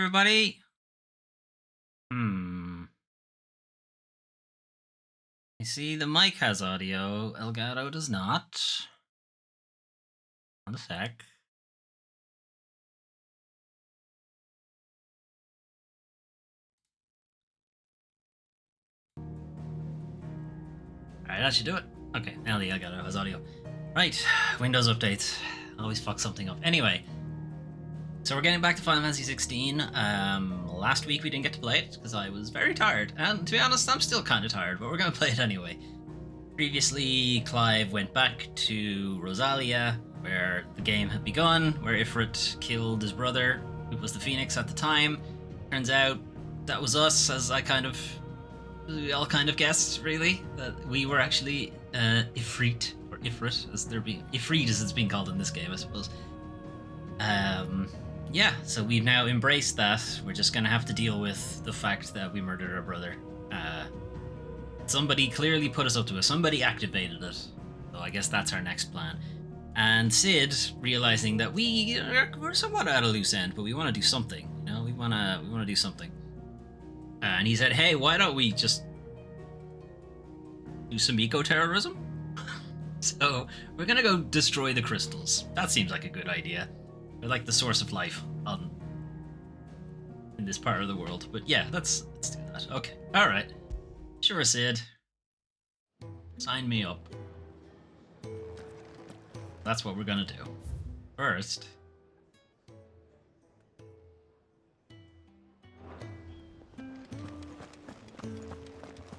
everybody. I see the mic has audio. Elgato does not. One sec. Alright, that should do it. Okay, now the Elgato has audio. Right, Windows updates. Always fuck something up. Anyway, so we're getting back to Final Fantasy 16. Last week we didn't get to play it because I was very tired. And to be honest, I'm still kind of tired, but we're going to play it anyway. Previously, Clive went back to Rosalia, where the game had begun, where Ifrit killed his brother, who was the Phoenix at the time. Turns out that was us, as we all kind of guessed, really, that we were actually Ifrit, or Ifrit, Ifrit as it's being called in this game, I suppose. Yeah, so we've now embraced that. We're just gonna have to deal with the fact that we murdered our brother. Somebody clearly put us up to it. Somebody activated it. So I guess that's our next plan. And Sid, realizing that we're somewhat at a loose end, but we want to do something. You know, we want to do something. And he said, "Hey, why don't we just do some eco-terrorism?" So we're gonna go destroy the crystals. That seems like a good idea. They're like the source of life in this part of the world. But yeah, let's do that. Okay. All right. Sure, Sid. Sign me up. That's what we're gonna do.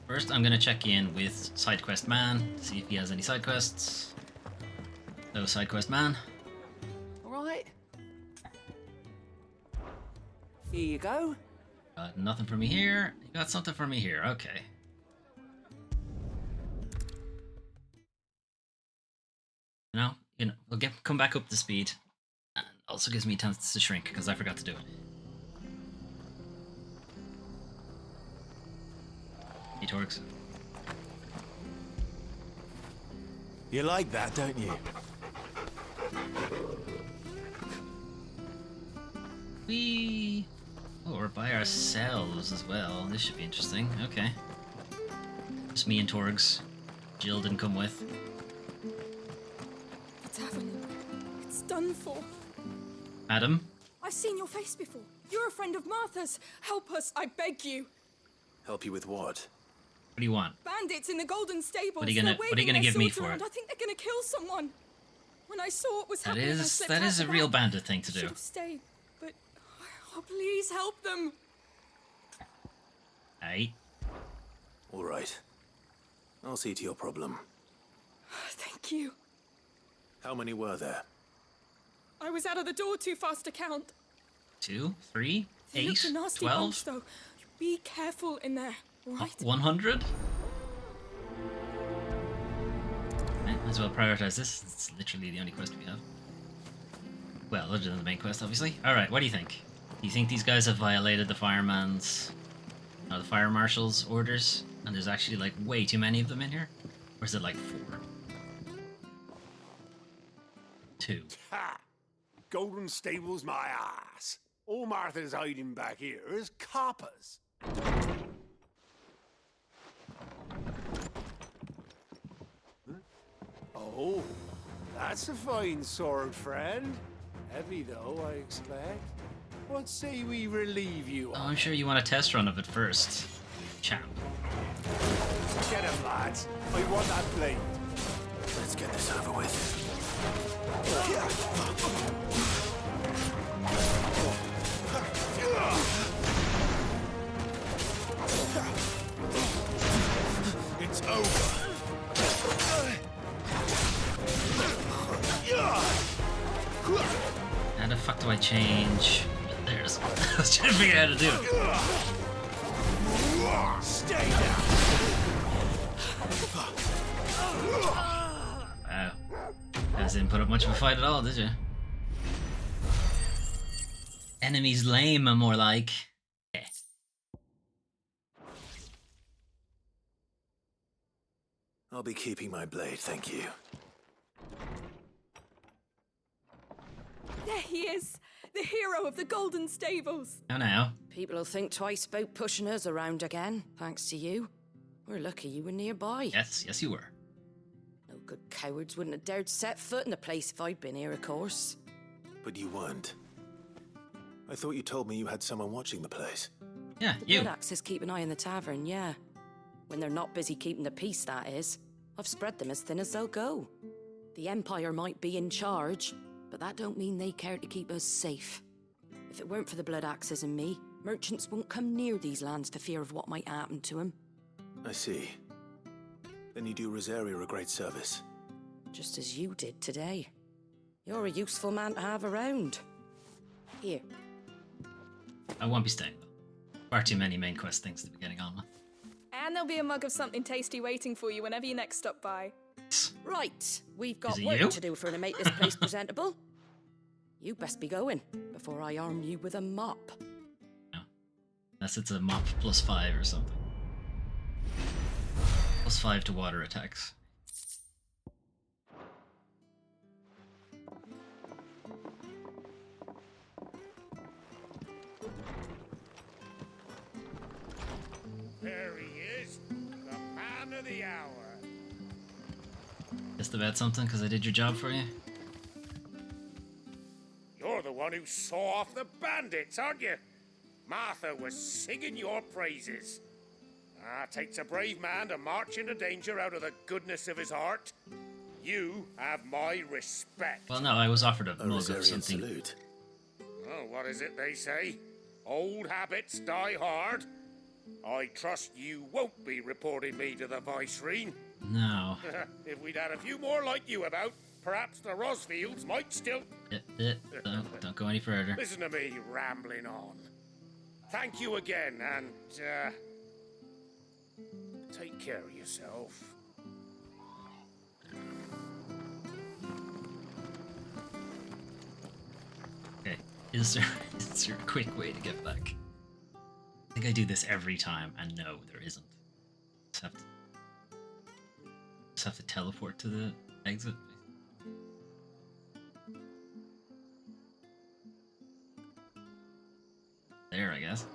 First, I'm gonna check in with Side Quest Man, see if he has any side quests. Hello, Side Quest Man. All right. Here you go. Got nothing for me here. You got something for me here. Okay. We'll come back up to speed, and also gives me a chance to shrink because I forgot to do it. Hey, Torx. You like that, don't you? We're by ourselves as well. This should be interesting. Okay. Just me and Torgs. Jill didn't come with. The tavern. It's done for. Adam? I've seen your face before. You're a friend of Martha's. Help us, I beg you. Help you with what? What do you want? Bandits in the Golden Stables. What are you gonna give me for it? I think they're gonna kill someone. When I saw what was That happening, that is a real bandit thing to do. Should have stayed, but please help them. Aye. All right. I'll see to your problem. Thank you. How many were there? I was out of the door too fast to count. 2, 3, They 8, looked a nasty 12, bunch, though. Be careful in there, right? 100? Might as well prioritize this. It's literally the only quest we have. Well, other than the main quest, obviously. Alright, what do you think? Do you think these guys have violated the the fire marshal's orders? And there's actually like way too many of them in here? Or is it like 4? 2. Ha! Golden Stables my ass. All Martha's hiding back here is coppers. Oh, that's a fine sword, friend. Heavy though, I expect. What say we relieve you Oh, of? I'm sure you want a test run of it first, champ. Get him, lads. I want that blade. Let's get this over with. It's over. How the fuck do I change? There's. I was trying to figure out how to do it. Stay down. Wow. Guys didn't put up much of a fight at all, did you? Enemies lame, more like. Yeah. I'll be keeping my blade, thank you. There he is. the hero of the Golden Stables. Oh, now. People will think twice about pushing us around again, thanks to you. We're lucky you were nearby. Yes, yes, you were. No good cowards wouldn't have dared set foot in the place if I'd been here, of course. But you weren't. I thought you told me you had someone watching the place. Yeah, The you. Blood Axes keep an eye on the tavern, yeah. When they're not busy keeping the peace, that is. I've spread them as thin as they'll go. The Empire might be in charge, but that don't mean they care to keep us safe. If it weren't for the Blood Axes and me, merchants won't come near these lands for fear of what might happen to them. I see. Then you do Rosaria a great service. Just as you did today. You're a useful man to have around. Here. I won't be staying, though. Far too many main quest things to be getting on with. And there'll be a mug of something tasty waiting for you whenever you next stop by. Right, we've got Is it work you? to do for to make this place presentable. You best be going before I arm you with a mop. No. Unless it's a mop +5 or something. +5 to water attacks. There he is, the man of the hour. Just about something because I did your job for you? You're the one who saw off the bandits, aren't you? Martha was singing your praises. Takes a brave man to march into danger out of the goodness of his heart. You have my respect. Well, no, I was offered a A mug of Rosarian something. salute. Oh, what is it they say? Old habits die hard. I trust you won't be reporting me to the Viceroy. No. If we'd had a few more like you about, perhaps the Rosfields might still... Don't go any further. Listen to me rambling on. Thank you again, and, take care of yourself. Okay. Is there a quick way to get back? I think I do this every time, and no, there isn't. Just have to teleport to the exit. There, I guess.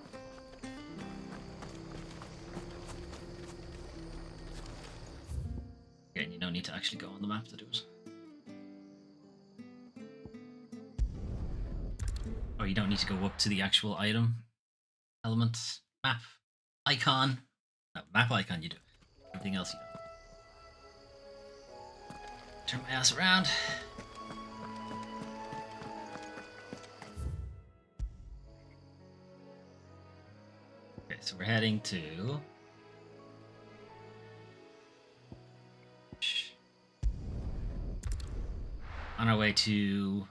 Okay, and you don't need to actually go on the map to do it. Or you don't need to go up to the actual item, element, map, icon. No, map icon you do. Everything else you don't. Turn my ass around. Okay, so we're heading to... on our way to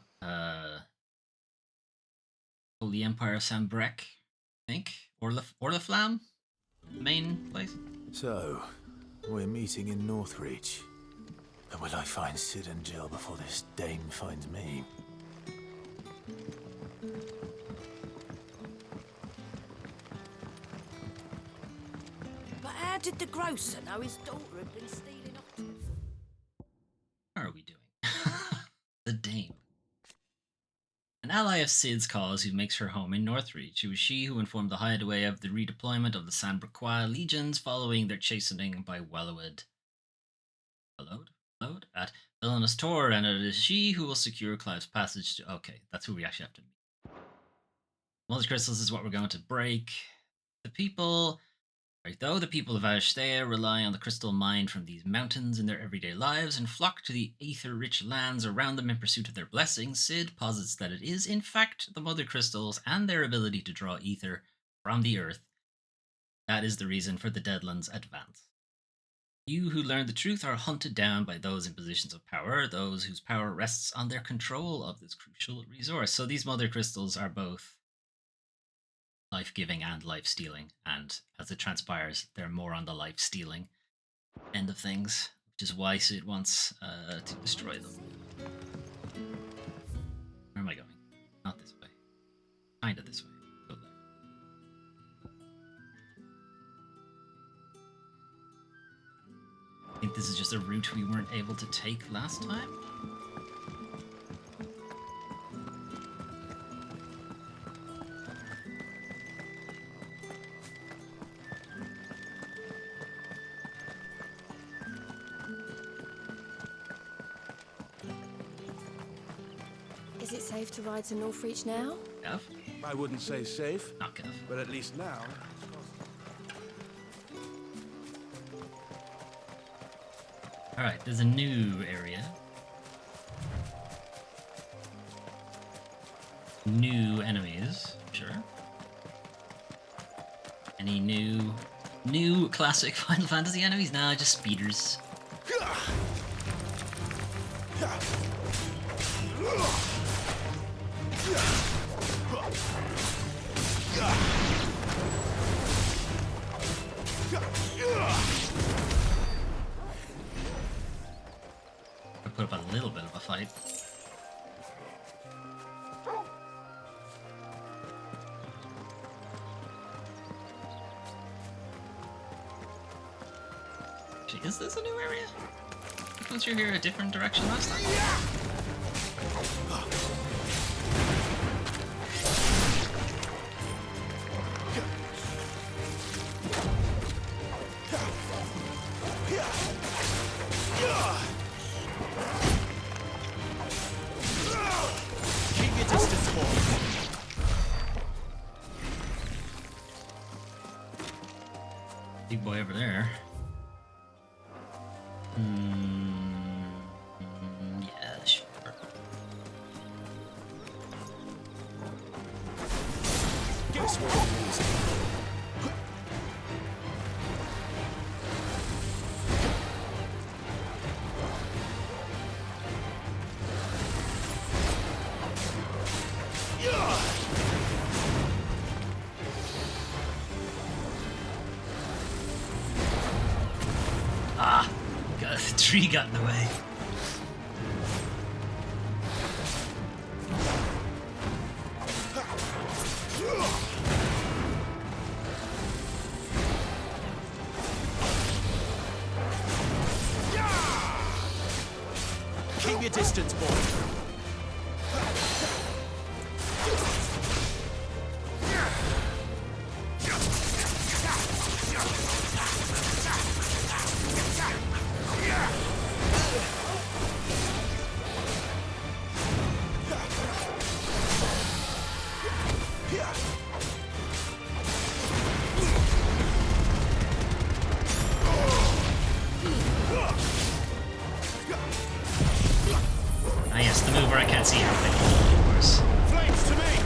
Holy Empire of Sambrek, I think, Orlaflam, main place. So, we're meeting in Northreach. But will I find Sid and Jill before this dame finds me? But how did the grocer know his daughter had been stealing up to? What are we doing? The Dame. An ally of Sid's cause who makes her home in Northreach. It was she who informed the hideaway of the redeployment of the Sanbrequois legions following their chastening by Wallowed at Villainous Tor, and it is she who will secure Clive's passage to... Okay, that's who we actually have to meet. Mother Crystals is what we're going to break. The people... Right, though the people of Ashtea rely on the crystal mine from these mountains in their everyday lives and flock to the aether-rich lands around them in pursuit of their blessings, Sid posits that it is, in fact, the Mother Crystals and their ability to draw ether from the earth that is the reason for the Deadlands' advance. You who learn the truth are hunted down by those in positions of power, those whose power rests on their control of this crucial resource. So these Mother Crystals are both life-giving and life-stealing, and as it transpires, they're more on the life-stealing end of things, which is why Sid wants to destroy them. Where am I going? Not this way. Kinda this way. Go there. I think this is just a route we weren't able to take last time. Is it safe to ride to Northreach now? Gav? I wouldn't say safe, Not Gav. but at least now. Alright, there's a new area. New enemies, sure. Any new classic Final Fantasy enemies? Nah, just speeders. I put up a little bit of a fight. Actually, is this a new area? Was you here a different direction last time? Keep your distance, boy. Big boy over there. Yeah, sure. Guess what it is. Ah! God, the tree got in the way. Keep your distance, boy. Ah yes, the move where I can't see everything, of course. Flames to me.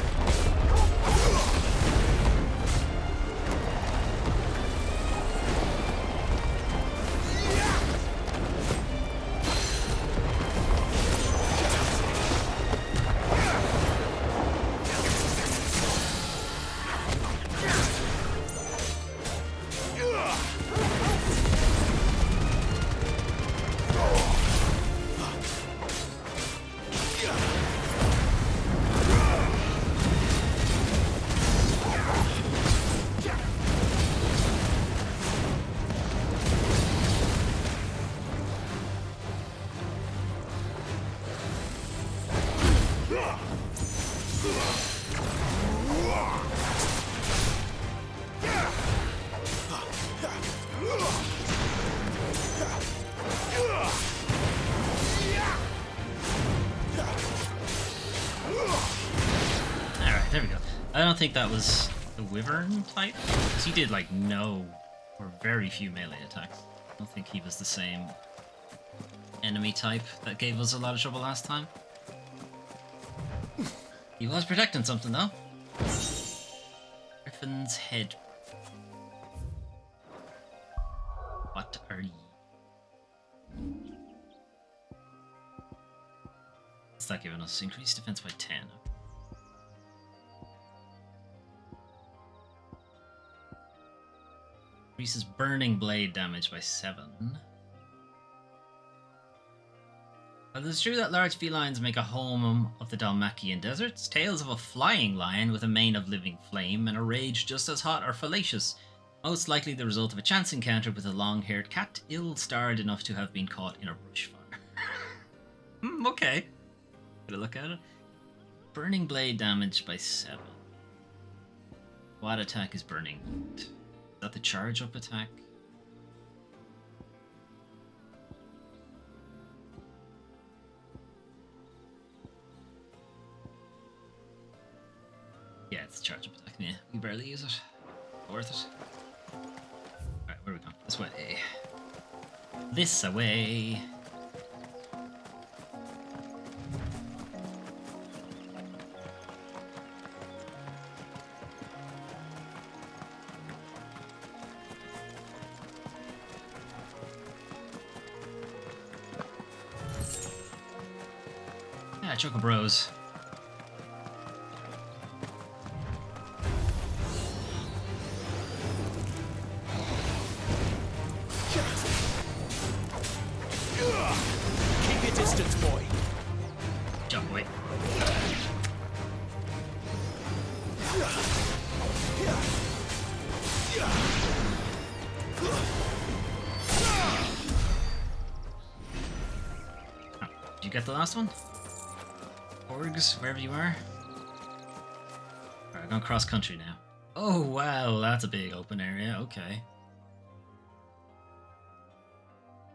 Alright, there we go. I don't think that was the Wyvern type, because he did like no or very few melee attacks. I don't think he was the same enemy type that gave us a lot of trouble last time. He was protecting something though. Griffin's head. What are you? What's that giving us? Increased defense by 10. Increases burning blade damage by 7. While it is true that large felines make a home of the Dalmacian deserts, tales of a flying lion with a mane of living flame and a rage just as hot are fallacious, most likely the result of a chance encounter with a long-haired cat, ill-starred enough to have been caught in a brush fire. Okay. Get a look at it. Burning blade damage by 7. What attack is burning? Is that the charge up attack? Let's charge up attack. Yeah, we barely use it. Worth it. Alright, where are we going? This way. This away. Yeah, Choco Bros. Keep your distance, boy. Jump away. Oh, did you get the last one? Orgs, wherever you are. Alright, I'm going cross country now. Oh wow, that's a big open area, okay.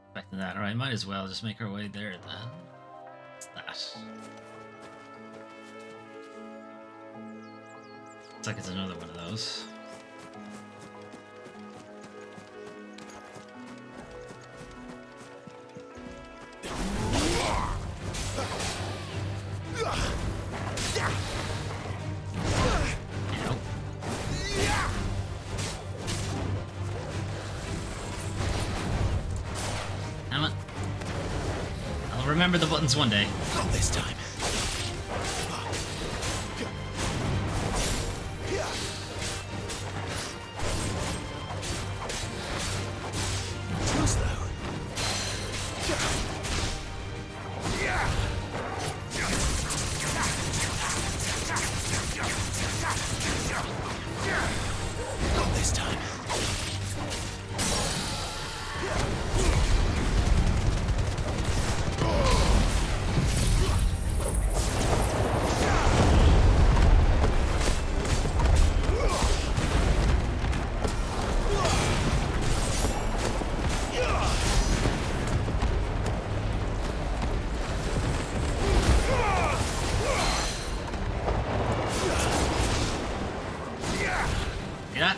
Expecting that. Alright, might as well just make our way there then. What's that? Looks like it's another one of those. Nope. Damn it. I'll remember the buttons one day. Not this time. Too slow. Not this time. Yeah.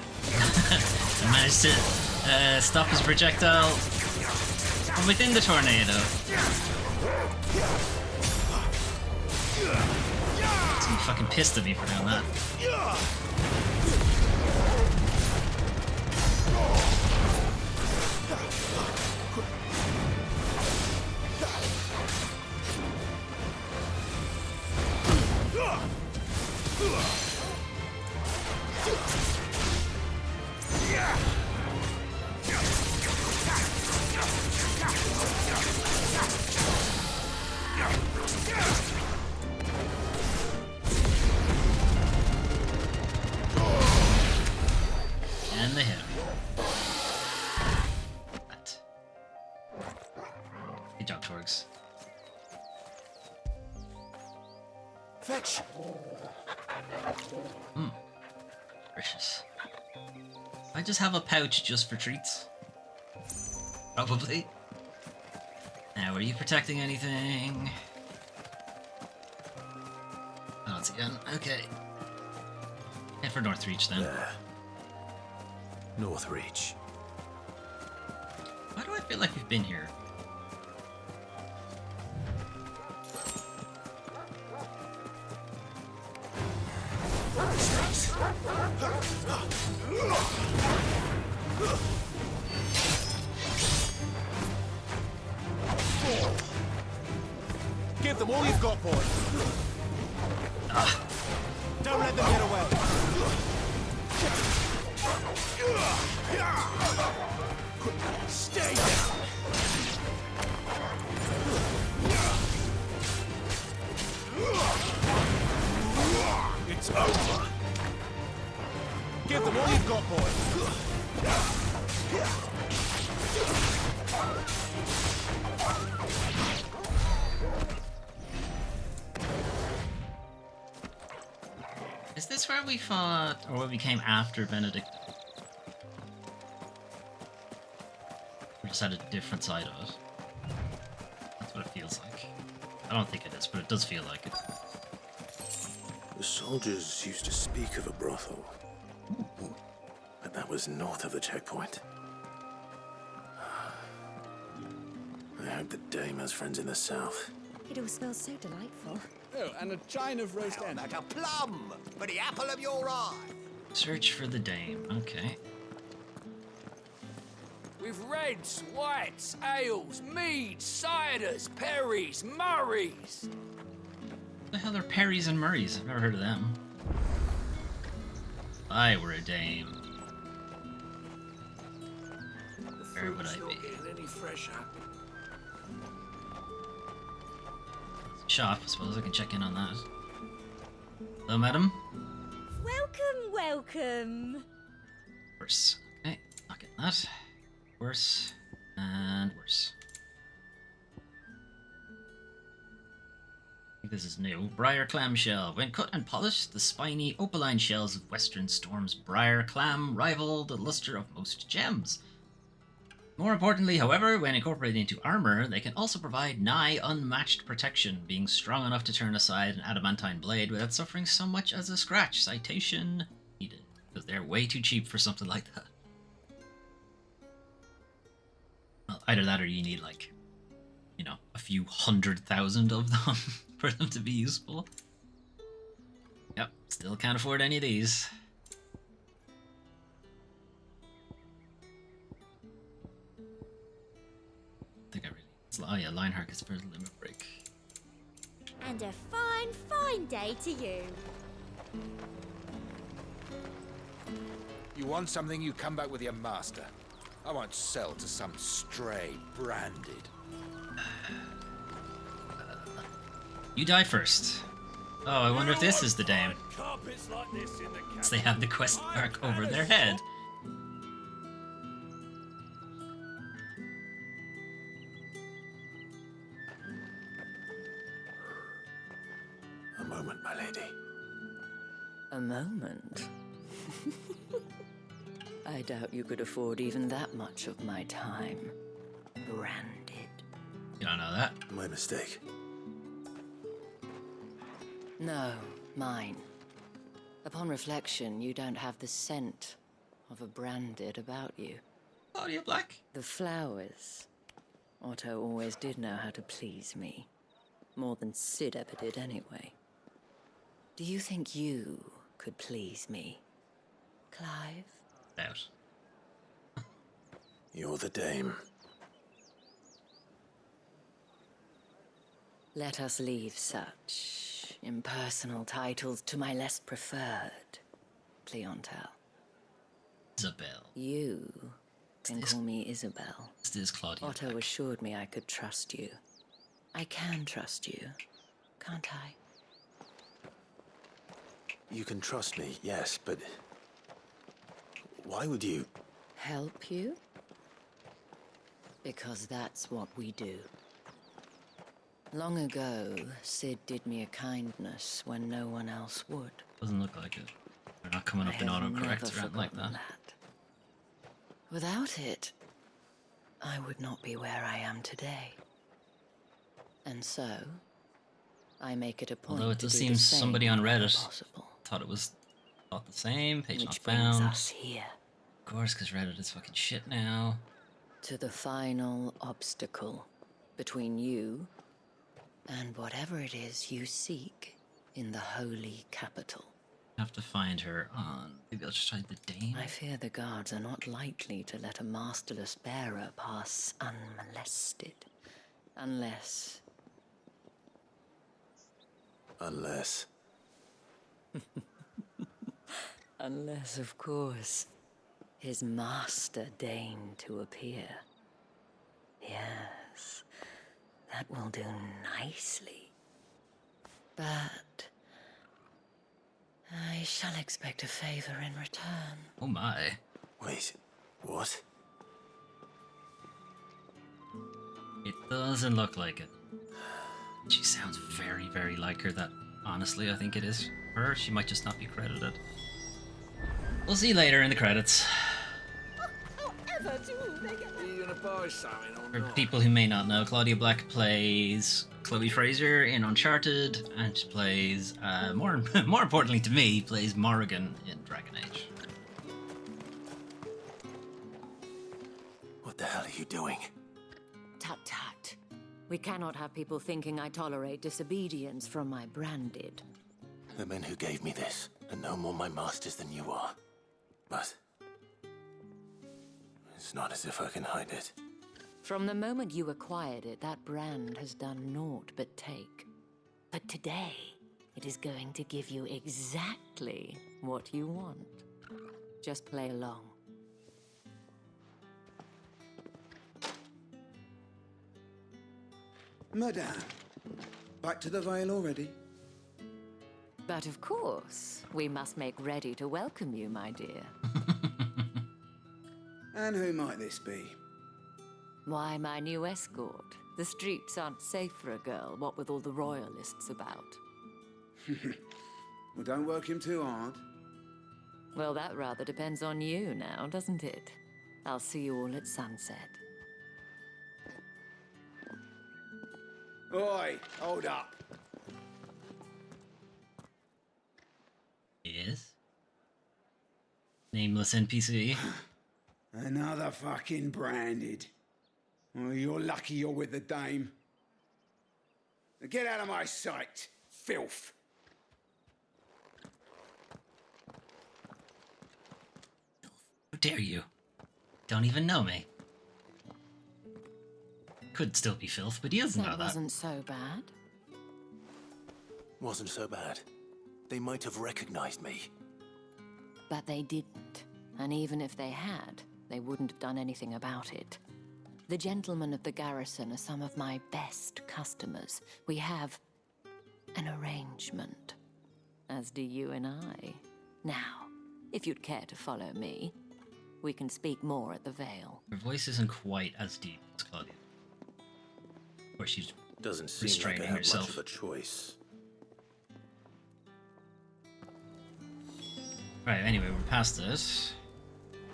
I managed to stop his projectile from within the tornado. He's fucking pissed at me for doing that. And they hit him. That. Good job, Torgs. Fetch. Delicious. I just have a pouch just for treats. Probably. Now, are you protecting anything? I don't see any. Okay. Head for Northreach then. There. Northreach. Why do I feel like we've been here? Give them all you've got, boy. Don't let them get away. Stay down. It's over. Give them all you've got, boy. Is this where we fought, or where we came after Benedict? We just had a different side of it. That's what it feels like. I don't think it is, but it does feel like it. The soldiers used to speak of a brothel, but that was north of the checkpoint. I hope the dame has friends in the south. It all smells so delightful. Oh, and a chine of roast end. Like a plum for the apple of your eye. Search for the dame. Okay. With reds, whites, ales, meads, ciders, perries, murrays. What the hell are Perrys and Murrays? I've never heard of them. If I were a dame, where would I be? Any fresher? Shop, I suppose I can check in on that. Hello, madam. Welcome, welcome. Worse. Okay, not getting that. Worse. And worse. I think this is new. Briar clamshell. When cut and polished, the spiny opaline shells of Western Storm's briar clam rival the luster of most gems. More importantly, however, when incorporated into armor, they can also provide nigh unmatched protection, being strong enough to turn aside an adamantine blade without suffering so much as a scratch. Citation needed, because they're way too cheap for something like that. Well, either that or you need, like, you know, a few 100,000 of them for them to be useful. Yep, still can't afford any of these. I think I really... Oh yeah, Lionheart gets for the limit break. And a fine, fine day to you. You want something, you come back with your master. I won't sell to some stray branded. You die first. Oh, I wonder if this is the dame. Carpets like this in the Since they have the quest mark over their head. A moment, my lady. A moment? I doubt you could afford even that much of my time. Branded. You don't know that? My mistake. No, mine. Upon reflection, you don't have the scent of a branded about you. Oh, you're black. The flowers. Otto always did know how to please me. More than Sid ever did anyway. Do you think you could please me, Clive? Doubt. You're the dame. Let us leave such impersonal titles to my less preferred clientele. Isabel. You can This- call me Isabel. This is Claudia Otto Black. assured me I could trust you. I can trust you, can't I? You can trust me, yes, but... why would you... Help you? Because that's what we do. Long ago, Sid did me a kindness when no one else would. Doesn't look like it. They're not coming up in I have autocorrect never or anything like forgotten that. Without it, I would not be where I am today. And so, I make it a point Although it to does do seem the same somebody on whenever Reddit possible. thought it was the same. Page not Which brings found. us here, Of course, because Reddit is fucking shit now. to the final obstacle between you and whatever it is you seek in the holy capital. Have to find her on. Maybe I'll just try the dame. I fear the guards are not likely to let a masterless bearer pass unmolested. Unless... Unless... Unless, of course, his master deigned to appear. Yes, that will do nicely. But I shall expect a favor in return. Oh my. Wait, what? It doesn't look like it. She sounds very, very like her. That honestly, I think it is her. She might just not be credited. We'll see later in the credits. However do they get... gonna buy something or For not? people who may not know, Claudia Black plays Chloe Fraser in Uncharted, and she plays, more importantly to me, plays Morrigan in Dragon Age. What the hell are you doing? Tut tut. We cannot have people thinking I tolerate disobedience from my branded. The men who gave me this are no more my masters than you are. But it's not as if I can hide it. From the moment you acquired it, that brand has done naught but take. But today, it is going to give you exactly what you want. Just play along. Madame, back to the Vale already? But of course, we must make ready to welcome you, my dear. And who might this be? Why, my new escort. The streets aren't safe for a girl, what with all the royalists about. Well, don't work him too hard. Well, that rather depends on you now, doesn't it? I'll see you all at sunset. Oi, hold up. Yes? Nameless NPC. Another fucking branded. Oh, you're lucky you're with the dame. Now get out of my sight, filth. How dare you? Don't even know me. Could still be filth, but he doesn't know That that. wasn't so bad. Wasn't so bad. They might have recognized me. But they didn't. And even if they had, they wouldn't have done anything about it. The gentlemen of the garrison are some of my best customers. We have an arrangement, as do you and I. Now, if you'd care to follow me, we can speak more at the Vale. Her voice isn't quite as deep as Claudia. Or she's Doesn't seem like restraining I have herself. much of a choice. Right, anyway, we're past this.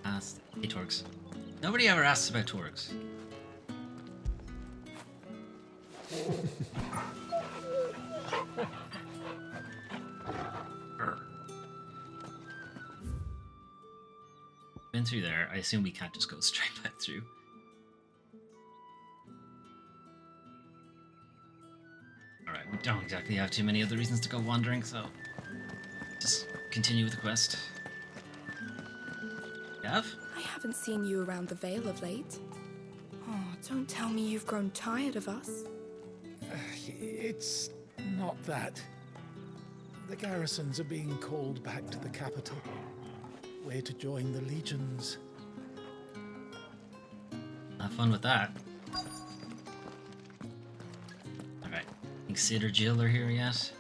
Past... Hey, Torgs. Nobody ever asks about Torgs. Been through there. I assume we can't just go straight back through. Alright, we don't exactly have too many other reasons to go wandering, so just continue with the quest. Gav? I haven't seen you around the Vale of late. Oh, don't tell me you've grown tired of us. It's not that. The garrisons are being called back to the capital. We're to join the legions. Have fun with that. Alright. Think Sid or Jill are here yet?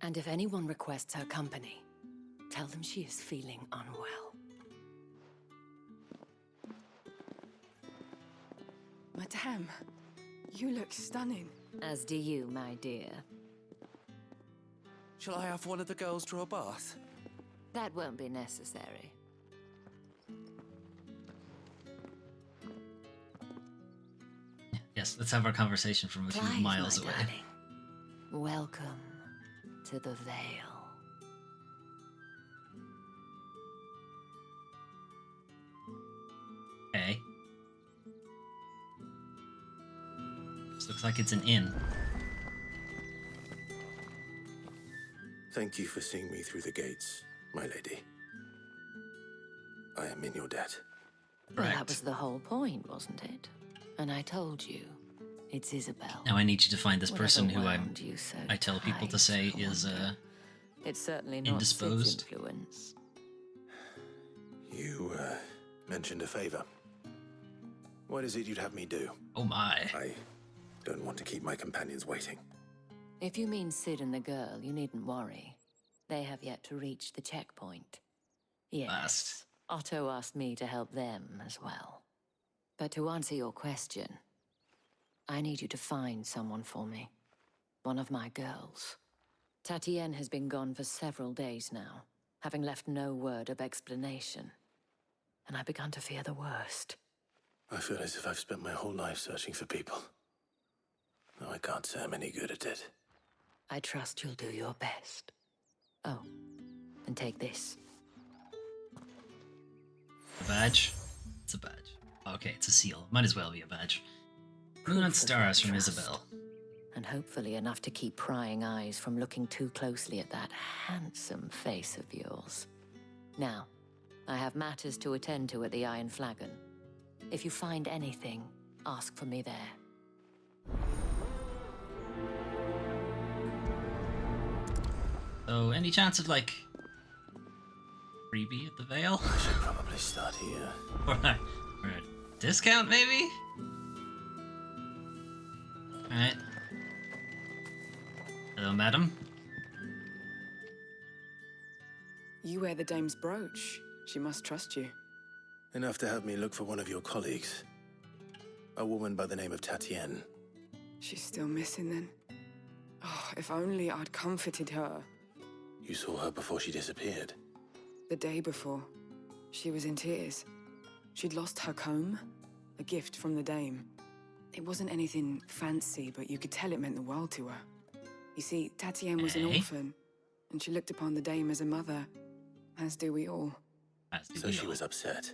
And if anyone requests her company, tell them she is feeling unwell. Madame, you look stunning. As do you, my dear. Shall I have one of the girls draw a bath? That won't be necessary. Yes, let's have our conversation from a few Clive, miles my away. darling. Welcome to the Vale. Okay. This looks like it's an inn. Thank you for seeing me through the gates, my lady. I am in your debt. Well, Right. that was the whole point, wasn't it? And I told you, it's Isabel. Now I need you to find this Whatever person who wound you so I tell people to tight, say I is wonder. It's certainly not indisposed. Sid's influence. You, mentioned a favor. What is it you'd have me do? Oh my. I don't want to keep my companions waiting. If you mean Sid and the girl, you needn't worry. They have yet to reach the checkpoint. Yes, Last. Otto asked me to help them as well. But to answer your question, I need you to find someone for me. One of my girls. Tatienne has been gone for several days now. having left no word of explanation. And I began to fear the worst. I feel as if I've spent my whole life searching for people. No, I can't say I'm any good at it. I trust you'll do your best. Oh, and take this. A badge? It's a badge. Okay, it's a seal. Might as well be a badge. Moon and stars from Isabel. And hopefully enough to keep prying eyes from looking too closely at that handsome face of yours. Now, I have matters to attend to at the Iron Flagon. If you find anything, ask for me there. So, any chance of, like, freebie at the Vale? I should probably start here. or a discount, maybe? Alright. Hello, madam. You wear the dame's brooch. She must trust you. Enough to help me look for one of your colleagues. A woman by the name of Tatienne. She's still missing then. Oh, if only I'd comforted her. You saw her before she disappeared. The day before, she was in tears. She'd lost her comb, a gift from the dame. It wasn't anything fancy, but you could tell it meant the world to her. You see, Tatienne was an orphan, and she looked upon the dame as a mother, as do we all. So she was upset.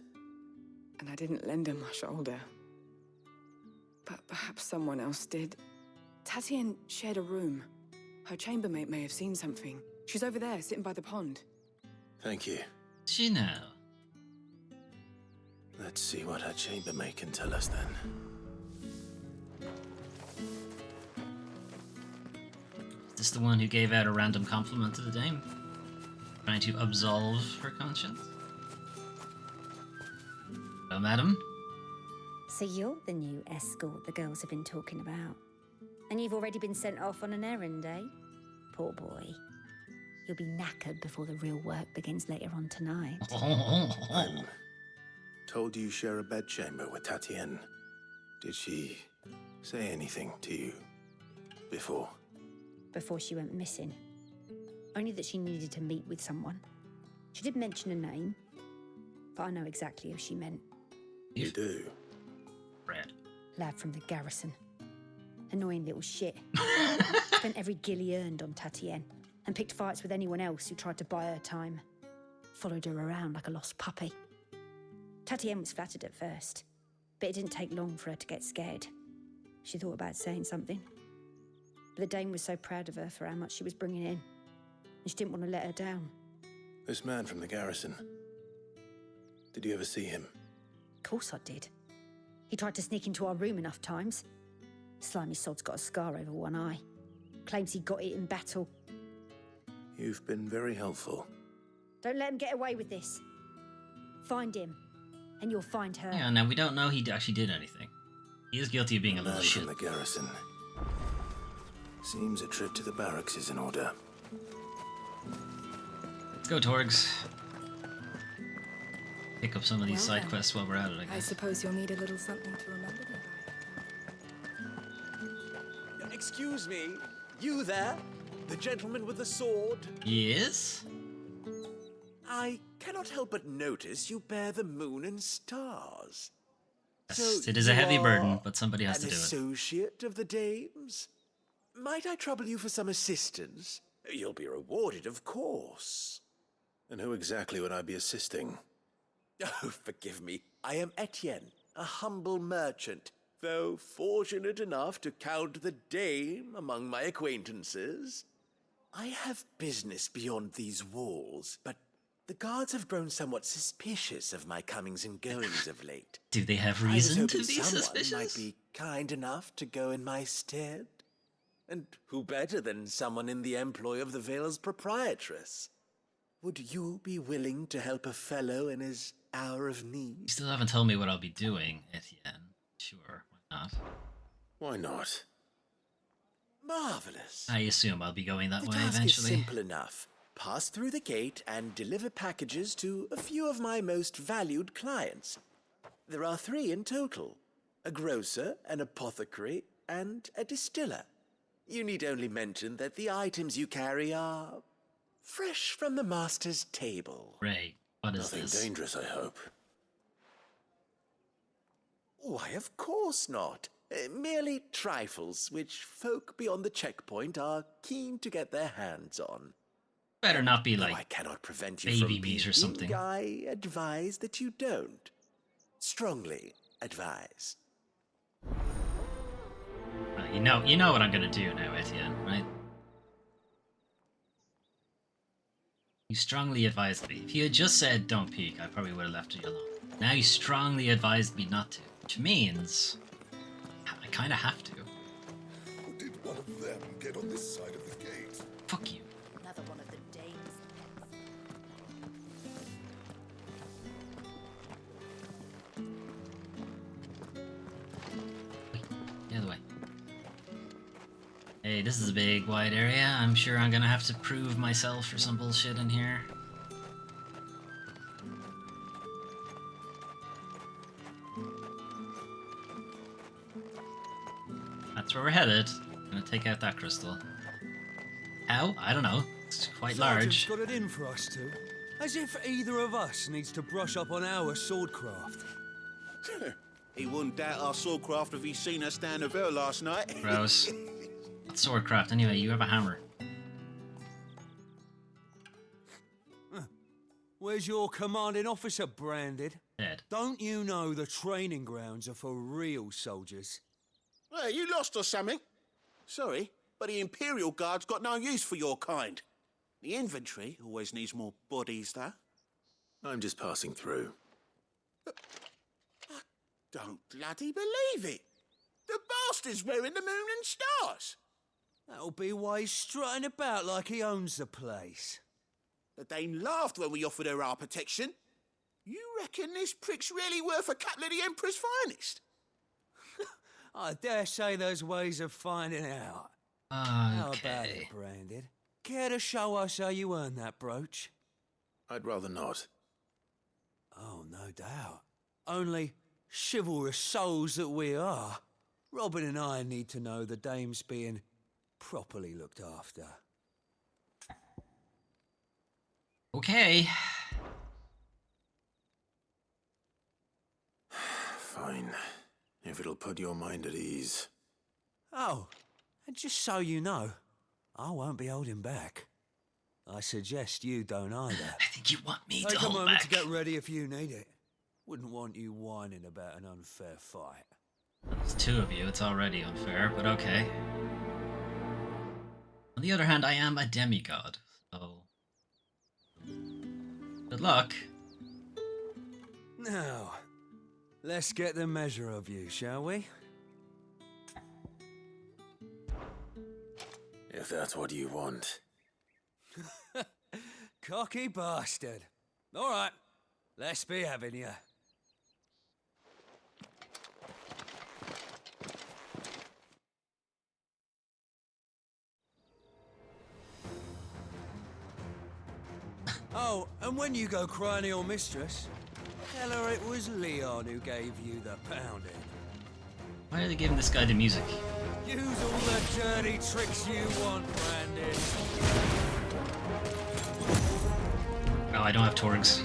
And I didn't lend her my shoulder. But perhaps someone else did. Tatienne shared a room. Her chambermaid may have seen something. She's over there, sitting by the pond. Thank you. She know. Let's see what her chambermaid can tell us then. Is this the one who gave out a random compliment to the dame? Trying to absolve her conscience? Hello, madam. So you're the new escort the girls have been talking about. And you've already been sent off on an errand, eh? Poor boy. You'll be knackered before the real work begins later on tonight. I'm told you share a bedchamber with Tatienne. Did she say anything to you before? Before she went missing. Only that she needed to meet with someone. She did mention a name, but I know exactly who she meant. You do? Red. Lad from the garrison. Annoying little shit. Spent every guil he earned on Tatienne, and picked fights with anyone else who tried to buy her time. Followed her around like a lost puppy. Tatienne was flattered at first, but it didn't take long for her to get scared. She thought about saying something. But the dame was so proud of her for how much she was bringing in, and she didn't want to let her down. This man from the garrison. Did you ever see him? Of course I did. He tried to sneak into our room enough times. Slimy sod's got a scar over one eye. Claims he got it in battle. You've been very helpful. Don't let him get away with this. Find him, and you'll find her. Yeah, now we don't know he actually did anything. He is guilty of being a little shit. From the garrison. Seems a trip to the barracks is in order. Let's go, Torgs. Pick up some of these side quests while we're at it, I guess. I suppose you'll need a little something to remember me by. Excuse me, you there? The gentleman with the sword? Yes? I cannot help but notice you bear the moon and stars. Yes, it is a heavy burden, but somebody has to do it. An associate of the dames? Might I trouble you for some assistance? You'll be rewarded, of course. And who exactly would I be assisting? Oh, forgive me. I am Etienne, a humble merchant, though fortunate enough to count the dame among my acquaintances. I have business beyond these walls, but the guards have grown somewhat suspicious of my comings and goings of late. Do they have I was reason to hoping be someone suspicious? might be kind enough to go in my stead. And who better than someone in the employ of the Vale's proprietress? Would you be willing to help a fellow in his hour of need? You still haven't told me what I'll be doing, Etienne. Sure, why not? Why not? Marvelous. I assume I'll be going that The way task eventually. is simple enough. Pass through the gate and deliver packages to a few of my most valued clients. There are 3 in total. A grocer, an apothecary, and a distiller. You need only mention that the items you carry are Fresh from the master's table. Ray, what is Nothing this? dangerous, I hope. Why, of course not. Merely trifles which folk beyond the checkpoint are keen to get their hands on. Better not be Though like I cannot prevent you baby from meat or peeking, something. I advise that you don't. Strongly advise. You know what I'm gonna do now, Etienne, right? You strongly advised me. If you had just said don't peek, I probably would have left you alone. Now you strongly advised me not to, which means I kind of have to. How did one of them get on this side of the gate? Fuck you. Another one of the dames. The other way. Hey, this is a big, wide area. I'm sure I'm gonna have to prove myself for some bullshit in here. That's where we're headed. Gonna take out that crystal. How? I don't know. It's quite Sergeant's large. got it in for us two. As if either of us needs to brush up on our swordcraft. He wouldn't doubt our swordcraft if he'd seen us down the hill last night. Gross. It's swordcraft anyway. You have a hammer. Where's your commanding officer branded? Dead. Don't you know the training grounds are for real soldiers? Hey, you lost or something? Sorry, but the Imperial Guard's got no use for your kind. The infantry always needs more bodies, though. I'm just passing through. I don't bloody believe it. The bastard's wearing the moon and stars. That'll be why he's strutting about like he owns the place. The Dane laughed when we offered her our protection. You reckon this prick's really worth a couple of the Emperor's finest? I dare say there's ways of finding out. How about it, Okay. Branded? Care to show us how you earned that brooch? I'd rather not. Oh, no doubt. Only chivalrous souls that we are, Robin and I need to know the dame's being properly looked after. Okay. Fine. If it'll put your mind at ease. Oh, and just so you know, I won't be holding back. I suggest you don't either. I think you want me to Take a hold moment back. to get ready if you need it. Wouldn't want you whining about an unfair fight. There's two of you. It's already unfair, but okay. On the other hand, I am a demigod, so good luck. Now, let's get the measure of you, shall we? If that's what you want. Cocky bastard. All right, let's be having you. Oh, and when you go crying to your mistress, tell her it was Leon who gave you the pounding. Why are they giving this guy the music? Use all the dirty tricks you want, Brandon. Oh, I don't have Torgs.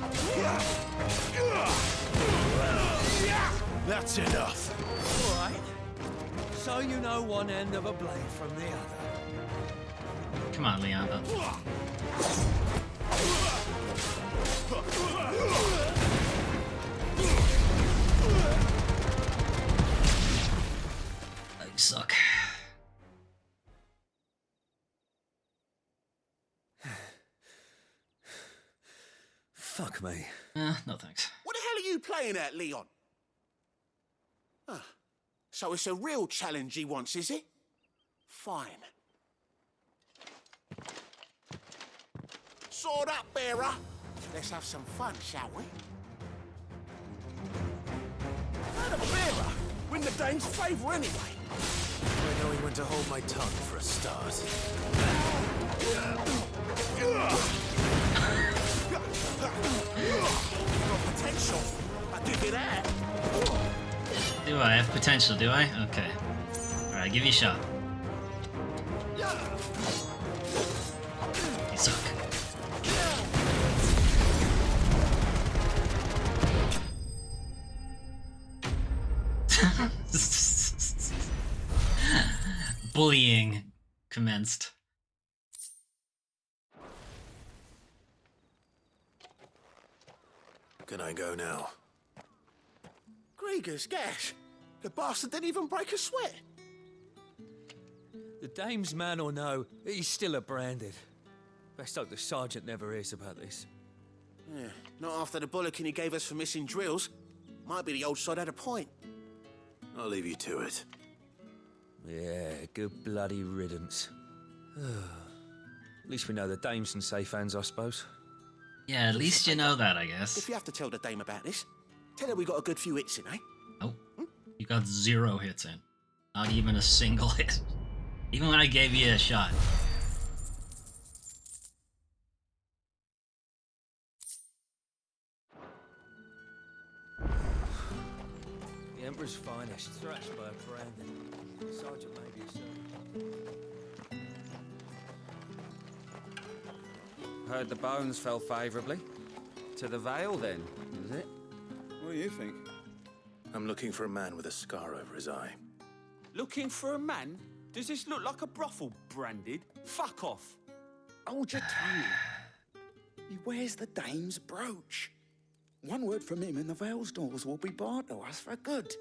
That's enough. All right. So you know one end of a blade from the other. Come on, Leander. You suck. Fuck me. No thanks. What the hell are you playing at, Leon? Ah, so it's a real challenge he wants, is it? Fine. Sword up, bearer. Let's have some fun, shall we? Not a bearer. Win the Dane's favour anyway. I know he went to hold my tongue for a start. Got potential. I give you that. Do I have potential, do I? Okay. Alright, give you a shot. You suck. Bullying commenced. Can I go now? Gregor's gas. The bastard didn't even break a sweat. The dame's man or no, he's still a branded. Best hope the sergeant never hears about this. Yeah, not after the bullocking he gave us for missing drills. Might be the old sod had a point. I'll leave you to it. Yeah, good bloody riddance. At least we know the dame's in safe hands, I suppose. Yeah, at least you know that, I guess. If you have to tell the dame about this, tell her we got a good few hits in, eh? Oh, you got 0 hits in. Not even a single hit. Even when I gave you a shot. The Emperor's finest, thrashed by a branded. Sergeant may be a servant. Heard the bones fell favourably. To the Vale, then, is it? What do you think? I'm looking for a man with a scar over his eye. Looking for a man? Does this look like a brothel, branded? Fuck off. Hold your tongue. He wears the dame's brooch. One word from him and the Vale's doors will be barred to us for good.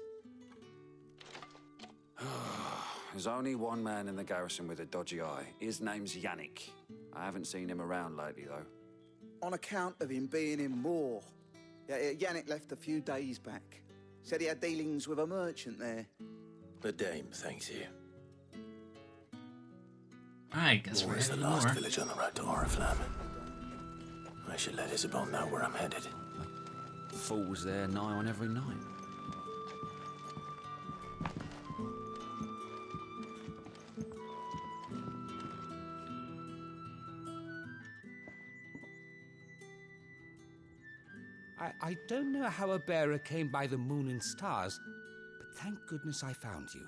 There's only one man in the garrison with a dodgy eye. His name's Yannick. I haven't seen him around lately, though. On account of him being in war. Yannick left a few days back. Said he had dealings with a merchant there. The dame thanks you. I guess we're Where's the heading last more. village on the road to Oriflamme? I should let Isabel know where I'm headed. Fools there nigh on every night. I don't know how a bearer came by the moon and stars, but thank goodness I found you.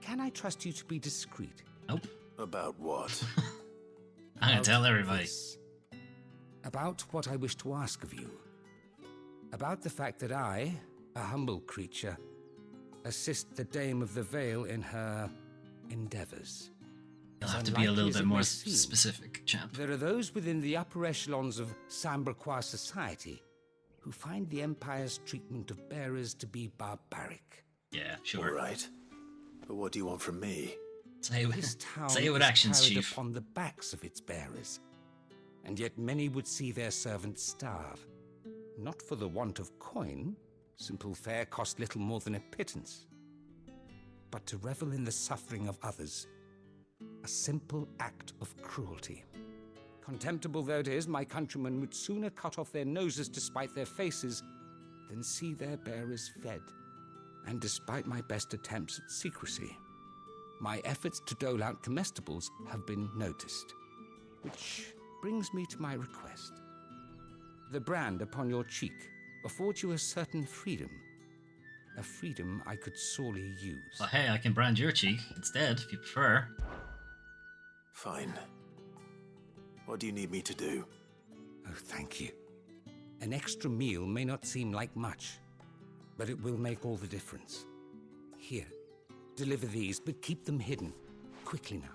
Can I trust you to be discreet? Nope. About what? I'm gonna tell everybody. About what I wish to ask of you. About the fact that I, a humble creature, assist the Dame of the Vale in her endeavors. You'll have As to be a unlikely little as bit it more may seem, specific, champ. There are those within the upper echelons of Samberquois society who find the Empire's treatment of bearers to be barbaric. Yeah, sure. All right. But what do you want from me? Say This town say it with is actions, carried Chief. upon the backs of its bearers, and yet many would see their servants starve. Not for the want of coin, simple fare cost little more than a pittance, but to revel in the suffering of others, a simple act of cruelty. Contemptible though it is, my countrymen would sooner cut off their noses to spite their faces than see their bearers fed. And despite my best attempts at secrecy, my efforts to dole out comestibles have been noticed. Which brings me to my request. The brand upon your cheek affords you a certain freedom. A freedom I could sorely use. Well, hey, I can brand your cheek instead, if you prefer. Fine. What do you need me to do? Oh, thank you. An extra meal may not seem like much, but it will make all the difference. Here, deliver these, but keep them hidden. Quickly now.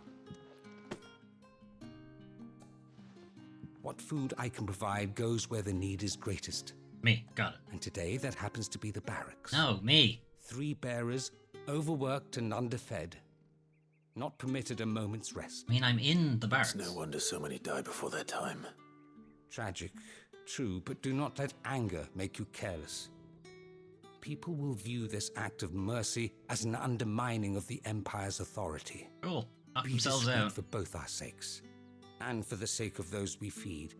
What food I can provide goes where the need is greatest. Me, got it. And today that happens to be the barracks. No, me. 3 bearers, overworked and underfed. Not permitted a moment's rest. I mean, I'm in the barracks. It's no wonder so many die before their time. Tragic, true, but do not let anger make you careless. People will view this act of mercy as an undermining of the Empire's authority. Cool. Knock Be themselves discreet out. for both our sakes, and for the sake of those we feed.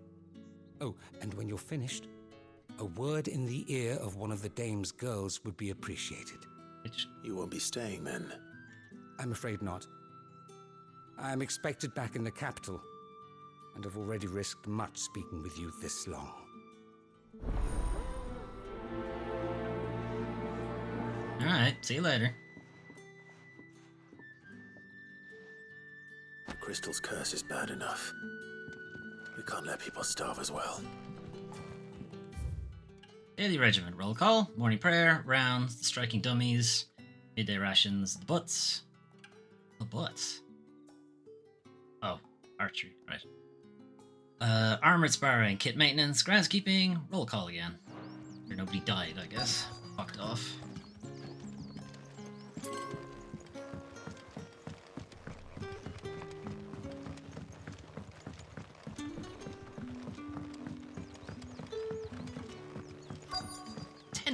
Oh, and when you're finished, a word in the ear of one of the dame's girls would be appreciated. You won't be staying then? I'm afraid not. I am expected back in the capital, and have already risked much speaking with you this long. Alright, see you later. The crystal's curse is bad enough. We can't let people starve as well. Daily regiment roll call, morning prayer, rounds, the striking dummies, midday rations, the butts. The butts? Oh, archery, right. Armored sparring, kit maintenance, groundskeeping, roll call again. Or nobody died, I guess. Fucked off.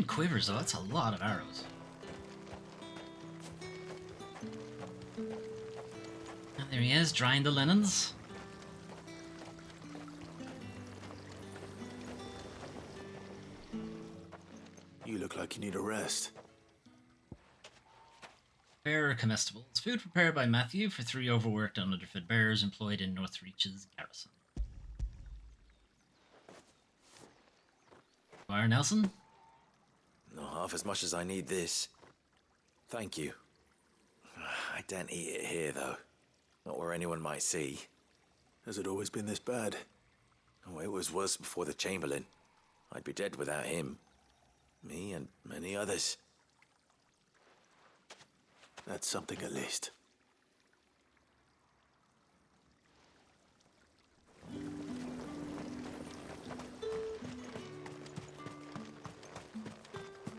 Quivers though, that's a lot of arrows. And there he is, drying the linens. You look like you need a rest. Bearer comestibles. Food prepared by Matthew for 3 overworked and underfed bearers employed in Northreach's garrison. Squire Nelson? Not half as much as I need this. Thank you. I don't eat it here, though. Not where anyone might see. Has it always been this bad? Oh, it was worse before the Chamberlain. I'd be dead without him. Me and many others. That's something at least.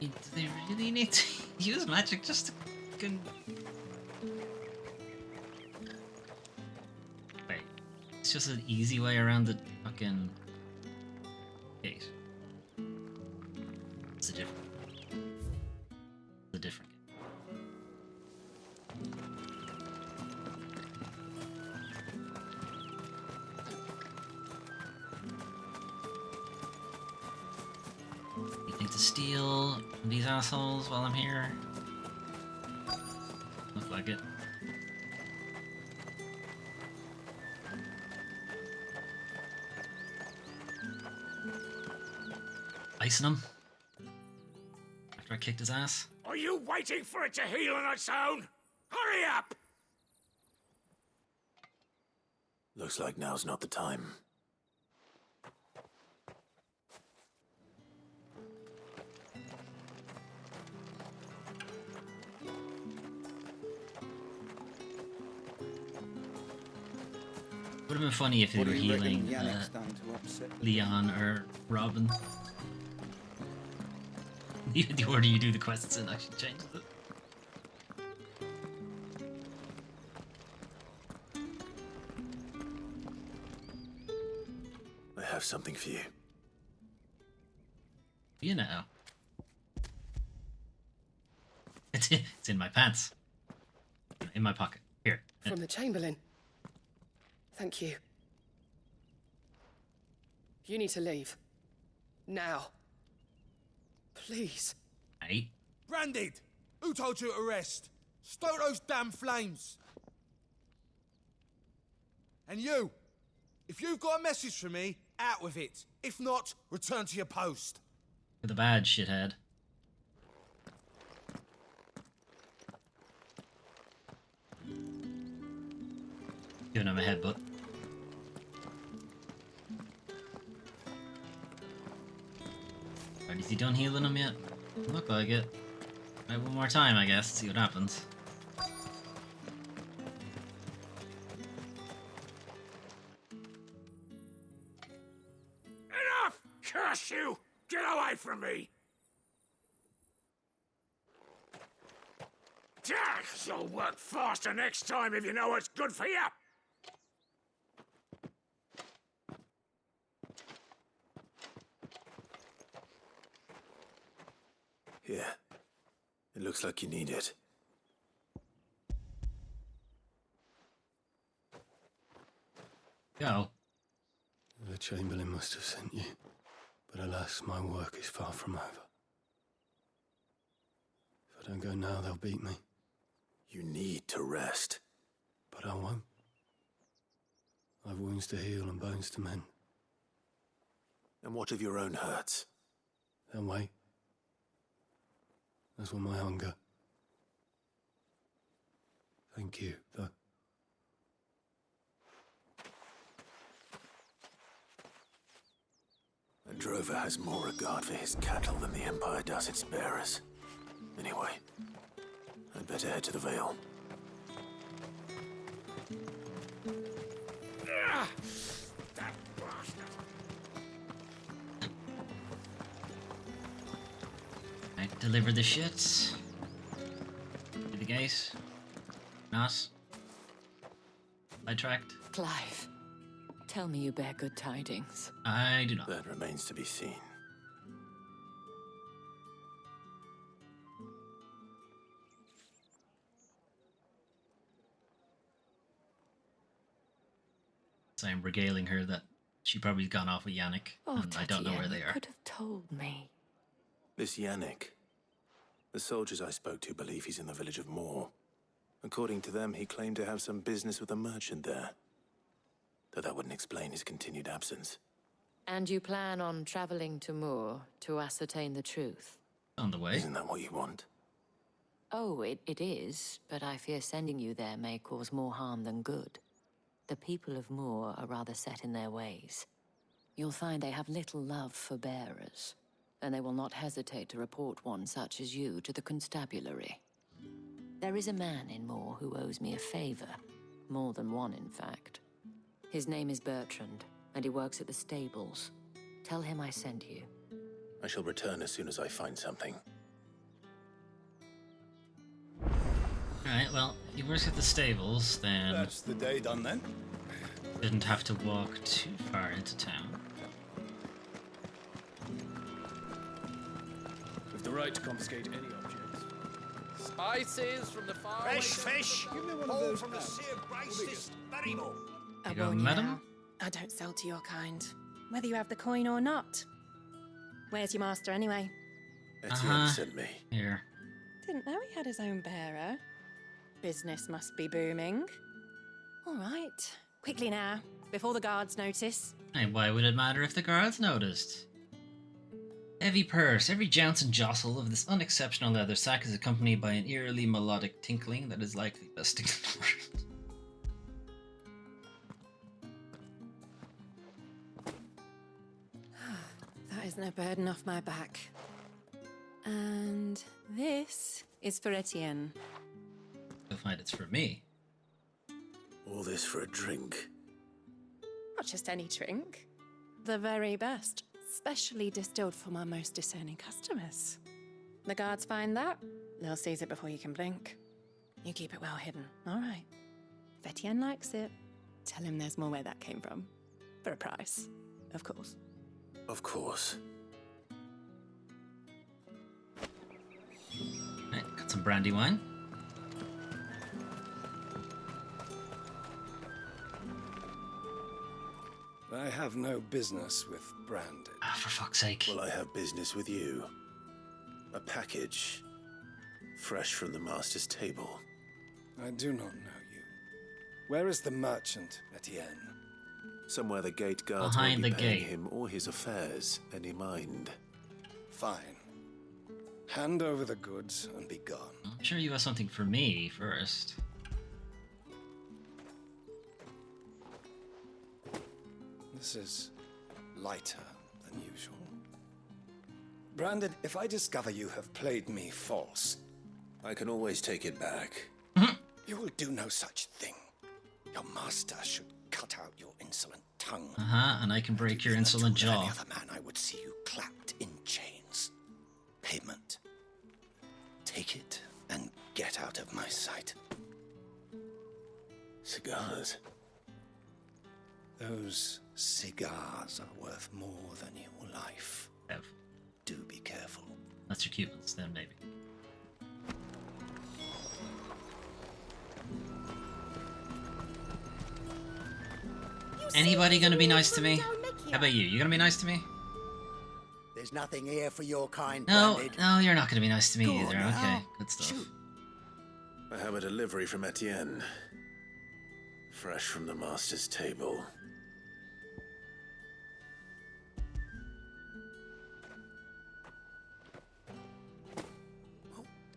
Do they really need to use magic just to fucking... Wait, it's just an easy way around the fucking gate. It's a different... It's a different gate. Anything to steal from these assholes while I'm here? Look like it. Icing him after I kicked his ass. Are you waiting for it to heal on its own? Hurry up! Looks like now's not the time. Would have been funny if they were healing Leon or Robin. The order you do the quests in actually changes it. I have something for you. You know. It's in my pants. In my pocket. Here. From the Chamberlain. Thank you. You need to leave. Now. Please. Hey. Branded! Who told you to rest? Stoke those damn flames! And you! If you've got a message for me, out with it. If not, return to your post. For the badge, shithead. Giving him a headbutt. Right, is he done healing him yet? Look like it. Right, one more time, I guess. See what happens. Enough! Curse you! Get away from me! You'll work faster next time if you know what's good for you! Here. It looks like you need it. Go. The Chamberlain must have sent you, but alas, my work is far from over. If I don't go now, they'll beat me. You need to rest. But I won't. I've wounds to heal and bones to mend. And what of your own hurts? They'll wait. As will my hunger. Thank you, though. A drover has more regard for his cattle than the Empire does its bearers. Anyway, I'd better head to the Vale. Right, deliver the shit. To the gate. Not. Sidetracked. Clive, tell me you bear good tidings. I do not. That remains to be seen. So I'm regaling her that she probably gone off with Yannick, Oh, and I don't know where Tatiana they are. could have told me. This Yannick. The soldiers I spoke to believe he's in the village of Moor. According to them, he claimed to have some business with a merchant there. Though that wouldn't explain his continued absence. And you plan on traveling to Moor to ascertain the truth? On the way. Isn't that what you want? Oh, it is, but I fear sending you there may cause more harm than good. The people of Moor are rather set in their ways. You'll find they have little love for bearers, and they will not hesitate to report one such as you to the constabulary. There is a man in Moor who owes me a favor. More than one, in fact. His name is Bertrand, and he works at the stables. Tell him I sent you. I shall return as soon as I find something. Alright, well, if he works at the stables, then... That's the day done then. Didn't have to walk too far into town. With the right to confiscate any objects. Spices from the far Fresh fish, all from the sea of Grace this very moment. You I go, warn you madam? now, I don't sell to your kind, whether you have the coin or not. Where's your master anyway? Etienne sent me. Here. Didn't know he had his own bearer. Business must be booming. All right, quickly now, before the guards notice. Hey, why would it matter if the guards noticed? Heavy purse. Every jounce and jostle of this unexceptional leather sack is accompanied by an eerily melodic tinkling that is likely the best thing in the world. That isn't a burden off my back. And this is for Etienne. You'll find it's for me. All this for a drink. Not just any drink. The very best, specially distilled for my most discerning customers. The guards find that, they'll seize it before you can blink. You keep it well hidden, all right. If Etienne likes it, tell him there's more where that came from. For a price, of course. Of course. Right, got some brandy wine. I have no business with Branded. Ah, for fuck's sake. Well, I have business with you. A package. Fresh from the master's table. I do not know you. Where is the merchant, Etienne? Somewhere the gate guards Behind won't be the paying gate. him or his affairs any mind. Fine. Hand over the goods and be gone. I'm sure you have something for me first. This is lighter than usual. Branded, if I discover you have played me false, I can always take it back. you will do no such thing. Your master should cut out your insolent tongue. And I can break your insolent Any jaw. other man, I would see you clapped in chains. Payment. Take it and get out of my sight. Cigars. Those cigars are worth more than your life. Do be careful. That's your Cubans, then maybe. Anybody gonna be nice to me? How about you? You gonna be nice to me? There's nothing here for your kind, No, Branded. no, you're not gonna be nice to me Go either. on now. Okay, good stuff. I have a delivery from Etienne. Fresh from the master's table.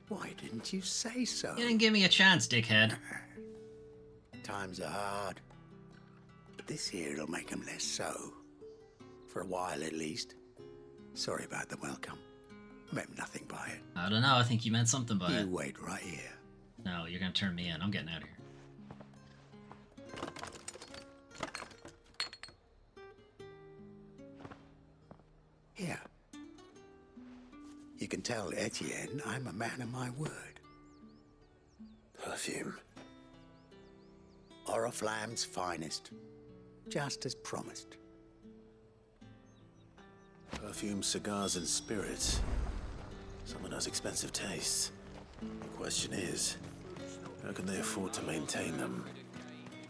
Why didn't you say so? You didn't give me a chance, dickhead. Times are hard. But this here'll make 'em less so. For a while, at least. Sorry about the welcome. I meant nothing by it. I don't know, I think you meant something by it. You wait right here. No, you're gonna turn me in. I'm getting out of here. Here. You can tell Etienne I'm a man of my word. Perfume. Oriflamme's finest. Just as promised. Perfume, cigars, and spirits. Someone has expensive tastes. The question is, how can they afford to maintain them?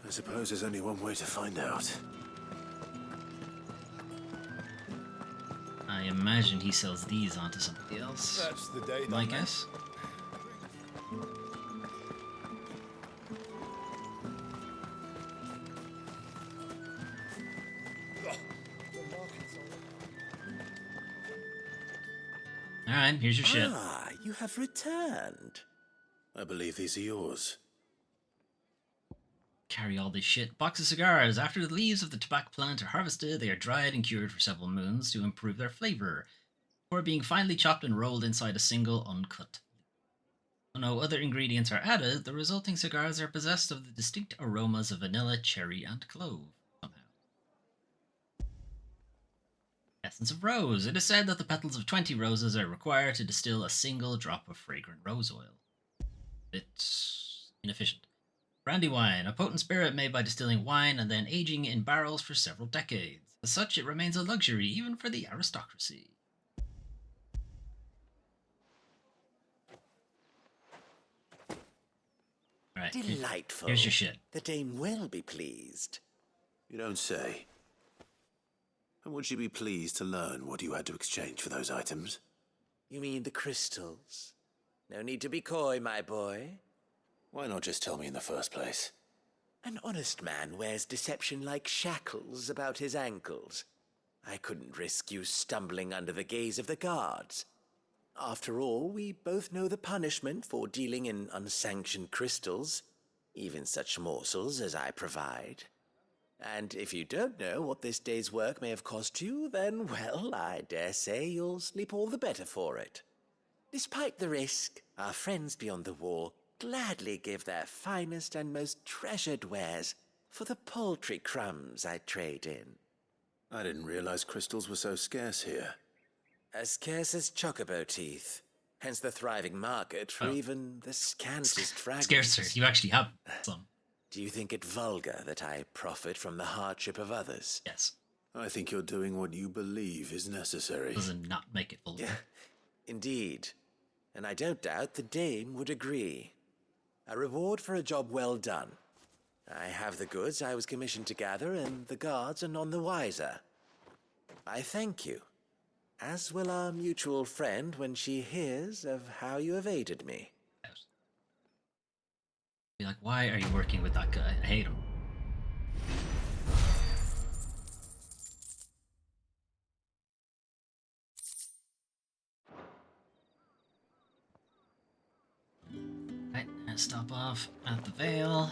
I suppose there's only one way to find out. I imagine he sells these onto somebody else. That's the day, my done, guess. Alright, here's your shit. Ah, you have returned. I believe these are yours. Carry all this shit. Box of cigars. After the leaves of the tobacco plant are harvested, they are dried and cured for several moons to improve their flavor, before being finely chopped and rolled inside a single uncut. When no other ingredients are added, the resulting cigars are possessed of the distinct aromas of vanilla, cherry, and clove. Somehow. Essence of rose. It is said that the petals of 20 roses are required to distill a single drop of fragrant rose oil. Bit inefficient. Brandy wine, a potent spirit made by distilling wine and then aging in barrels for several decades. As such, it remains a luxury even for the aristocracy. Right, Delightful. Here's your shit. The dame will be pleased. You don't say. And would she be pleased to learn what you had to exchange for those items? You mean the crystals? No need to be coy, my boy. Why not just tell me in the first place? An honest man wears deception like shackles about his ankles. I couldn't risk you stumbling under the gaze of the guards. After all, we both know the punishment for dealing in unsanctioned crystals, even such morsels as I provide. And if you don't know what this day's work may have cost you, then, well, I dare say you'll sleep all the better for it. Despite the risk, our friends beyond the wall gladly give their finest and most treasured wares for the paltry crumbs I trade in. I didn't realize crystals were so scarce here. As scarce as chocobo teeth, hence the thriving market for even the scantest fragments. Scarcer, you actually have some. Do you think it vulgar that I profit from the hardship of others? Yes. I think you're doing what you believe is necessary. Doesn't not make it vulgar. Indeed. And I don't doubt the dame would agree. A reward for a job well done. I have the goods I was commissioned to gather, and the guards are none the wiser. I thank you, as will our mutual friend when she hears of how you have aided me. Be like, why are you working with that guy? I hate him. Right, let's stop off at the Vale.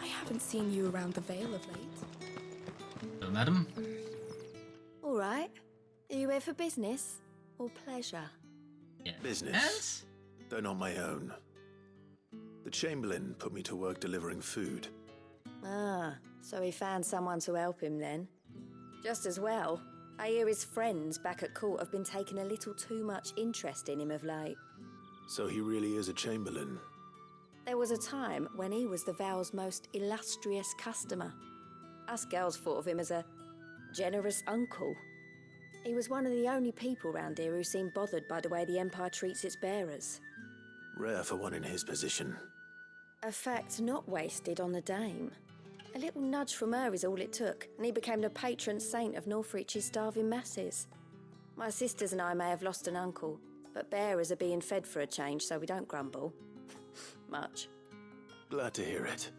I haven't seen you around the Vale of late. Hello, madam. All right. Are you here for business or pleasure? Yeah. Business. Though not my own. The Chamberlain put me to work delivering food. Ah, so he found someone to help him then. Just as well. I hear his friends back at court have been taking a little too much interest in him of late. So he really is a Chamberlain. There was a time when he was the Vale's most illustrious customer. Us girls thought of him as a generous uncle. He was one of the only people round here who seemed bothered by the way the Empire treats its bearers. Rare for one in his position. A fact not wasted on the dame. A little nudge from her is all it took, and he became the patron saint of Northreach's starving masses. My sisters and I may have lost an uncle, but bearers are being fed for a change, so we don't grumble. Much. Glad to hear it.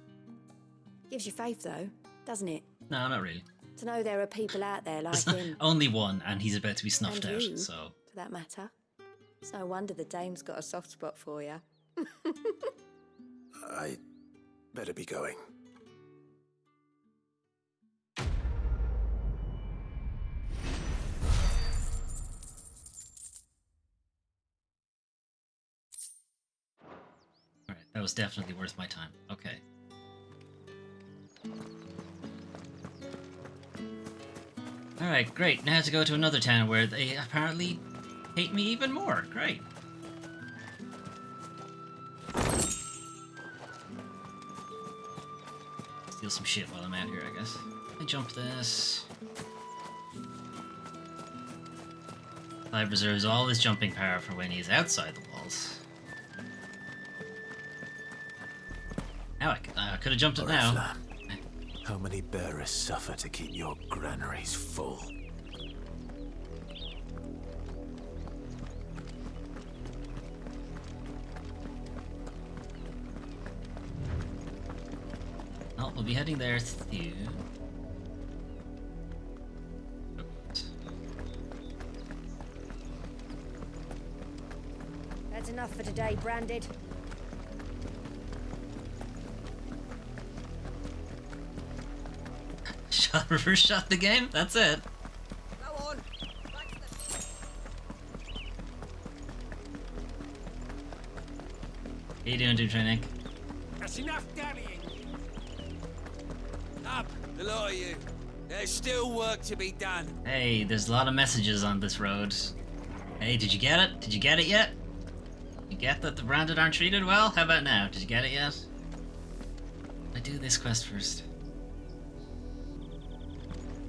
Gives you faith, though, doesn't it? No, not really. To know there are people out there like him. Only one, and he's about to be snuffed And out, you, so... for that matter. It's no wonder the dame's got a soft spot for you. I better be going. That was definitely worth my time. Okay. Alright, great. Now to go to another town where they apparently hate me even more. Great. Steal some shit while I'm out here, I guess. I jump this. Clive reserves all his jumping power for when he's outside the walls. Now I could have jumped it now. Oriflamme, how many bearers suffer to keep your granaries full? Oh, we'll be heading there through. That's enough for today, Branded. Reverse shot the game? That's it. Go on. How you doing, Doom Training? That's enough dallying. Up, the lot of you. There's still work to be done. Hey, there's a lot of messages on this road. Hey, did you get it? Did you get it yet? You get that the branded aren't treated well? How about now? Did you get it yet? I do this quest first.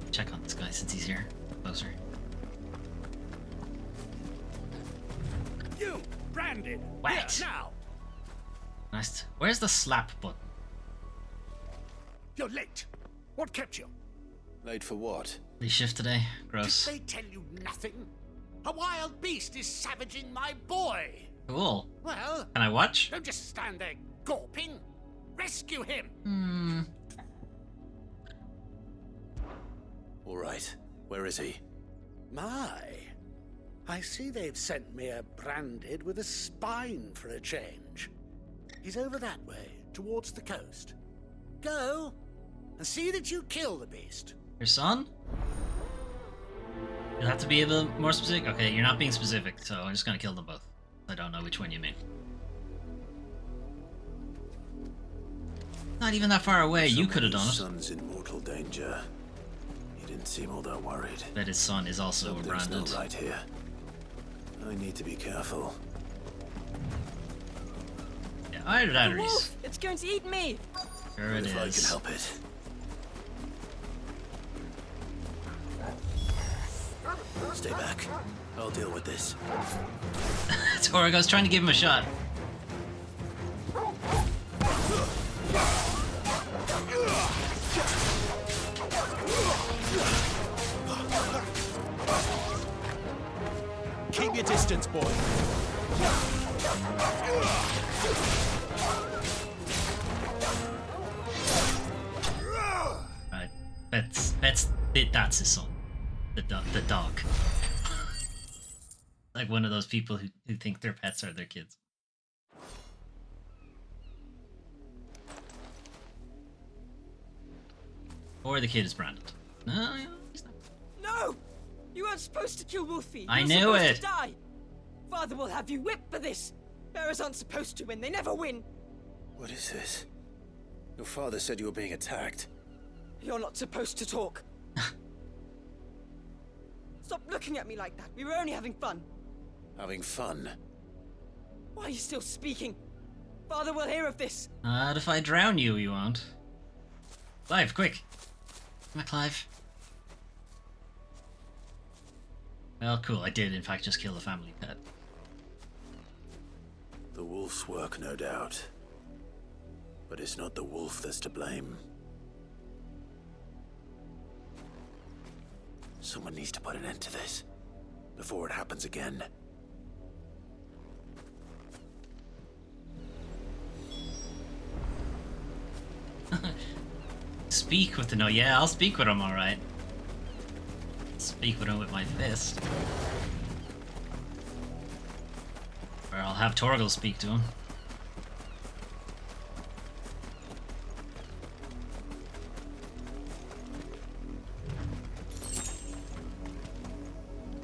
Check on this guy since he's here. Closer. You, Branded. What? Here, now. Nice. Where's the slap button? You're late. What kept you? Late for what? They shift today. Gross. Did they tell you nothing? A wild beast is savaging my boy. Cool. Well, can I watch? Don't just stand there gawping. Rescue him. Hmm. All right. Where is he? My. I see they've sent me a Branded with a spine for a change. He's over that way, towards the coast. Go, and see that you kill the beast. Your son? You'll have to be a little more specific. Okay, you're not being specific, so I'm just gonna kill them both. I don't know which one you mean. Not even that far away. You could have done it. Son's in mortal danger. He didn't seem all that worried. Bet his son is also Something's branded. not right here. I need to be careful. Yeah, either that or he's. It's going to eat me. Sure it if I is. can help it. Stay back. I'll deal with this. Torgo's trying to give him a shot. Keep your distance, boy. Right. That's his son. The dog. Like one of those people who think their pets are their kids. Or the kid is branded. No, he's not. No! You weren't supposed to kill Wolfie. I You're knew supposed it. To die. Father will have you whipped for this. Bearers aren't supposed to win. They never win. What is this? Your father said you were being attacked. You're not supposed to talk. Stop looking at me like that. We were only having fun. Having fun? Why are you still speaking? Father will hear of this. Not if I drown you, you won't. Clive, quick. Come on, Clive. Well, cool. I did, in fact, just kill the family pet. The wolf's work, no doubt. But it's not the wolf that's to blame. Someone needs to put an end to this before it happens again. Speak with the no. Yeah, I'll speak with him, alright. Speak with him with my fist. Or I'll have Torgal speak to him.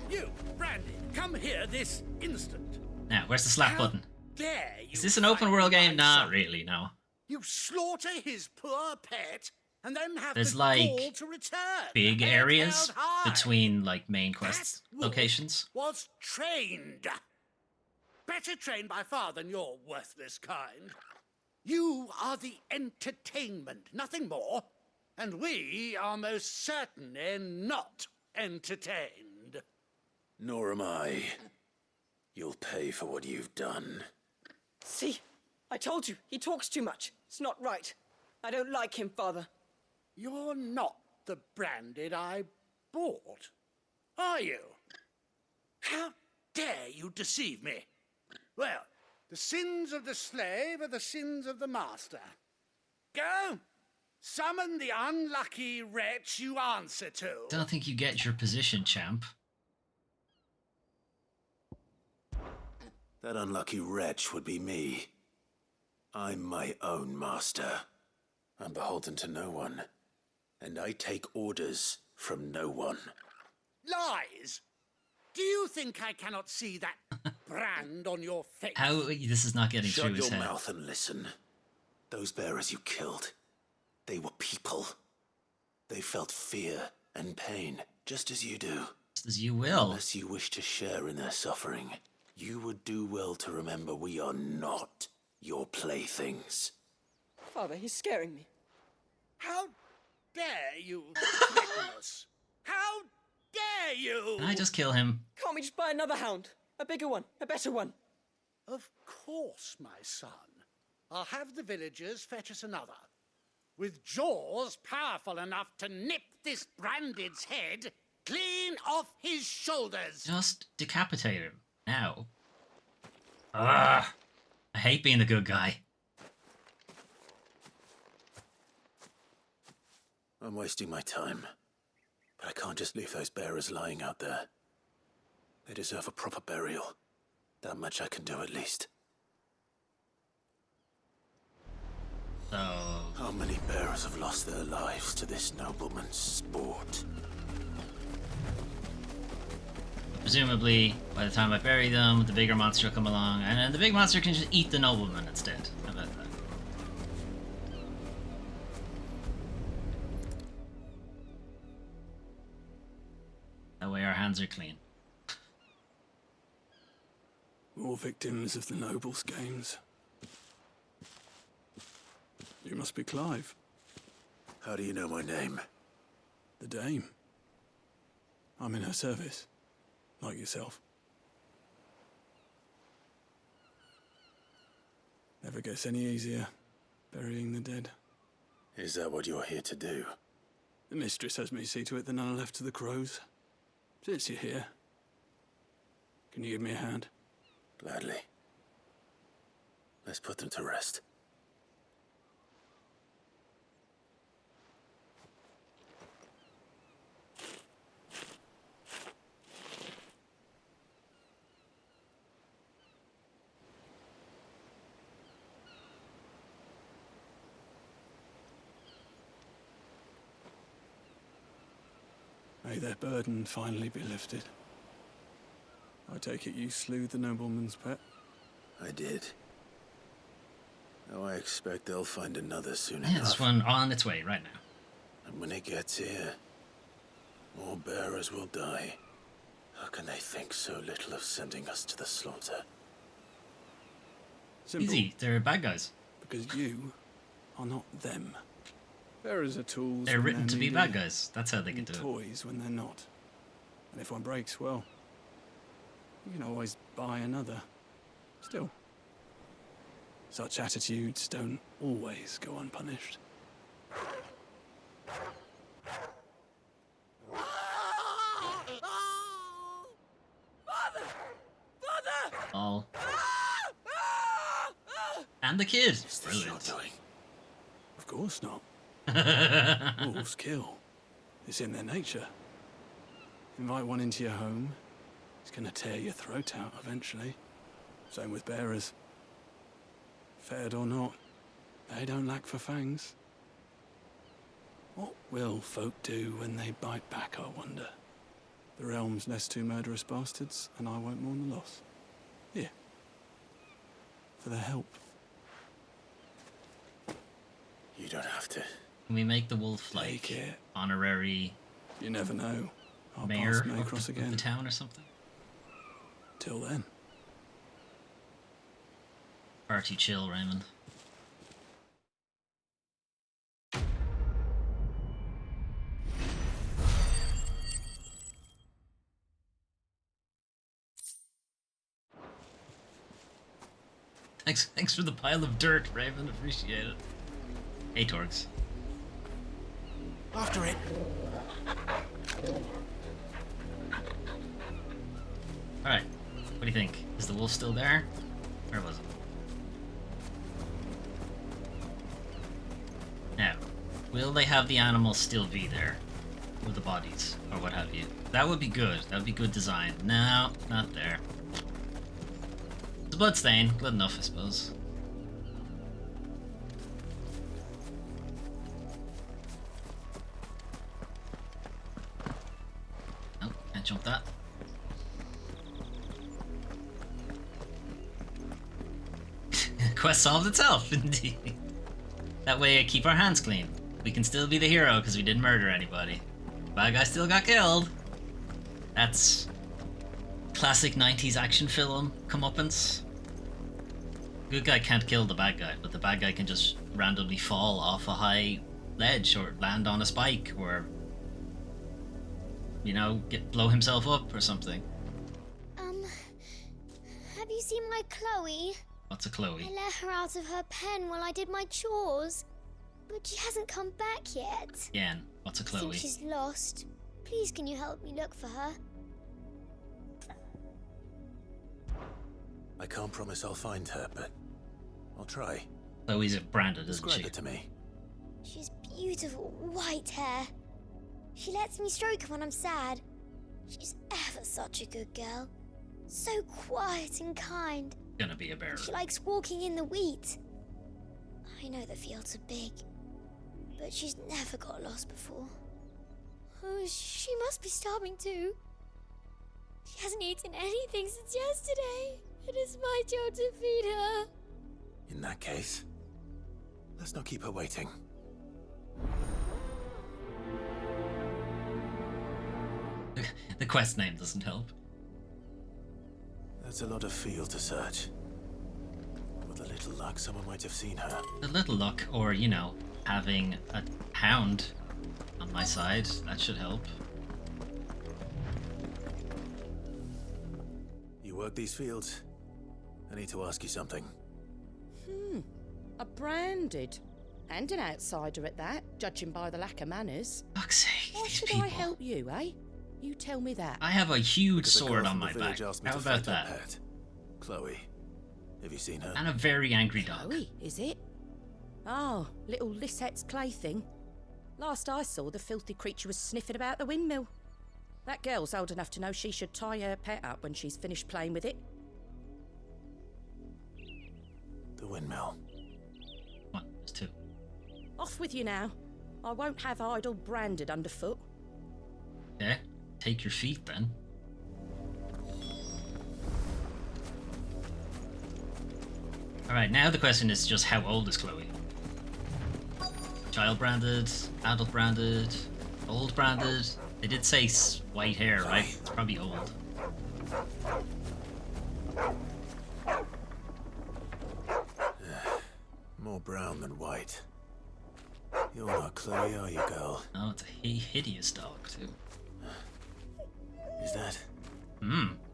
You, Brandy, come here this instant. Now, where's the slap button? dare you? Is this an open world game? my Not son? really, no. You slaughter his poor pet, and then have There's the like gall to return. big Head areas held high. between like main quest Wolf locations. was trained. Better trained by far than your worthless kind. You are the entertainment, nothing more. And we are most certainly not entertained. Nor am I. You'll pay for what you've done. See? I told you, he talks too much. It's not right. I don't like him, Father. You're not the Branded I bought, are you? How dare you deceive me? Well, the sins of the slave are the sins of the master. Go, summon the unlucky wretch you answer to. Don't think you get your position, champ. That unlucky wretch would be me. I'm my own master. I'm beholden to no one. And I take orders from no one. Lies! Do you think I cannot see that brand on your face? How this is not getting Shut through his your head. mouth and listen. Those bearers you killed, they were people. They felt fear and pain, just as you do. Just as you will. Unless you wish to share in their suffering, you would do well to remember we are not your playthings. Father, he's scaring me. How dare you threaten us? How dare you? Can I just kill him? Can't we just buy another hound? A bigger one, a better one. Of course, my son. I'll have the villagers fetch us another. With jaws powerful enough to nip this Branded's head clean off his shoulders. Just decapitate him. Now. Ugh. I hate being the good guy. I'm wasting my time. But I can't just leave those bearers lying out there. They deserve a proper burial. That much I can do at least. So... How many bearers have lost their lives to this nobleman's sport? Presumably, by the time I bury them, the bigger monster will come along, and then the big monster can just eat the nobleman instead. How about that? That way our hands are clean. More victims of the nobles' games. You must be Clive. How do you know my name? The Dame. I'm in her service, like yourself. Never gets any easier, burying the dead. Is that what you're here to do? The mistress has me see to it that none are left to the crows. Since you're here, can you give me a hand? Gladly. Let's put them to rest. May their burden finally be lifted. I take it you slew the nobleman's pet? I did. Now I expect they'll find another soon Yeah, enough. this one on its way right now. And when it gets here, more bearers will die. How can they think so little of sending us to the slaughter? Simple. Easy, they're bad guys. Because you are not them. Bearers are tools. They're when written to be needed, bad guys. That's how they can and do it. toys when they're not. And if one breaks, well, you can always buy another. Still, such attitudes don't always go unpunished. All. And the kid. Is this your doing? Of course not. Wolves kill. It's in their nature. Invite one into your home, it's gonna tear your throat out eventually. Same with bearers. Fed or not, they don't lack for fangs. What will folk do when they bite back, I wonder? The realm's less two murderous bastards, and I won't mourn the loss. Here. for their help. You don't have to. Can we make the wolf like Take it. honorary? You never know. Our Mayor paths may of cross the again. town or something. Till then. Far too chill, Raymond. Thanks for the pile of dirt, Raven. Appreciate it. Hey, Torgs. After it. Alright. What do you think? Is the wolf still there? Where was it? Now, will they have the animals still be there? With the bodies, or what have you? That would be good. That would be good design. No, not there. It's a blood stain. Good enough, I suppose. Nope, can't jump that. Quest solved itself, indeed. That way I keep our hands clean. We can still be the hero because we didn't murder anybody. Bad guy still got killed. That's classic 90s action film comeuppance. Good guy can't kill the bad guy, but the bad guy can just randomly fall off a high ledge or land on a spike or, you know, blow himself up or something. Have you seen my Chloe? What's a Chloe? I let her out of her pen while I did my chores, but she hasn't come back yet. Again, what's a I Chloe? think she's lost. Please, can you help me look for her? I can't promise I'll find her, but I'll try. Chloe's branded, isn't Describe she? it to me. She's beautiful white hair. She lets me stroke her when I'm sad. She's ever such a good girl. So quiet and kind. Gonna be a bear. She likes walking in the wheat. I know the fields are big, but she's never got lost before. Oh, she must be starving too. She hasn't eaten anything since yesterday. It is my job to feed her. In that case, let's not keep her waiting. The quest name doesn't help. That's a lot of field to search. With a little luck, someone might have seen her. A little luck, or, you know, having a hound on my side, that should help. You work these fields? I need to ask you something. A branded. And an outsider at that, judging by the lack of manners. Fuck's sake, Why should I help you, eh? You tell me that. I have a huge Because a girl sword on from the my village back. asked me How to about find her that? pet. Chloe. Have you seen her? And a very angry dog. Chloe, is it? Oh, little Lisette's plaything. Last I saw, the filthy creature was sniffing about the windmill. That girl's old enough to know she should tie her pet up when she's finished playing with it. The windmill. One, there's two. Off with you now. I won't have idle branded underfoot. Yeah, take your feet then. Alright, now the question is just how old is Chloe? Child branded, adult branded, old branded. They did say white hair, right? It's probably old. More brown than white. You're not Chloe, are you, girl? Oh, it's a hideous dog, too. Is that?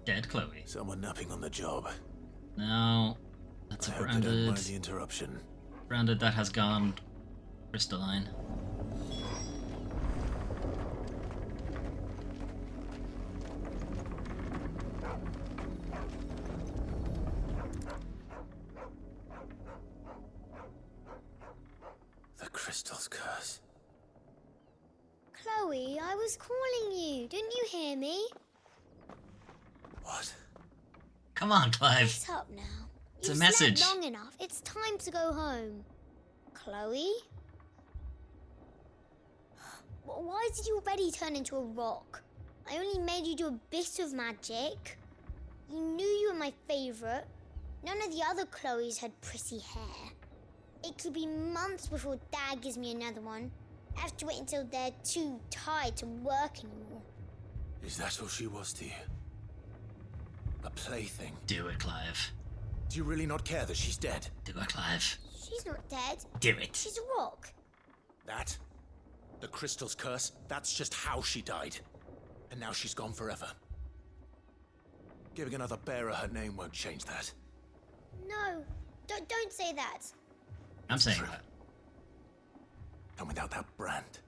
Dead Chloe. Someone napping on the job. No, that's a I hope they don't mind branded. the interruption. Branded that has gone crystalline. The crystal's curse. Chloe, I was calling you. Didn't you hear me? What? Come on, Clive. Get up now. It's You've a message. slept long enough. It's time to go home. Chloe? Why did you already turn into a rock? I only made you do a bit of magic. You knew you were my favourite. None of the other Chloes had pretty hair. It could be months before Dad gives me another one. I have to wait until they're too tired to work anymore. Is that all she was to you? A plaything? Do it, Clive. Do you really not care that she's dead? Do it, Clive. She's not dead. Do it. She's a rock. That? The crystal's curse? That's just how she died. And now she's gone forever. Giving another bearer her name won't change that. No, don't say that. I'm saying that. And without that brand,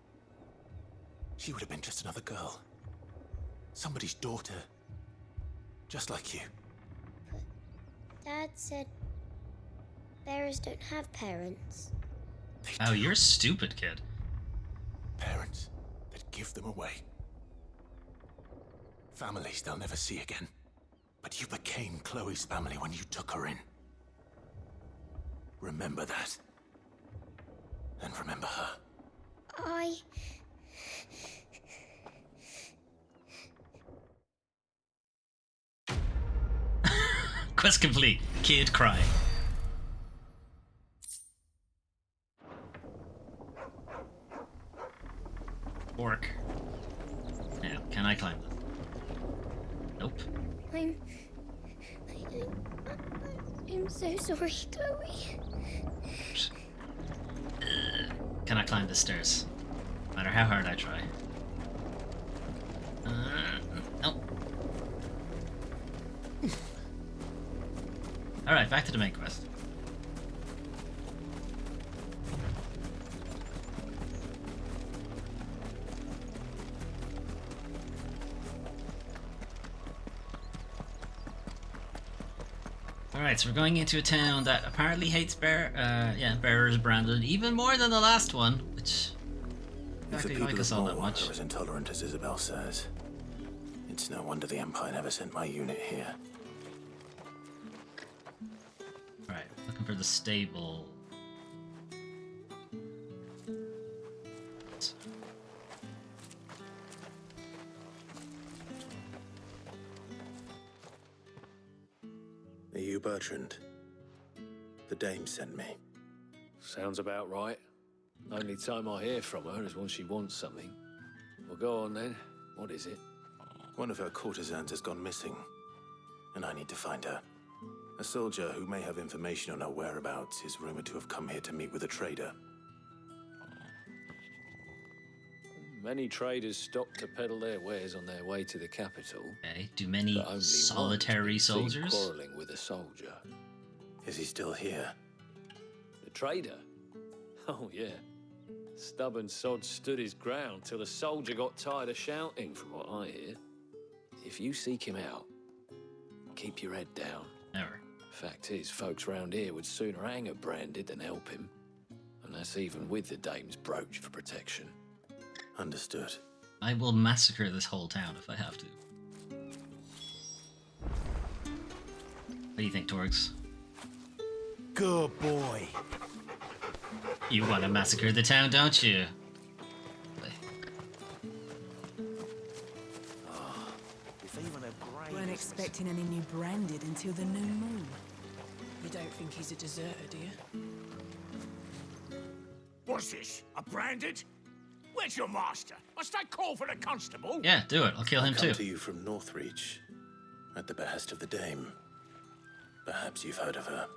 she would have been just another girl. Somebody's daughter. Just like you. But Dad said bearers don't have parents. Oh, you're a stupid kid. Parents that give them away. Families they'll never see again. But you became Chloe's family when you took her in. Remember that. And remember her. Quest complete. Kid crying. Orc. Now, can I climb this? Nope. I'm so sorry, Chloe. Can I climb the stairs? No matter how hard I try. Nope. Alright, back to the main quest. Alright, so we're going into a town that apparently hates bearers branded even more than the last one, which If the exactly people like us of all that Moore much. are as intolerant as Isabel says, it's no wonder the Empire never sent my unit here. Alright, looking for the stable. Are you Bertrand? The dame sent me. Sounds about right. Only time I hear from her is when she wants something. Well, go on then. What is it? One of her courtesans has gone missing, and I need to find her. A soldier who may have information on her whereabouts is rumored to have come here to meet with a trader. Many traders stop to peddle their wares on their way to the capital. Okay, do many but only solitary one's been seen soldiers? quarreling with a soldier. Is he still here? The trader? Oh, yeah. Stubborn sod stood his ground till the soldier got tired of shouting, from what I hear. If you seek him out, keep your head down. Never. Fact is, folks round here would sooner hang a branded than help him. And that's even with the dame's brooch for protection. Understood. I will massacre this whole town if I have to. What do you think, Torgs? Good boy. You want to massacre the town, don't you? Weren't expecting any new branded until the new moon. You don't think he's a deserter, do you? What's this? A branded? Where's your master? Must I call for the constable? Yeah, do it. I'll kill him I come too. to you from Northreach, at the behest of the dame. Perhaps you've heard of her.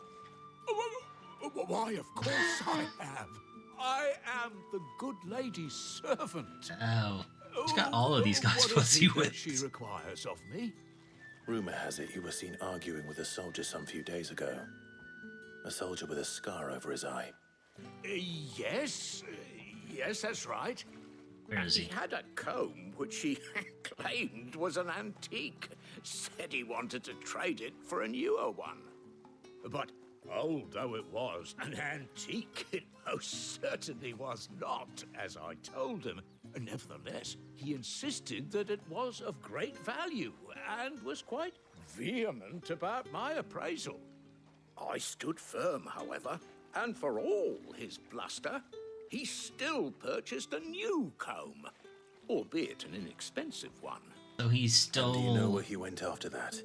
Why, of course I have. I am the good lady's servant. Oh. He's got all of these guys What is pussy it that with. she requires of me? Rumor has it you were seen arguing with a soldier some few days ago. A soldier with a scar over his eye. Yes, that's right. Where is he? He had a comb which he claimed was an antique. Said he wanted to trade it for a newer one. But old though it was, an antique it most certainly was not, as I told him. Nevertheless, he insisted that it was of great value and was quite vehement about my appraisal. I stood firm, however, and for all his bluster, he still purchased a new comb, albeit an inexpensive one. So he stole... And do you know where he went after that?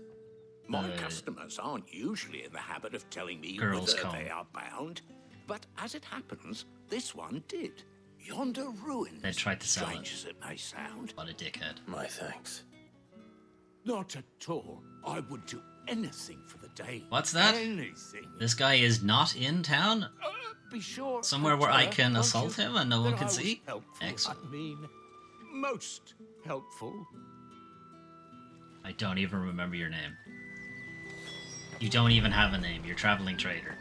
My customers aren't usually in the habit of telling me girls' whither comb. they are bound, but as it happens, this one did. Yonder ruins. They tried to sell it. Strange as it may sound. What a dickhead. My thanks. Not at all. I would do anything for the day. What's that? Anything. This guy is not in town? Be sure. Somewhere and where tell I her, can won't assault you, him and no one that can I was see? helpful. Excellent. I mean, most helpful. I don't even remember your name. You don't even have a name. You're traveling trader.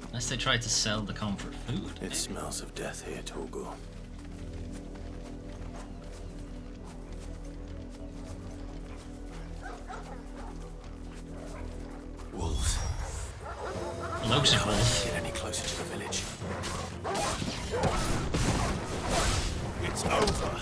Unless they tried to sell the comb for food. It smells of death here, Torgal. Wolves. Loaded wolf. Get any closer to the village. It's over.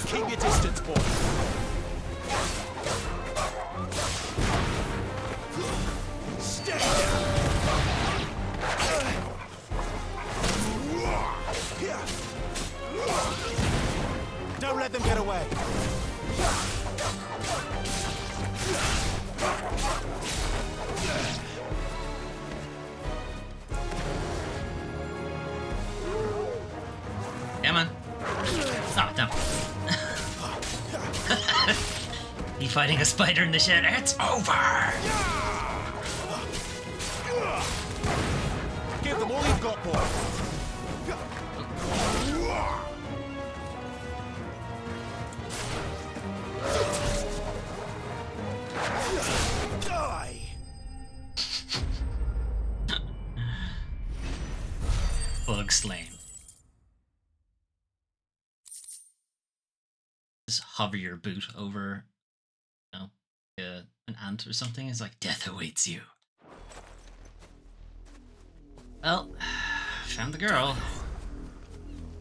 Keep your distance, boy. Stay down. Don't let them get away. Come on. Oh, damn. You fighting a spider in the shed? It's over! Give them all you've got, boy. Die. Bug slain. Just hover your boot over, you know, an ant or something. It's like, death awaits you. Well, found the girl.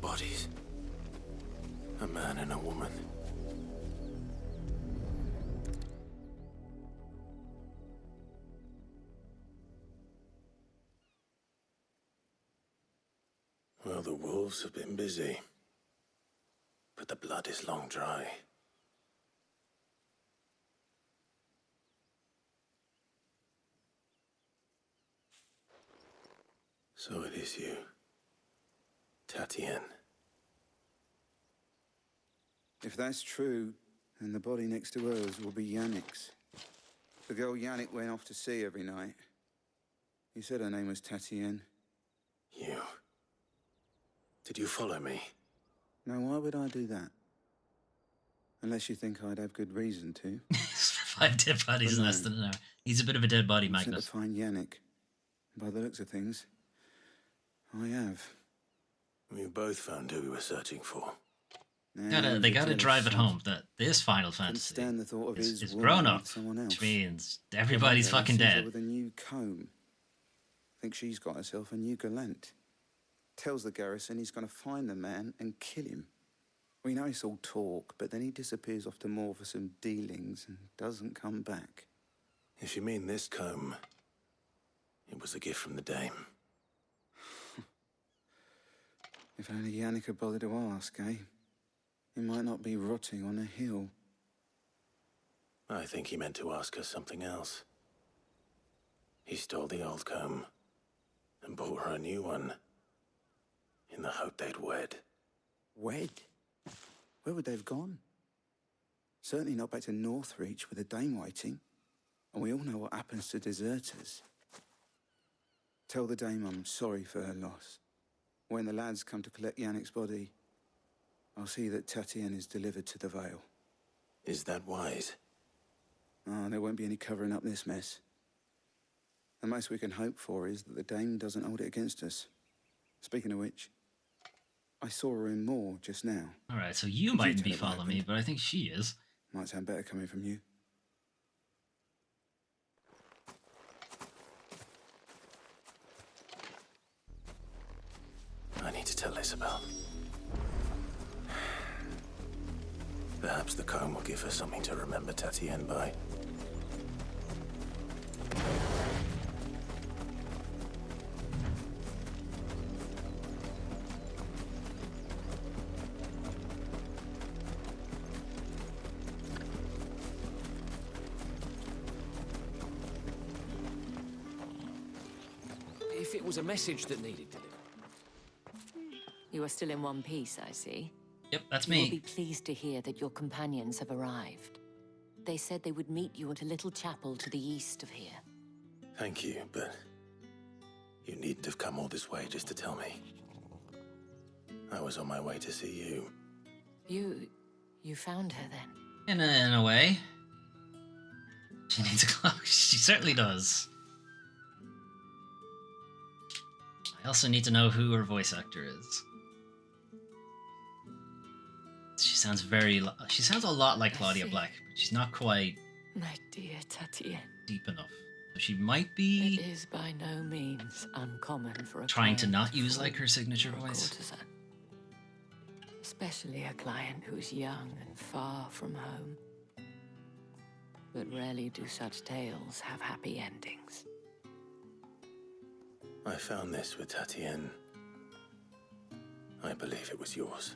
Bodies. A man and a woman. Well, the wolves have been busy. But the blood is long dry. So it is you, Tatienne. If that's true, then the body next to hers will be Yannick's. The girl Yannick went off to sea every night. He said her name was Tatienne. You. Did you follow me? Now, why would I do that? Unless you think I'd have good reason to. 5 dead bodies in less than an hour. He's a bit of a dead body I sent magnet. to find Yannick. By the looks of things, I have. We both found who we were searching for. They gotta drive it home that this Final Fantasy Stand the thought of is his grown woman up, with someone else. which means everybody's One day fucking sees her dead. with a new comb. Think she's got herself a new gallant. Tells the garrison he's going to find the man and kill him. We know it's all talk, but then he disappears off to Moor for some dealings and doesn't come back. If you mean this comb, it was a gift from the dame. If only Yannick had bothered to ask, eh? He might not be rotting on a hill. I think he meant to ask us something else. He stole the old comb and bought her a new one in the hope they'd wed. Wed? Where would they have gone? Certainly not back to Northreach with a dame waiting. And we all know what happens to deserters. Tell the dame I'm sorry for her loss. When the lads come to collect Yannick's body, I'll see that Tatienne is delivered to the Vale. Is that wise? Oh, there won't be any covering up this mess. The most we can hope for is that the Dame doesn't hold it against us. Speaking of which, I saw her in Moor just now. Alright, so you Did mightn't be tell her what following me, happened? but I think she is. Might sound better coming from you. I need to tell Isabel. Perhaps the comb will give her something to remember Tatienne by. If it was a message that needed delivered. You are still in one piece, I see. Yep, that's You will me. be pleased to hear that your companions have arrived. They said they would meet you at a little chapel to the east of here. Thank you, but you needn't have come all this way just to tell me. I was on my way to see you. You found her then? In a way. She needs a cloak. She certainly does. I also need to know who her voice actor is. She sounds she sounds a lot like Claudia Black, but she's not quite My dear Tatienne. deep enough. So she might be It is by no means uncommon for a trying to client not use fall like her signature for a voice. courtesan. Especially a client who's young and far from home. But rarely do such tales have happy endings. I found this with Tatienne. I believe it was yours.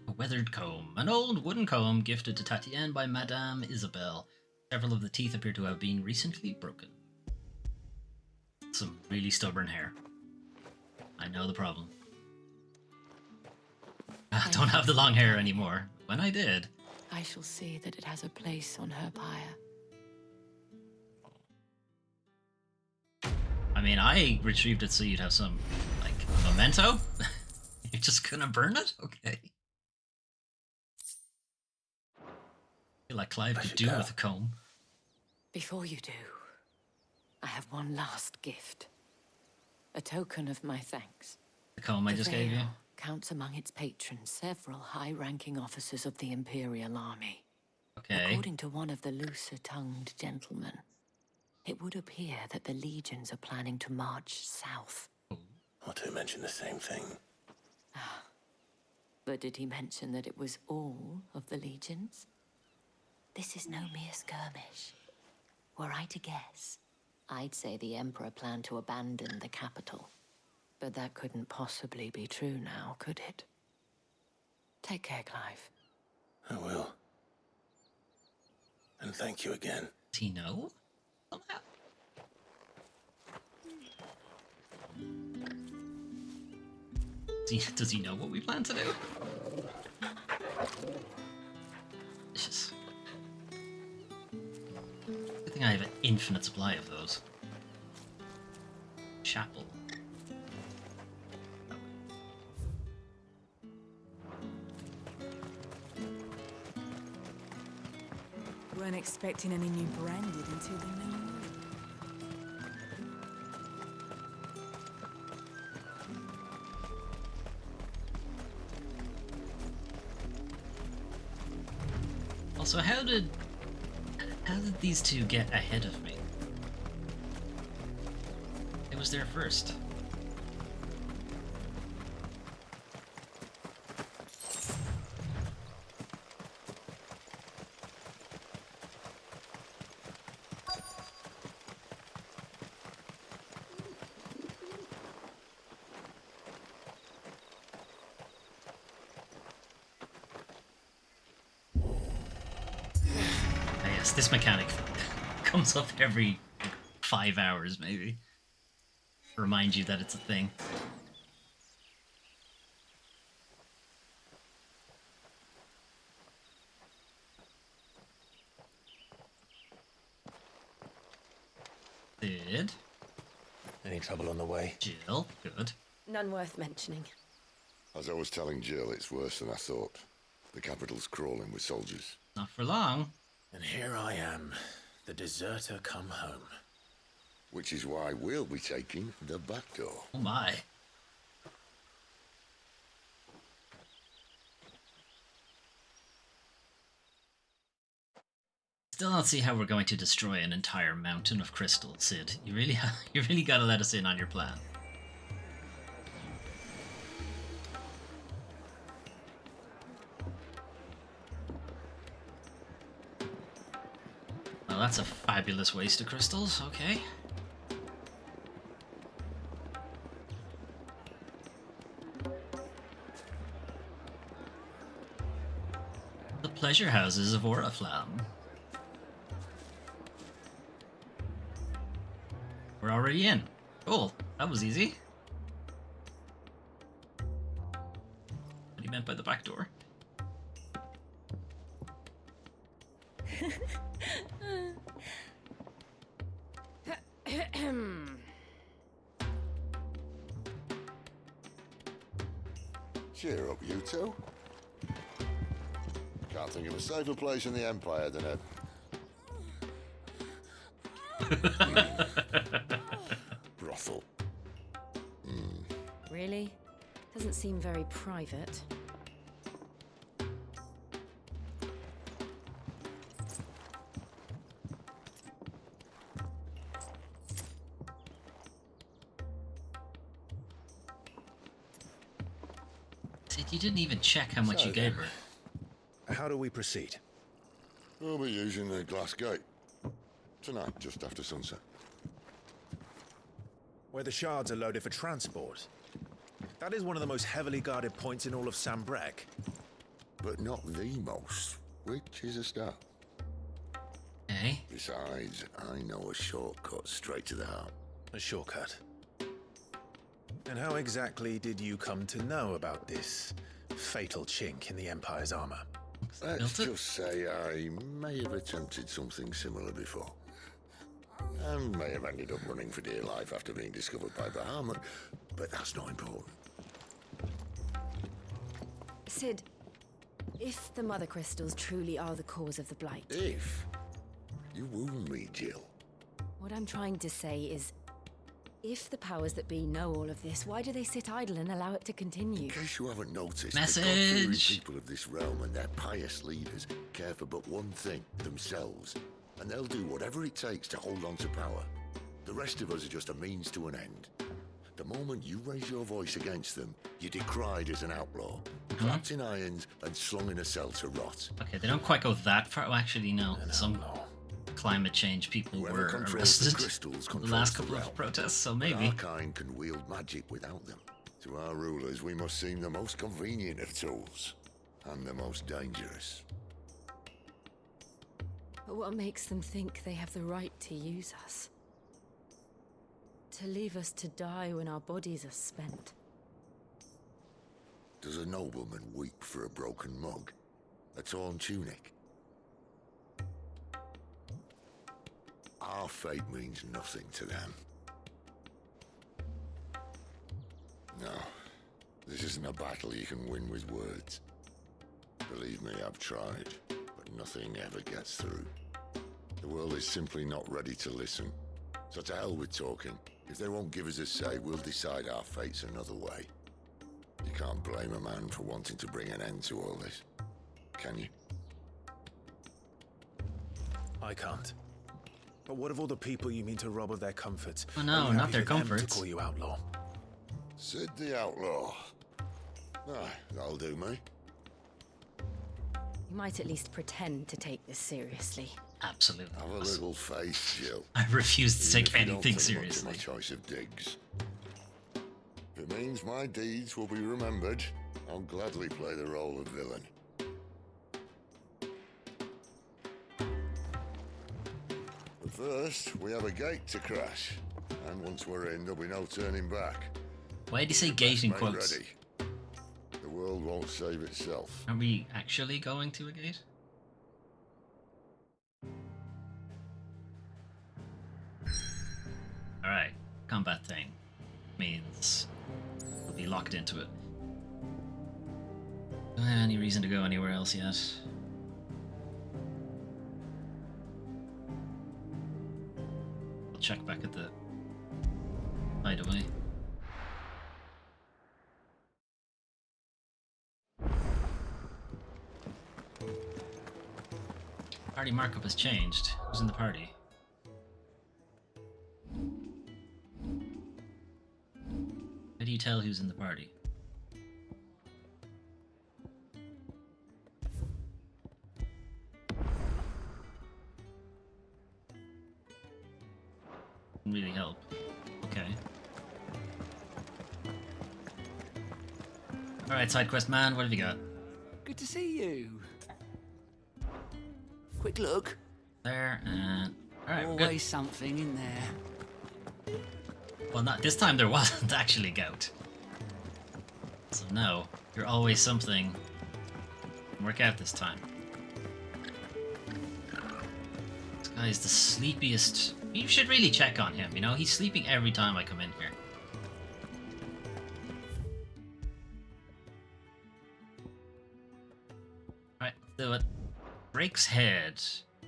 A weathered comb. An old wooden comb gifted to Tatienne by Madame Isabelle. Several of the teeth appear to have been recently broken. Some really stubborn hair. I know the problem. I don't have the long hair anymore. When I did. I shall see that it has a place on her pyre. I mean, I retrieved it so you'd have some, like, memento? You're just gonna burn it? Okay. I feel like Clive could do with a comb. Before you do, I have one last gift. A token of my thanks. The comb I just gave you? Counts among its patrons several high-ranking officers of the Imperial Army. Okay. According to one of the looser-tongued gentlemen, it would appear that the legions are planning to march south. Not to mention the same thing. But did he mention that it was all of the legions? This is no mere skirmish. Were I to guess, I'd say the Emperor planned to abandon the capital. But that couldn't possibly be true now, could it? Take care, Clive. I will. And thank you again. Does he know? Does he know what we plan to do? Delicious. Good thing I have an infinite supply of those. Chapel. Weren't expecting any new branded until the new moon. Also, how did these two get ahead of me? It was there first. This mechanic comes up every 5 hours, maybe. Remind you that it's a thing. Sid. Any trouble on the way? Jill, good. None worth mentioning. As I was telling Jill, it's worse than I thought. The capital's crawling with soldiers. Not for long. And here I am, The deserter come home. Which is why we'll be taking the back door. Oh my. Still don't see how we're going to destroy an entire mountain of crystal, Sid. You really gotta let us in on your plan. Well, that's a fabulous waste of crystals, okay. The pleasure houses of Oriflamme. We're already in. Cool. That was easy. What do you meant by the back door? Cheer up, you two. Can't think of a safer place in the Empire than a... brothel. Really? Doesn't seem very private. Sid, you didn't even check how much you gave her. How do we proceed? We'll be using the glass gate. Tonight, just after sunset. Where the shards are loaded for transport. That is one of the most heavily guarded points in all of Sambrec. But not the most, which is a start. Okay. Besides, I know a shortcut straight to the heart. A shortcut? And how exactly did you come to know about this fatal chink in the Empire's armor? Let's just say I may have attempted something similar before. And may have ended up running for dear life after being discovered by Bahamut, but that's not important. Sid, if the Mother Crystals truly are the cause of the Blight... If? You wound me, Jill. What I'm trying to say is, if the powers that be know all of this, why do they sit idle and allow it to continue? In case you haven't noticed, Message. the God-fearing people of this realm and their pious leaders care for but one thing, themselves. And they'll do whatever it takes to hold on to power. The rest of us are just a means to an end. The moment you raise your voice against them, you're decried as an outlaw, clapped in irons and slung in a cell to rot. Okay, they don't quite go that far. Well, actually, no. Some climate change people Whoever were controls arrested the crystals the controls last the couple of realm. protests, so But maybe. our kind can wield magic without them. To our rulers, we must seem the most convenient of tools, and the most dangerous. But what makes them think they have the right to use us? To leave us to die when our bodies are spent? Does a nobleman weep for a broken mug? A torn tunic? Our fate means nothing to them. No, this isn't a battle you can win with words. Believe me, I've tried, but nothing ever gets through. The world is simply not ready to listen. So to hell with talking. If they won't give us a say, we'll decide our fates another way. You can't blame a man for wanting to bring an end to all this, can you? I can't. But what of all the people you mean to rob of their comforts? Oh no, Are you not happy their for them comforts. to call you outlaw? Sid the Outlaw. Aye, that'll do me. You might at least pretend to take this seriously. Absolutely. Have a little faith, Jill. I refuse to Even take if you don't anything think much of seriously. my choice of digs. If it means my deeds will be remembered, I'll gladly play the role of villain. But first, we have a gate to crash. And once we're in, there'll be no turning back. Why did he say gate in Make quotes? ready. The world won't save itself. Are we actually going to a gate? Alright, combat thing means we'll be locked into it. Don't have any reason to go anywhere else yet. check back at the hideaway. Party markup has changed. Who's in the party? How do you tell who's in the party? Doesn't really help. Okay. Alright, side quest man, what have you got? Good to see you. Quick look. There, and... Alright, we're Always good. something in there. Well, not this time there wasn't actually gout. So no, you're always something. Work out this time. This guy is the sleepiest. You should really check on him, you know? He's sleeping every time I come in here. Alright, let's do it. Drake's Head.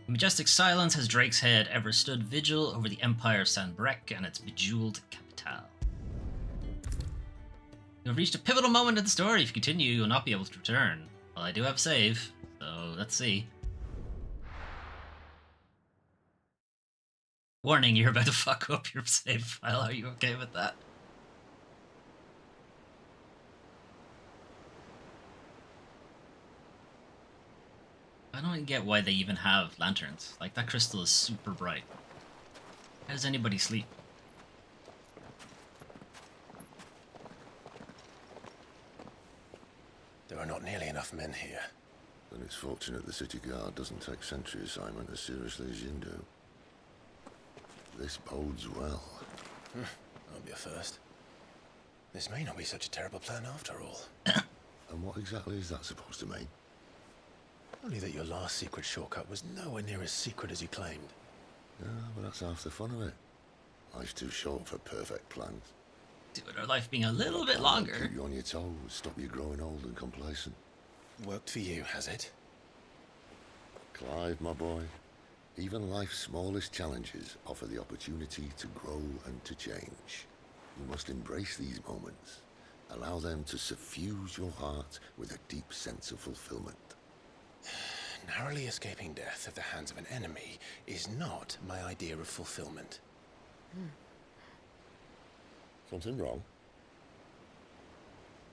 In majestic silence has Drake's Head ever stood vigil over the Empire of Sanbreque and its bejeweled capital. You have reached a pivotal moment in the story. If you continue, you will not be able to return. Well, I do have a save, so let's see. Warning, you're about to fuck up your save file. Are you okay with that? I don't get why they even have lanterns. Like, that crystal is super bright. How does anybody sleep? There are not nearly enough men here. Then it's fortunate the city guard doesn't take sentry assignment as seriously as you do. This bodes well. That'll be a first. This may not be such a terrible plan after all. And what exactly is that supposed to mean? Only that your last secret shortcut was nowhere near as secret as you claimed. Yeah, but that's half the fun of it. Life's too short for perfect plans. Do with our life being a little bit longer. Keep you on your toes, stop you growing old and complacent. Worked for you, has it? Clive, my boy, even life's smallest challenges offer the opportunity to grow and to change. You must embrace these moments. Allow them to suffuse your heart with a deep sense of fulfillment. Narrowly escaping death at the hands of an enemy is not my idea of fulfillment. Something wrong?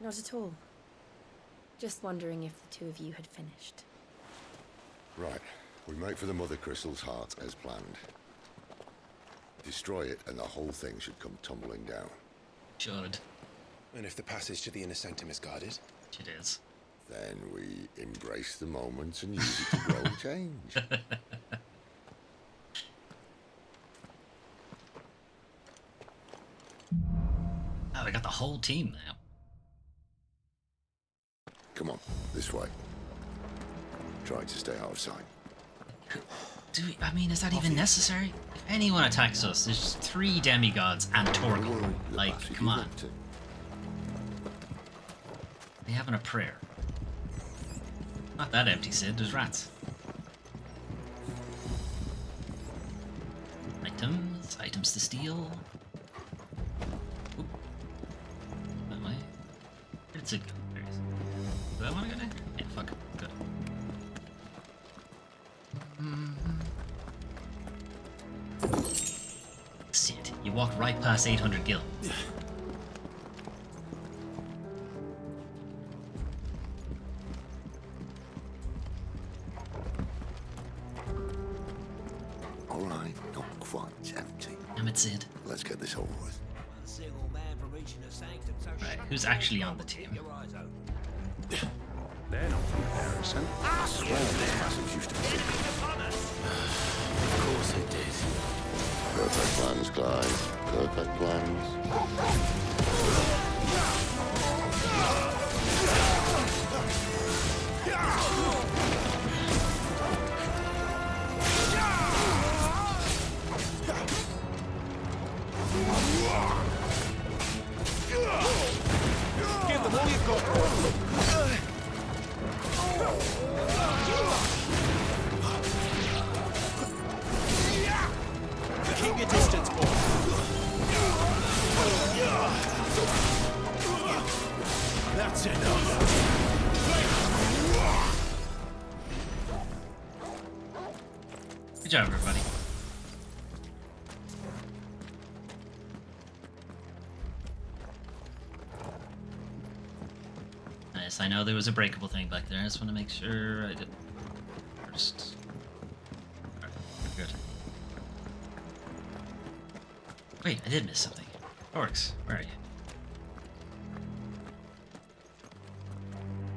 Not at all. Just wondering if the two of you had finished. Right. We make for the Mother Crystal's heart as planned. Destroy it and the whole thing should come tumbling down. Should. And if the passage to the inner sanctum is guarded? Which it is. Then we embrace the moment and use it to grow and change. Oh, we got the whole team now. Come on, this way. Try to stay out of sight. Do we, I mean, is that even necessary? If anyone attacks us, there's just 3 demigods and Torgal. Like, come on. They having a prayer. Not that empty, Sid. There's rats. Items to steal. Oop. That way. Where did Sid go? There he is. Do I want to go there? Yeah, fuck. Good. Sid, you walk right past 800 gil. Alright, not quite empty. Damn it, Sid. Let's get this over with. Right, who's actually on the team? They're not from Harrison. I swear these massive used to be. Of course it did. Perfect plans, Clive. Perfect plans. Give them all you've got. Keep your distance, boy. Good job, everybody. Nice. I know there was a breakable thing back there. I just want to make sure I did first. Alright, good. Wait, I did miss something. Orcs, where are you?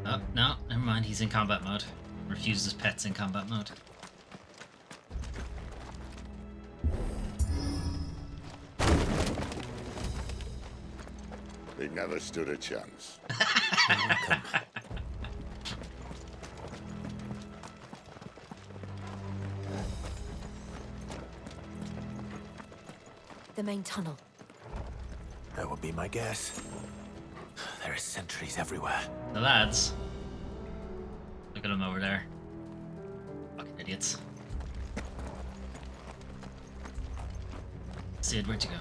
Oh, no, never mind. He's in combat mode. Refuses pets in combat mode. They never stood a chance. The main tunnel. That would be my guess. There are sentries everywhere. The lads. Look at them over there. Fucking idiots. Sid, where'd you go?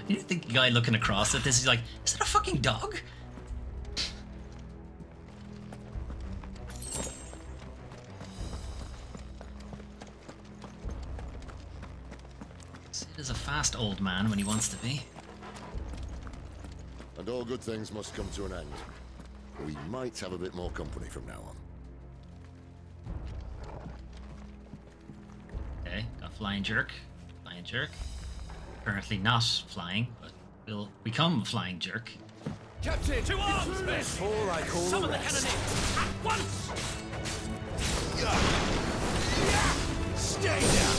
You think the guy looking across at this, he's like, is that a fucking dog? Sid is a fast old man when he wants to be. And all good things must come to an end. We might have a bit more company from now on. Okay, got flying jerk. Flying jerk. Currently not flying, but will become flying jerk. Captain, to arms, men! Before I call Summon the the rest. cannoneers at once! Stay down!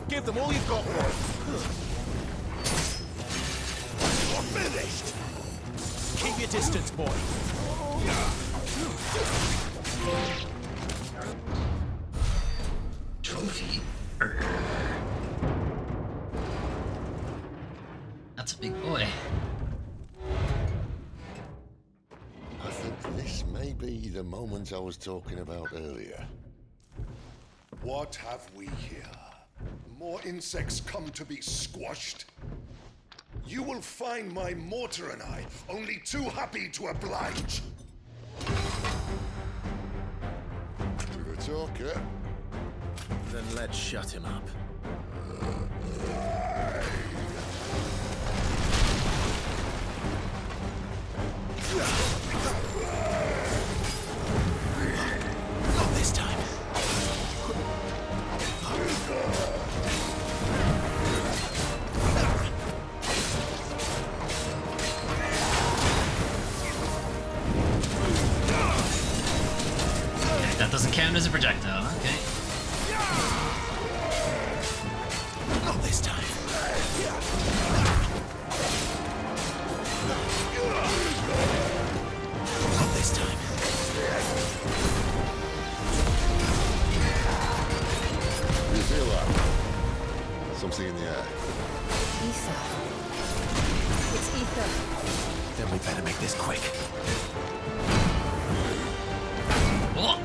Give them all you've got, boy. You're finished! Keep your distance, boy. Trophy. That's a big boy. I think this may be the moment I was talking about earlier. What have we here? More insects come to be squashed? You will find my mortar and I only too happy to oblige. To the talker. Then let's shut him up. Not this time. That doesn't count as a projectile, okay. Not this time. Not this time. You feel that? Something in the air. Ether. It's ether. Then we better make this quick. Oh.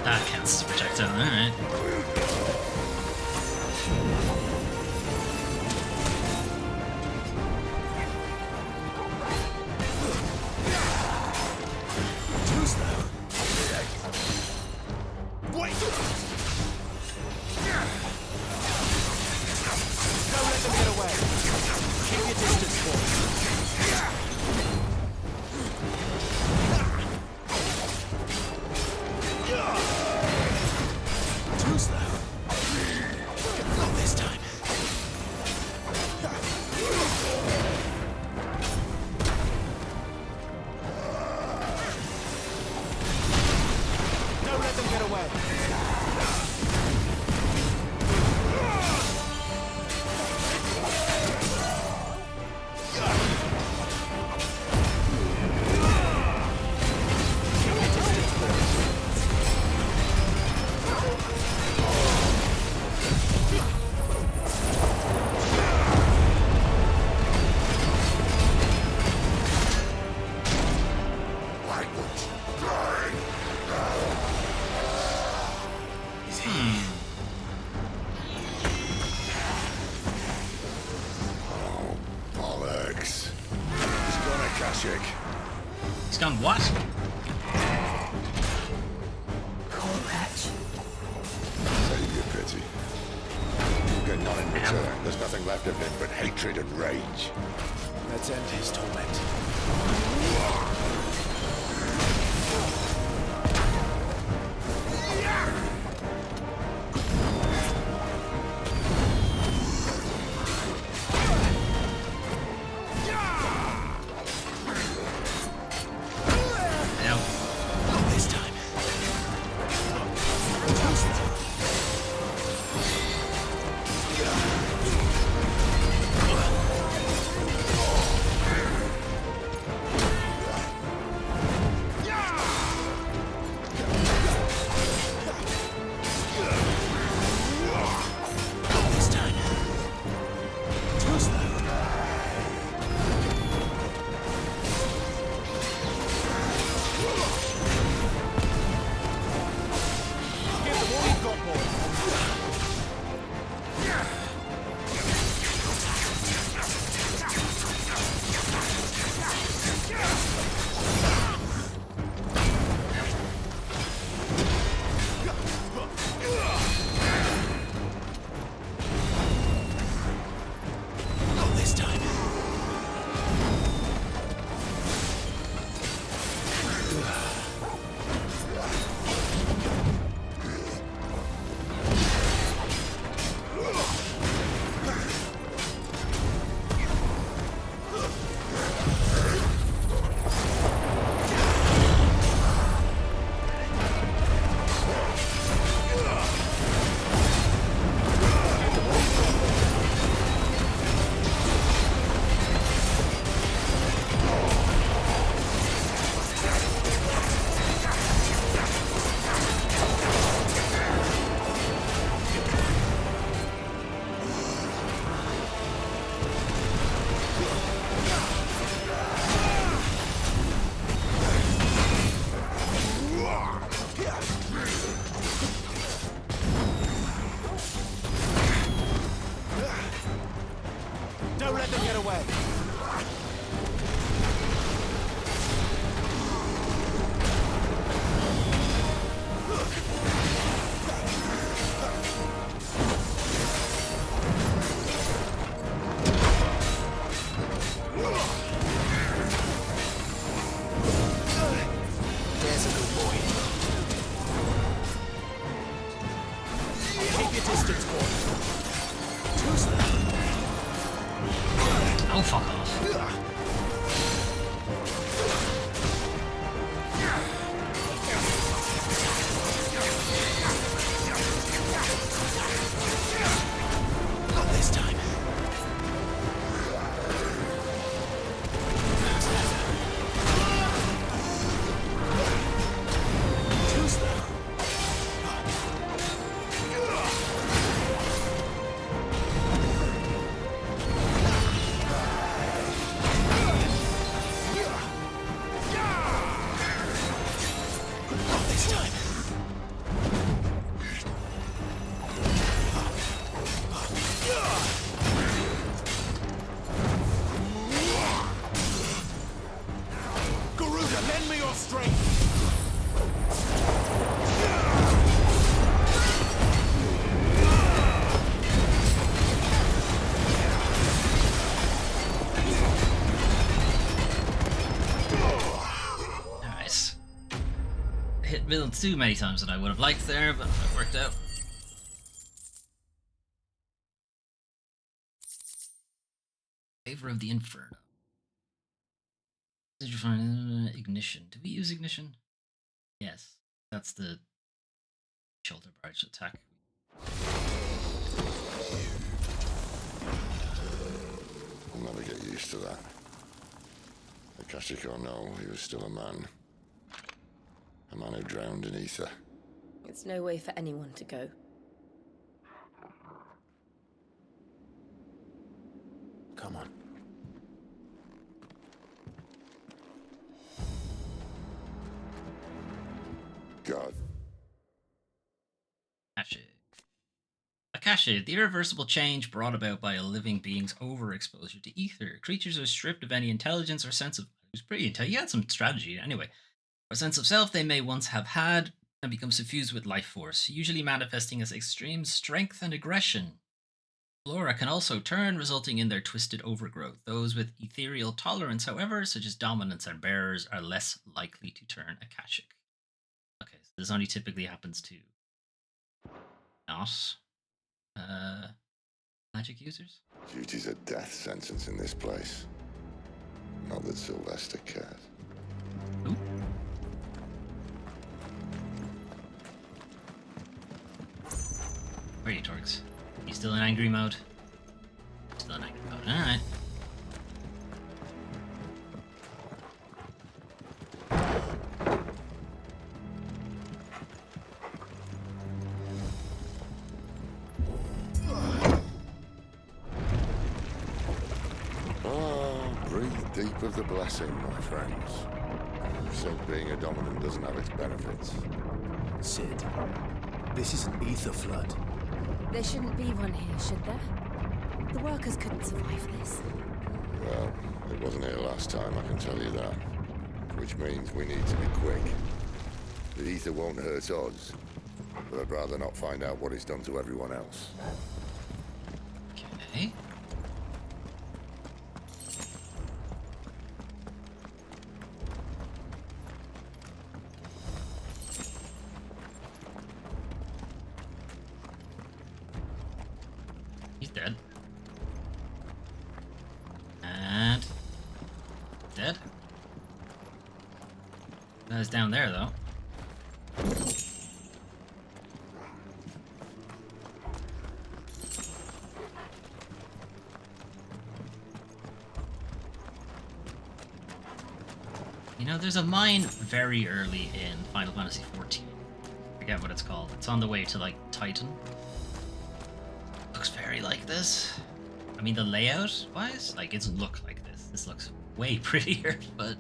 That counts as a projectile, alright. Too slow. Wait! Don't let them get away. Keep your distance, boy. Too slow. Not this time. Don't let them get away. What? Poor wretch. Save your pity. You get none in return. There's nothing left of him but hatred and rage. Let's end his torment. This time. Don't let them get away. There's a good boy. Keep your distance, boy. Too slow. Oh, fuck off. Not this time. Too slow. Not this time. Garuda, lend me your strength. Nice. Hit Bill too many times than I would have liked there, but it worked out. Favor of the Inferno. Did you find ignition? Do we use ignition? Yes. That's the shoulder barrage attack. I'll never get used to that. Akashic or no, he was still a man. A man who drowned in ether. It's no way for anyone to go. Come on. God. Akasha, the irreversible change brought about by a living being's overexposure to ether. Creatures are stripped of any intelligence or sense of He's pretty intelligent. He had some strategy. Anyway, a sense of self they may once have had and become suffused with life force, usually manifesting as extreme strength and aggression. Flora can also turn, resulting in their twisted overgrowth. Those with ethereal tolerance, however, such as dominance and bearers, are less likely to turn Akashic. Okay, so this only typically happens to not magic users. Duty's a death sentence in this place. Not that Sylvester cares. Ooh. Where are you, Torx? You still in angry mode? Still in angry mode. Alright. Breathe deep of the blessing, my friends. You said being a dominant doesn't have its benefits. Sid, this is an ether flood. There shouldn't be one here, should there? The workers couldn't survive this. Well, it wasn't here last time, I can tell you that. Which means we need to be quick. The ether won't hurt us, but I'd rather not find out what it's done to everyone else. Okay. He's dead. And dead. That is down there, though. You know, there's a mine very early in Final Fantasy XIV. I forget what it's called. It's on the way to, like, Titan. Looks very like this. I mean, the layout-wise, like, it doesn't look like this. This looks way prettier, but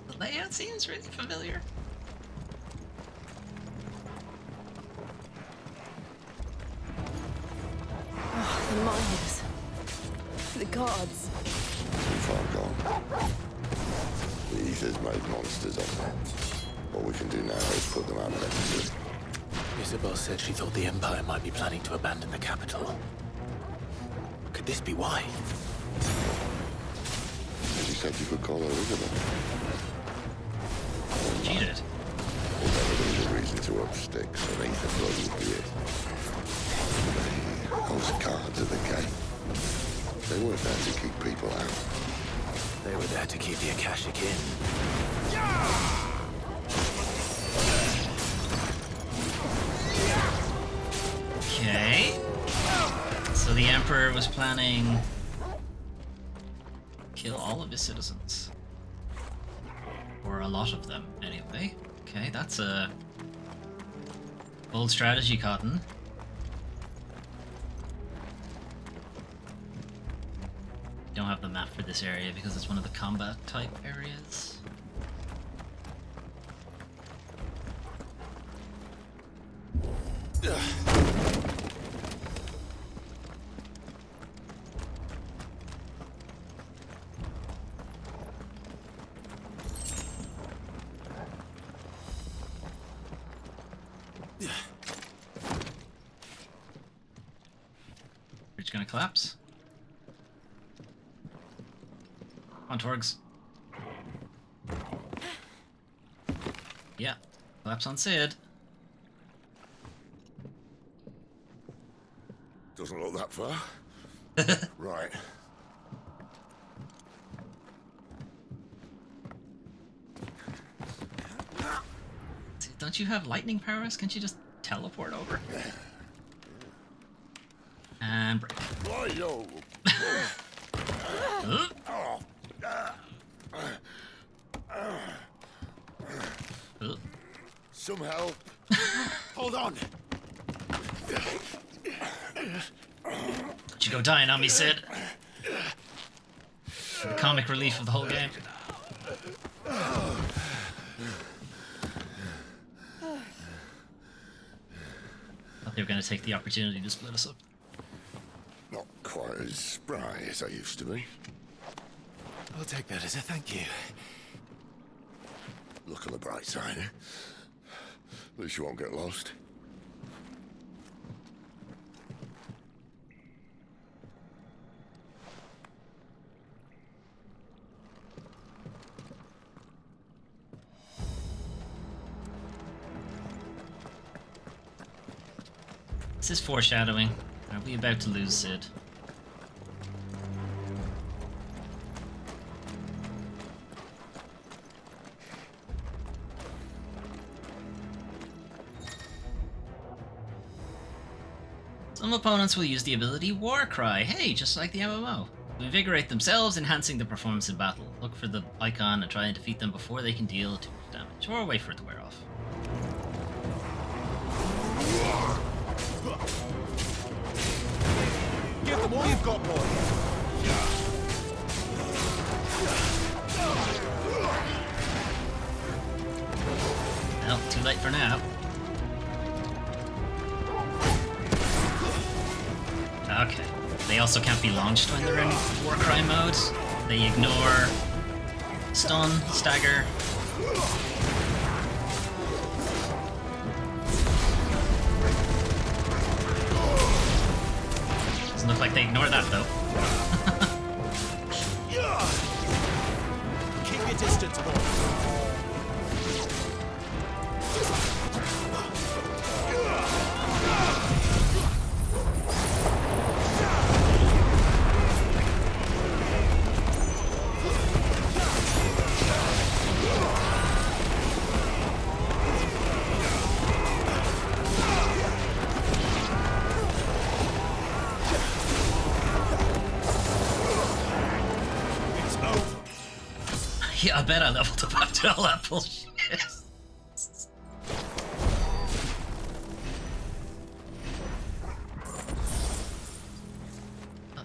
the layout seems really familiar. Oh, the miners. The gods. Too far gone. The ether's made monsters of them. What we can do now is put them out of their misery. Isabel said she thought the Empire might be planning to abandon the capital. Could this be why? She said you could call her Isabel. She did. If ever there was a reason to up sticks, an ether flood would be it. Those guards at the gate. They weren't there to keep people out. They were there to keep the Akashic in. Okay. So the Emperor was planning to kill all of his citizens. Or a lot of them, anyway. Okay, that's a bold strategy, Cotton. Don't have the map for this area because it's one of the combat type areas. Bridge gonna collapse. Come on, Torgs. Yeah, collapse on Sid. Doesn't look that far. Right. Don't you have lightning powers? Can't you just teleport over? And break. Why, yo? Some help. Hold on. Don't you go dying on me, Sid. The comic relief of the whole game. Thought they were going to take the opportunity to split us up. Not quite as spry as I used to be. I'll take that as a thank you. Look on the bright side, eh? At least you won't get lost. This is foreshadowing. Are we about to lose Sid? Some opponents will use the ability War Cry, hey, just like the MMO, to invigorate themselves, enhancing their performance in battle. Look for the icon and try and defeat them before they can deal too much damage, or wait for it to wear off. Give them all you've got, boy. Well, too late for now. Okay. They also can't be launched when they're in Warcry mode. They ignore stun, stagger. Doesn't look like they ignore that though. Keep your distance, boy. Yeah, I bet I leveled up after all that bullshit.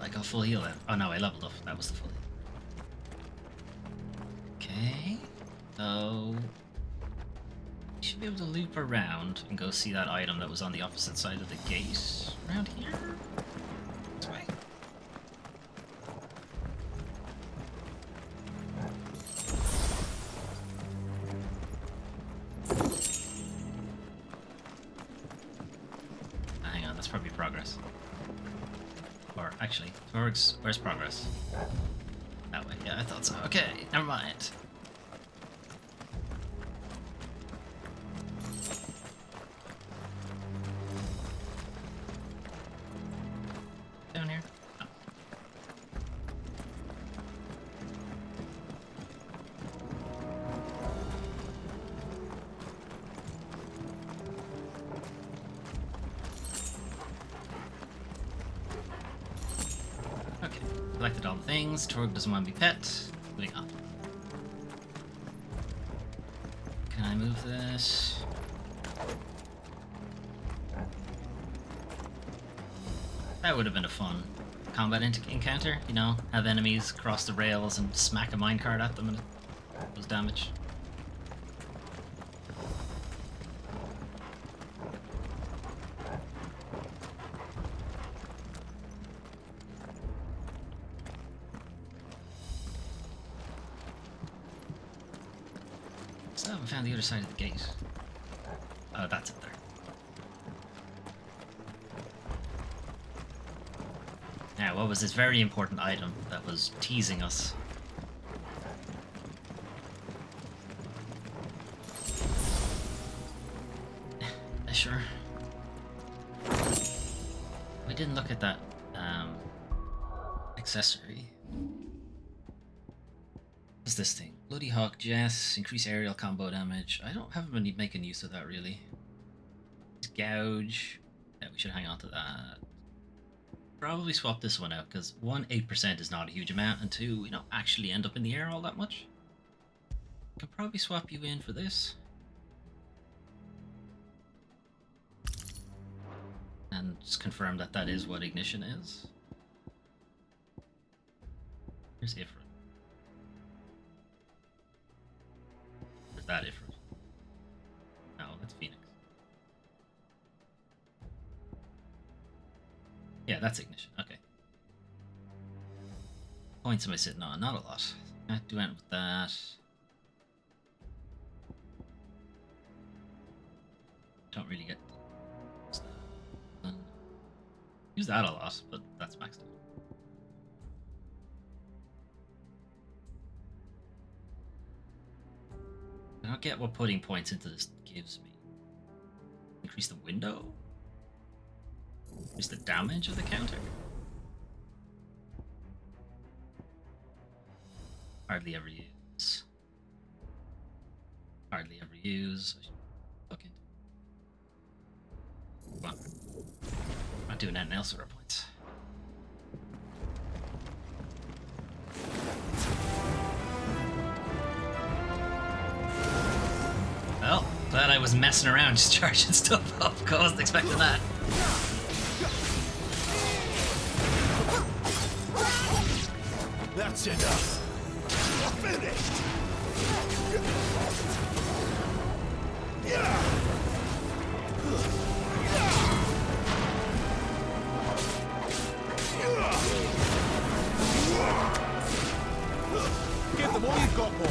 I got full heal then. Oh no, I leveled up. That was the full heal. Okay. So... you should be able to loop around and go see that item that was on the opposite side of the gate. Around here? This way? Hang on, that's probably progress. Or actually, where's progress? That way, yeah, I thought so. Okay, never mind. Down here? Oh. Okay, collected all the things. Torg doesn't want to be pet. Moving on. Can I move this? That would have been a fun combat encounter, you know? Have enemies cross the rails and smack a minecart at them and it does damage. Still haven't found the other side of the gate. Oh, that's it there. Now, what was this very important item that was teasing us? Sure. We didn't look at that accessory. What's this thing? Bloody Hawk Jess, increase aerial combo damage. Haven't been making use of that really. Gouge. Yeah, we should hang on to that. Probably swap this one out because 1, 8% is not a huge amount, and 2, we don't actually end up in the air all that much. Could probably swap you in for this. And just confirm that that is what ignition is. Here's Ifrit. Where's that Ifrit? No, that's Phoenix. Yeah, that's ignition. Okay. Points am I sitting on? Not a lot. Can't do anything with that. Don't really get use that a lot, but that's maxed out. I don't get what putting points into this gives me. Increase the window? Increase the damage of the counter? Hardly ever use. Hardly ever use. Look into. Well, not doing anything else with our points. Well, glad I was messing around just charging stuff up. I wasn't expecting that. That's enough. Finished. Give them all you've got, boy.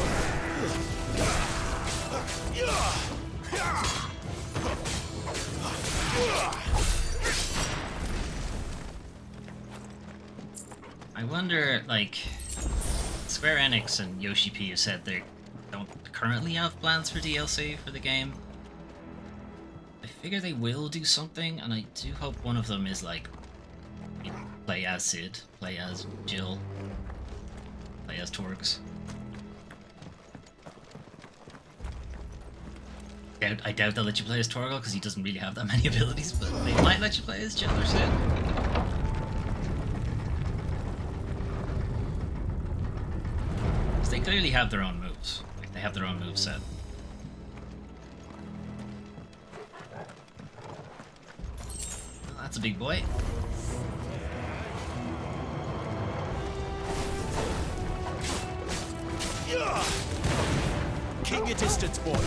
I wonder, like, Square Enix and Yoshi P have said they don't currently have plans for DLC for the game. I figure they will do something, and I do hope one of them is like, you know, play as Sid, play as Jill, play as Torgs. I doubt they'll let you play as Torgal because he doesn't really have that many abilities, but they might let you play as Jill or Sid. They clearly have their own moves. Like, they have their own move set. Well, that's a big boy. Keep your distance, boy.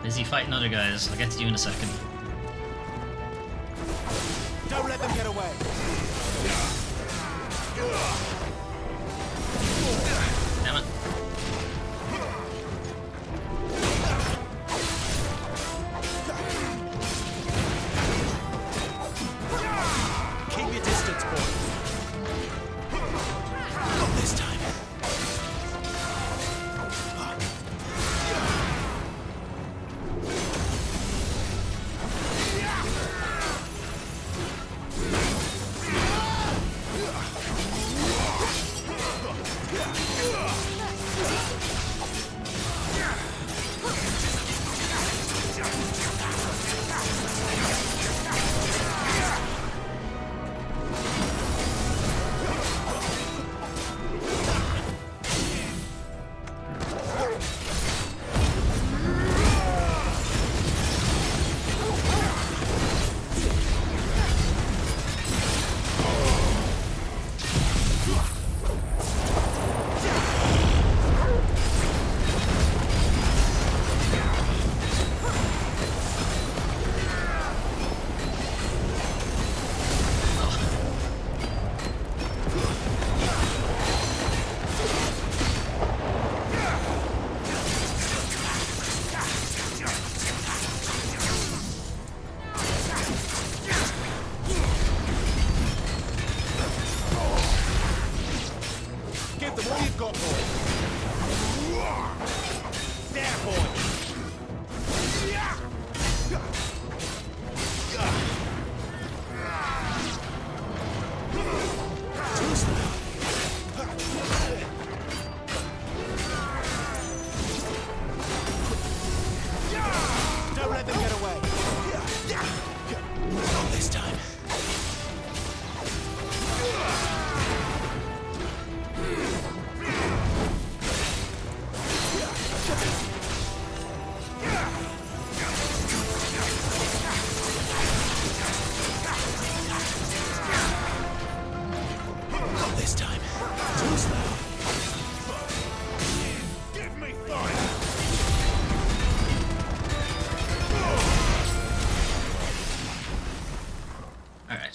Busy fighting other guys. I'll get to you in a second. Don't let them get away. Damn it. Keep your distance, boy. Not this time.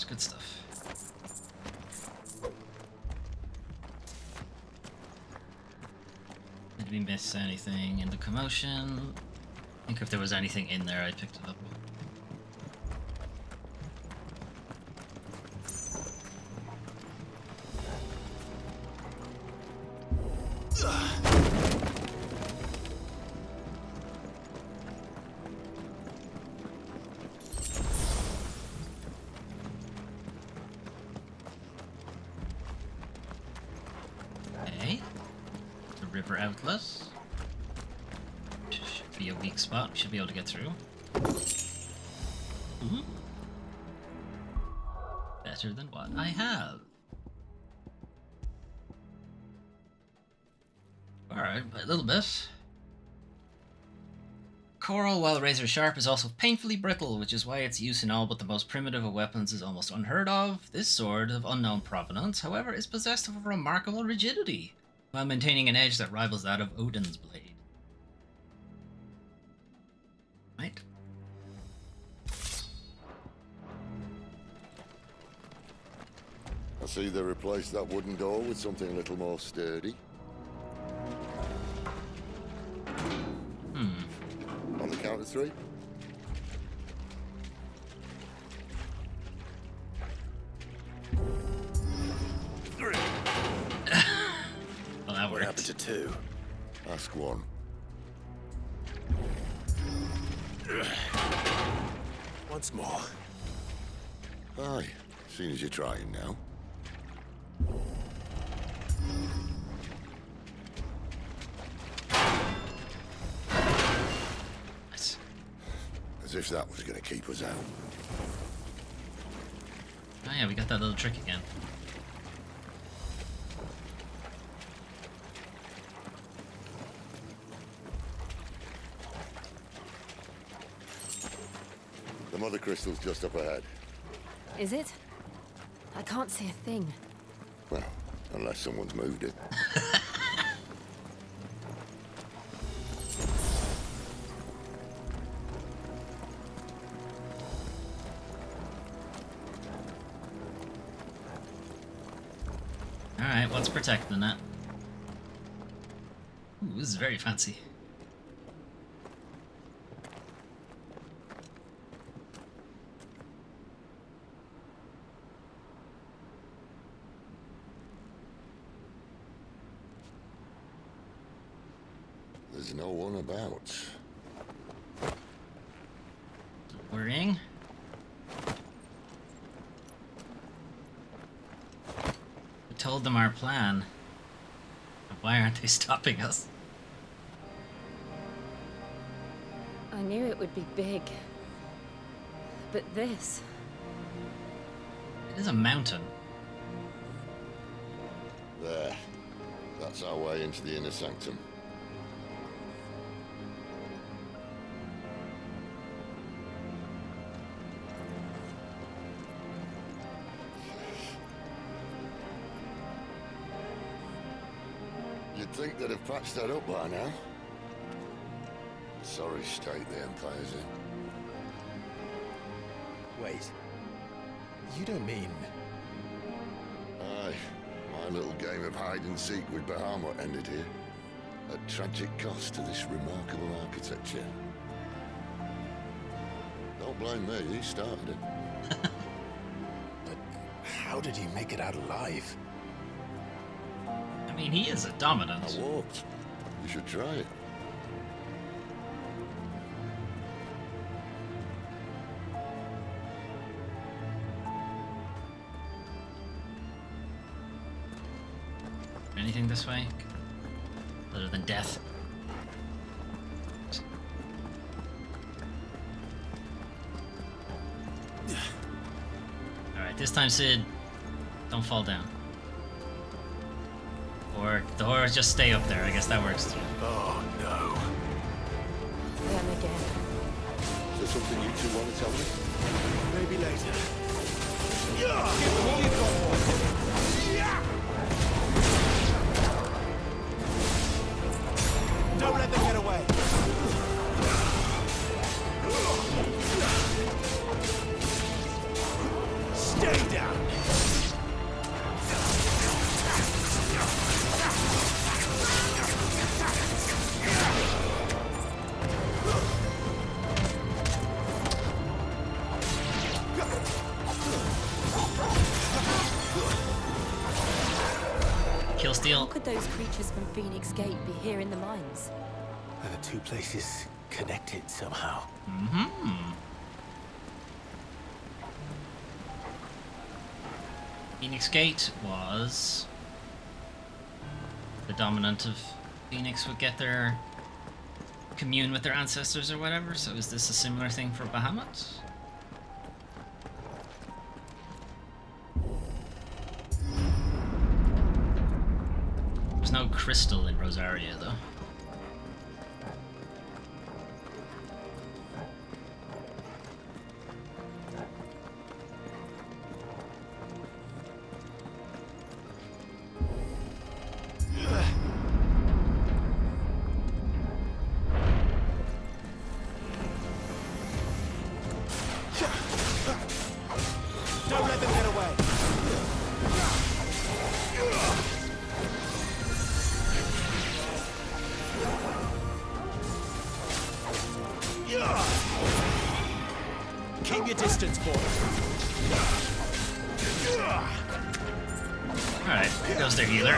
Good stuff. Did we miss anything in the commotion? I think if there was anything in there, I picked it up. Okay. The river outlet. Should be a weak spot. We should be able to get through. Better than what I have. Alright, by a little bit. Coral, while razor sharp, is also painfully brittle, which is why its use in all but the most primitive of weapons is almost unheard of. This sword, of unknown provenance, however, is possessed of a remarkable rigidity, while maintaining an edge that rivals that of Odin's blade. Right? I see they replaced that wooden door with something a little more sturdy. On the count of 3. Well, that what happened to 2? Ask 1. Once more. Aye, seeing as you're trying now. As if that was going to keep us out. Oh yeah, we got that little trick again. The mother crystal's just up ahead. Is it? I can't see a thing. Well, unless someone's moved it. Alright, what's protecting that? Ooh, this is very fancy. There's no one about. Worrying. We told them our plan. Why aren't they stopping us? I knew it would be big. But this... It is a mountain. There. That's our way into the inner sanctum. You'd think they'd have patched that up by now. Sorry state the Empire's in. Wait. You don't mean... Aye. My little game of hide-and-seek with Bahamut ended here. At tragic cost to this remarkable architecture. Don't blame me, he started it. But how did he make it out alive? I mean, he is a dominant. I walked. You should try it. Anything this way? Other than death? Alright, this time, Sid, don't fall down. Or just stay up there. I guess that works too. Oh, no. Them again. Is there something you two want to tell me? Maybe later. Yeah! Give them all you've got, boys. Yeah! Don't let them get away. Stay down. Kill steal. How could those creatures from Phoenix Gate be here in the mines? Are the two places connected somehow? Mm-hmm. Phoenix Gate was the dominant of Phoenix would get their commune with their ancestors or whatever, so is this a similar thing for Bahamut? There's no crystal in Rosaria though. Don't let them get away. Keep your distance, boy. Alright, here goes their healer.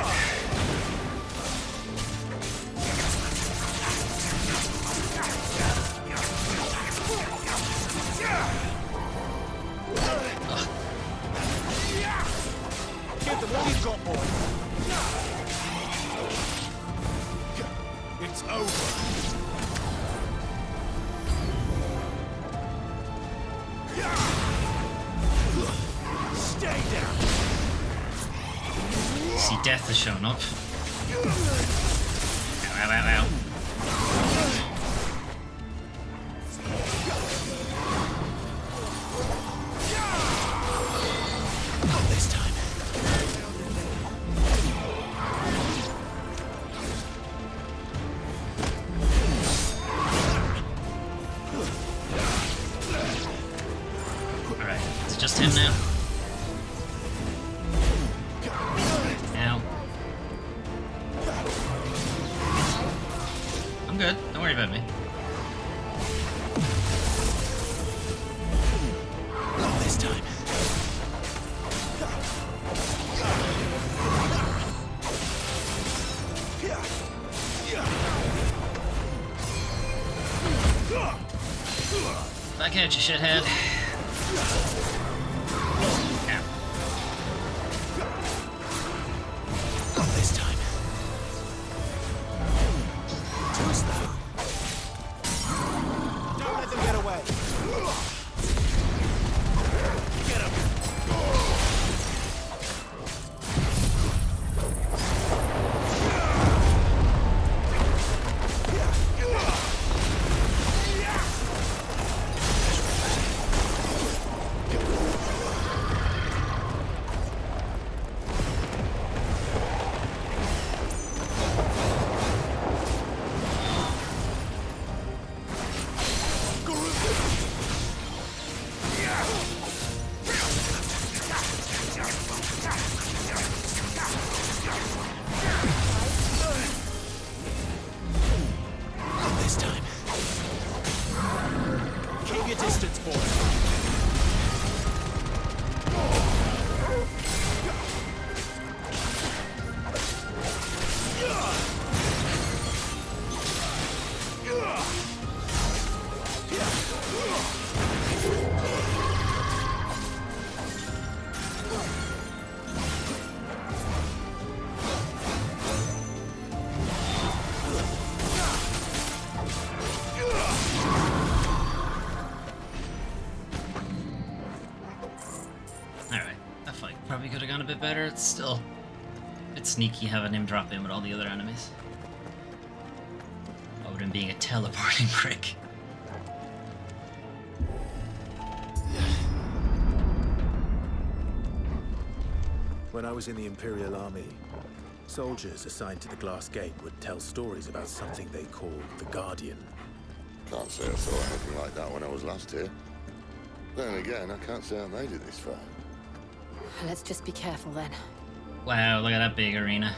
Give them all you've got, boy. It's over. Stay down. See, death has shown up. Ow, ow, ow, Not this time. Alright, it's just him now. Ow. I'm good, don't worry about me. Not this time. Back at you, shithead. Ow. Not this time. Too slow. Don't let them get away. Get him. Not this time. Keep your distance, boy. Alright, that fight probably could have gone a bit better. It's still a bit sneaky having him drop in with all the other enemies. Odin being a teleporting prick. When I was in the Imperial Army, soldiers assigned to the Glass Gate would tell stories about something they called the Guardian. Can't say I saw anything like that when I was last here. Then again, I can't say I made it this far. Let's just be careful then. Wow, look at that big arena.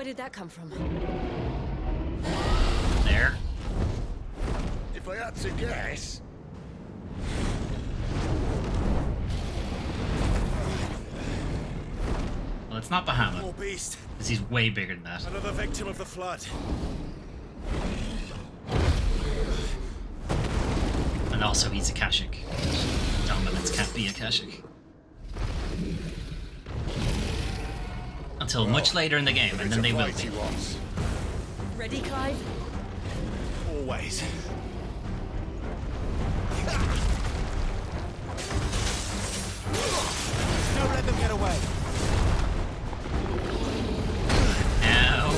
Where did that come from? There. If I had to guess, Well, it's not Bahamut. Poor beast. Because he's way bigger than that. Another victim of the flood. And also he's Akashic. Dominants can't be Akashic. Until much later in the game, and then they will be. Ready, Clive? Always. Don't let them get away. Ow.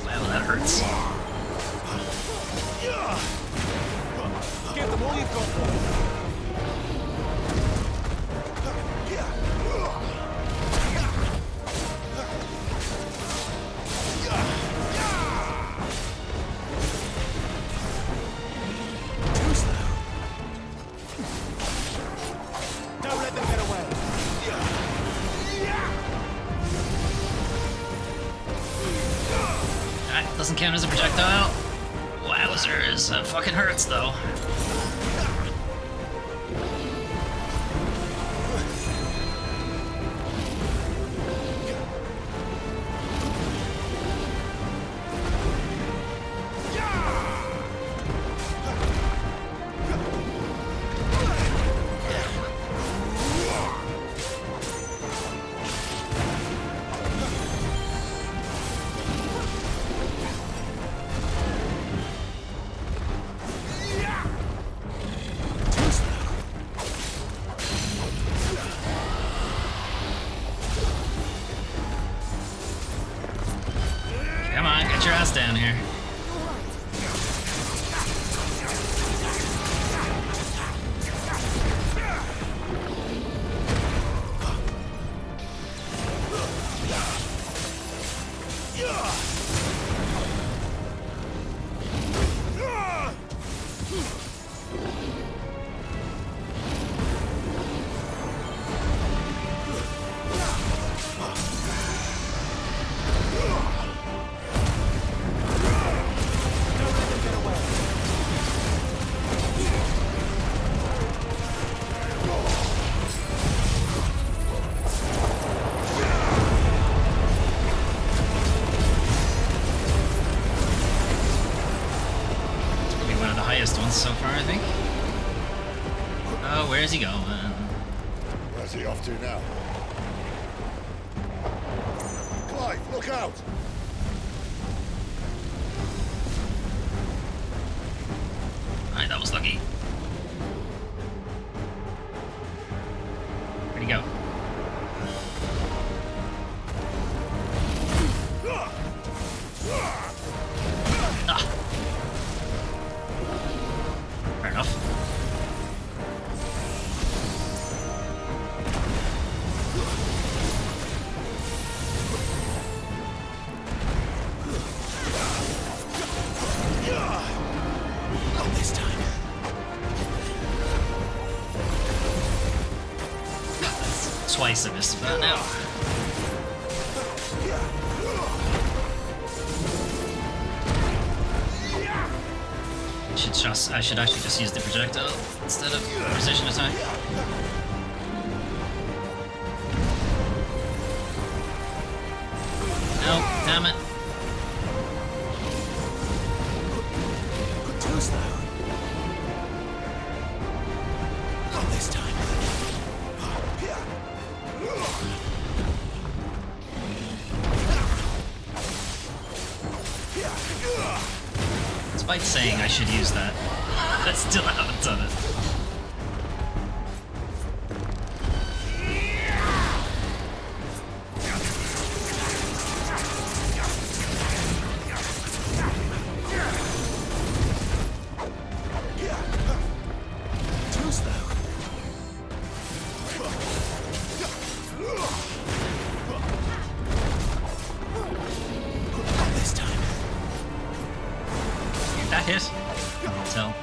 Wow, that hurts. Give them all you've got. Don't let them get away. That doesn't count as a projectile. Wowzers, that fucking hurts though. Come on, get your ass down here. So far, I think. Oh, where's he going? Where's he off to now? Clive, look out! Alright, that was lucky. Where'd he go? Ah. Fair enough. Not this time. Twice I missed that now. I should actually just use the projectile instead of precision attack. No, damn it. Too slow. Not this time. Despite saying I should use that, I still haven't done it. Too slow. Not this time. That hit? Can't tell.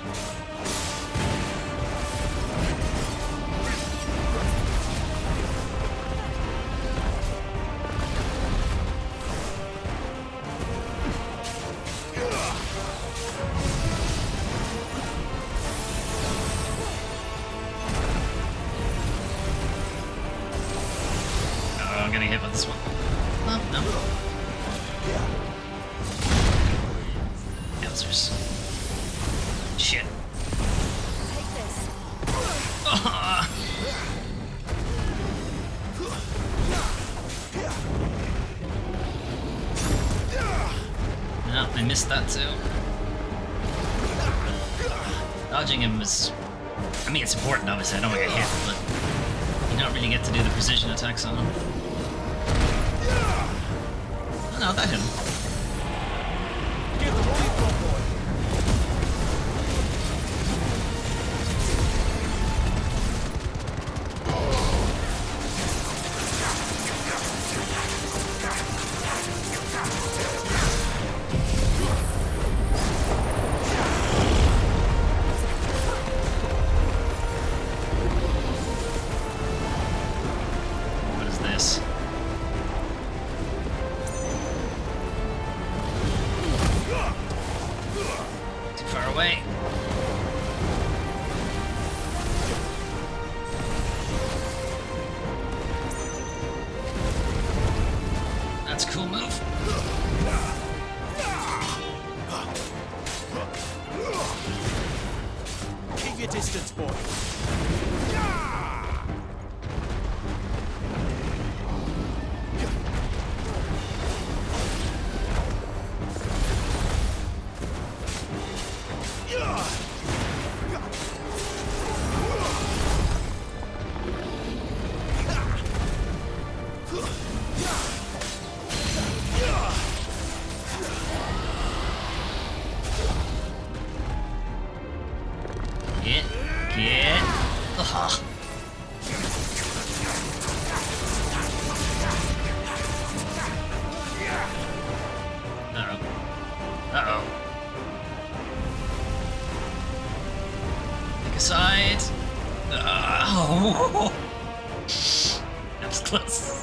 silencers. Shit. Take this. No, I missed that too. Dodging him was... I mean, it's important, obviously. I don't want to get hit, but you don't really get to do the precision attacks on him. Oh no, that hit him. Give them all you've got, boy. What is this? Too far away. That's a cool move. Keep your distance, boy. Get. Ugh. Uh-oh. Uh-oh. Pick a side. Oh. That was close.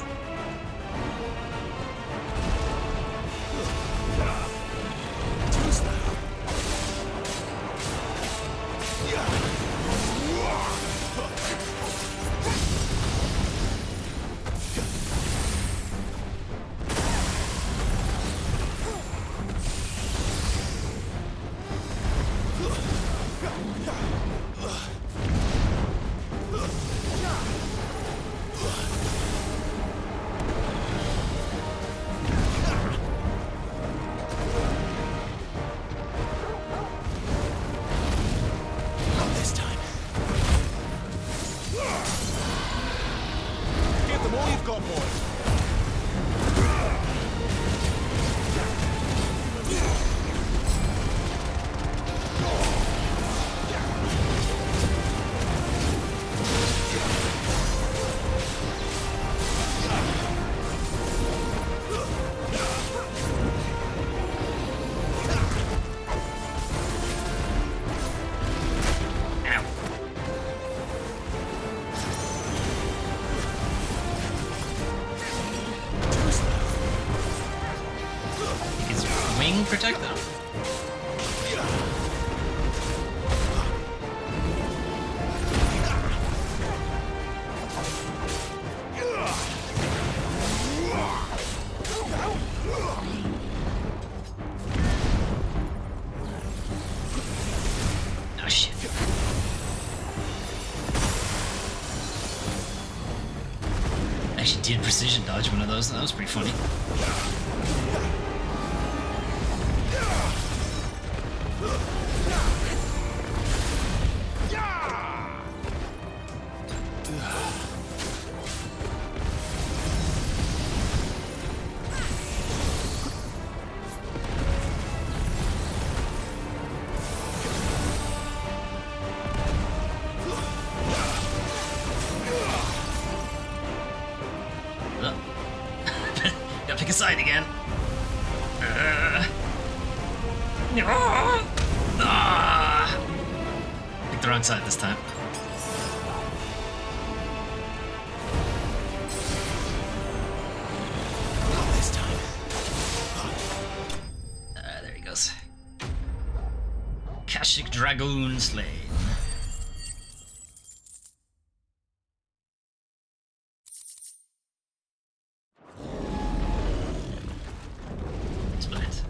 Give them all you've got, boy. His wing protect them. Oh shit. I actually did precision dodge one of those. That was pretty funny. Gotta pick a side again. Pick the wrong side this time. This time. There he goes. Kashik Dragoon slain. Split.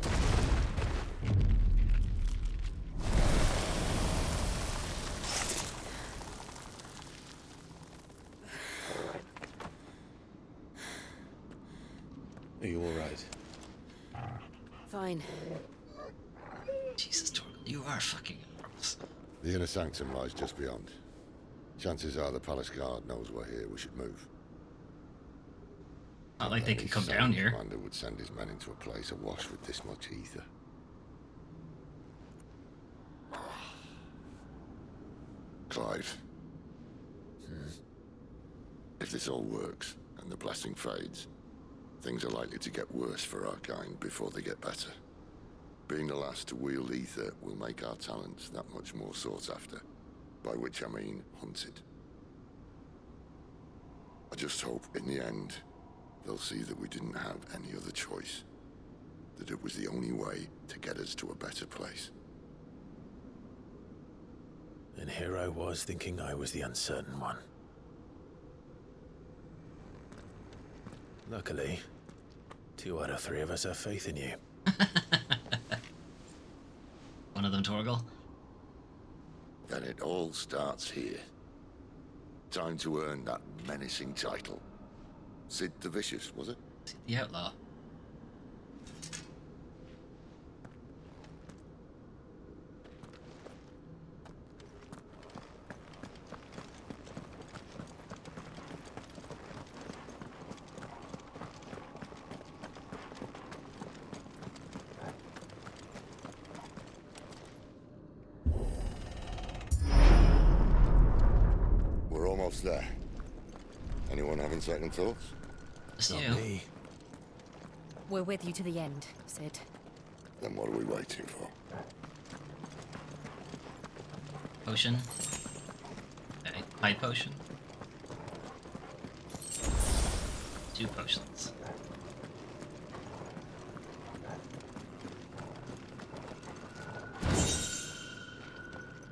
Are you alright? Fine. Jesus, Torgal, you are fucking enormous. The inner sanctum lies just beyond. Chances are the palace guard knows we're here. We should move. Not like they could come Any down here. commander would send his men into a place awash with this much ether. Clive. If this all works, and the blessing fades, things are likely to get worse for our kind before they get better. Being the last to wield ether will make our talents that much more sought after, by which I mean hunted. I just hope, in the end, they'll see that we didn't have any other choice, that it was the only way to get us to a better place. And here I was thinking I was the uncertain one. Luckily, 2 out of 3 of us have faith in you. One of them, Torgal. Then it all starts here. Time to earn that menacing title. Sid the Vicious, was it? Sid the Outlaw. We're almost there. Anyone having second thoughts? Not me. We're with you to the end, Sid. Then what are we waiting for? Potion. Okay. High potion. 2 potions.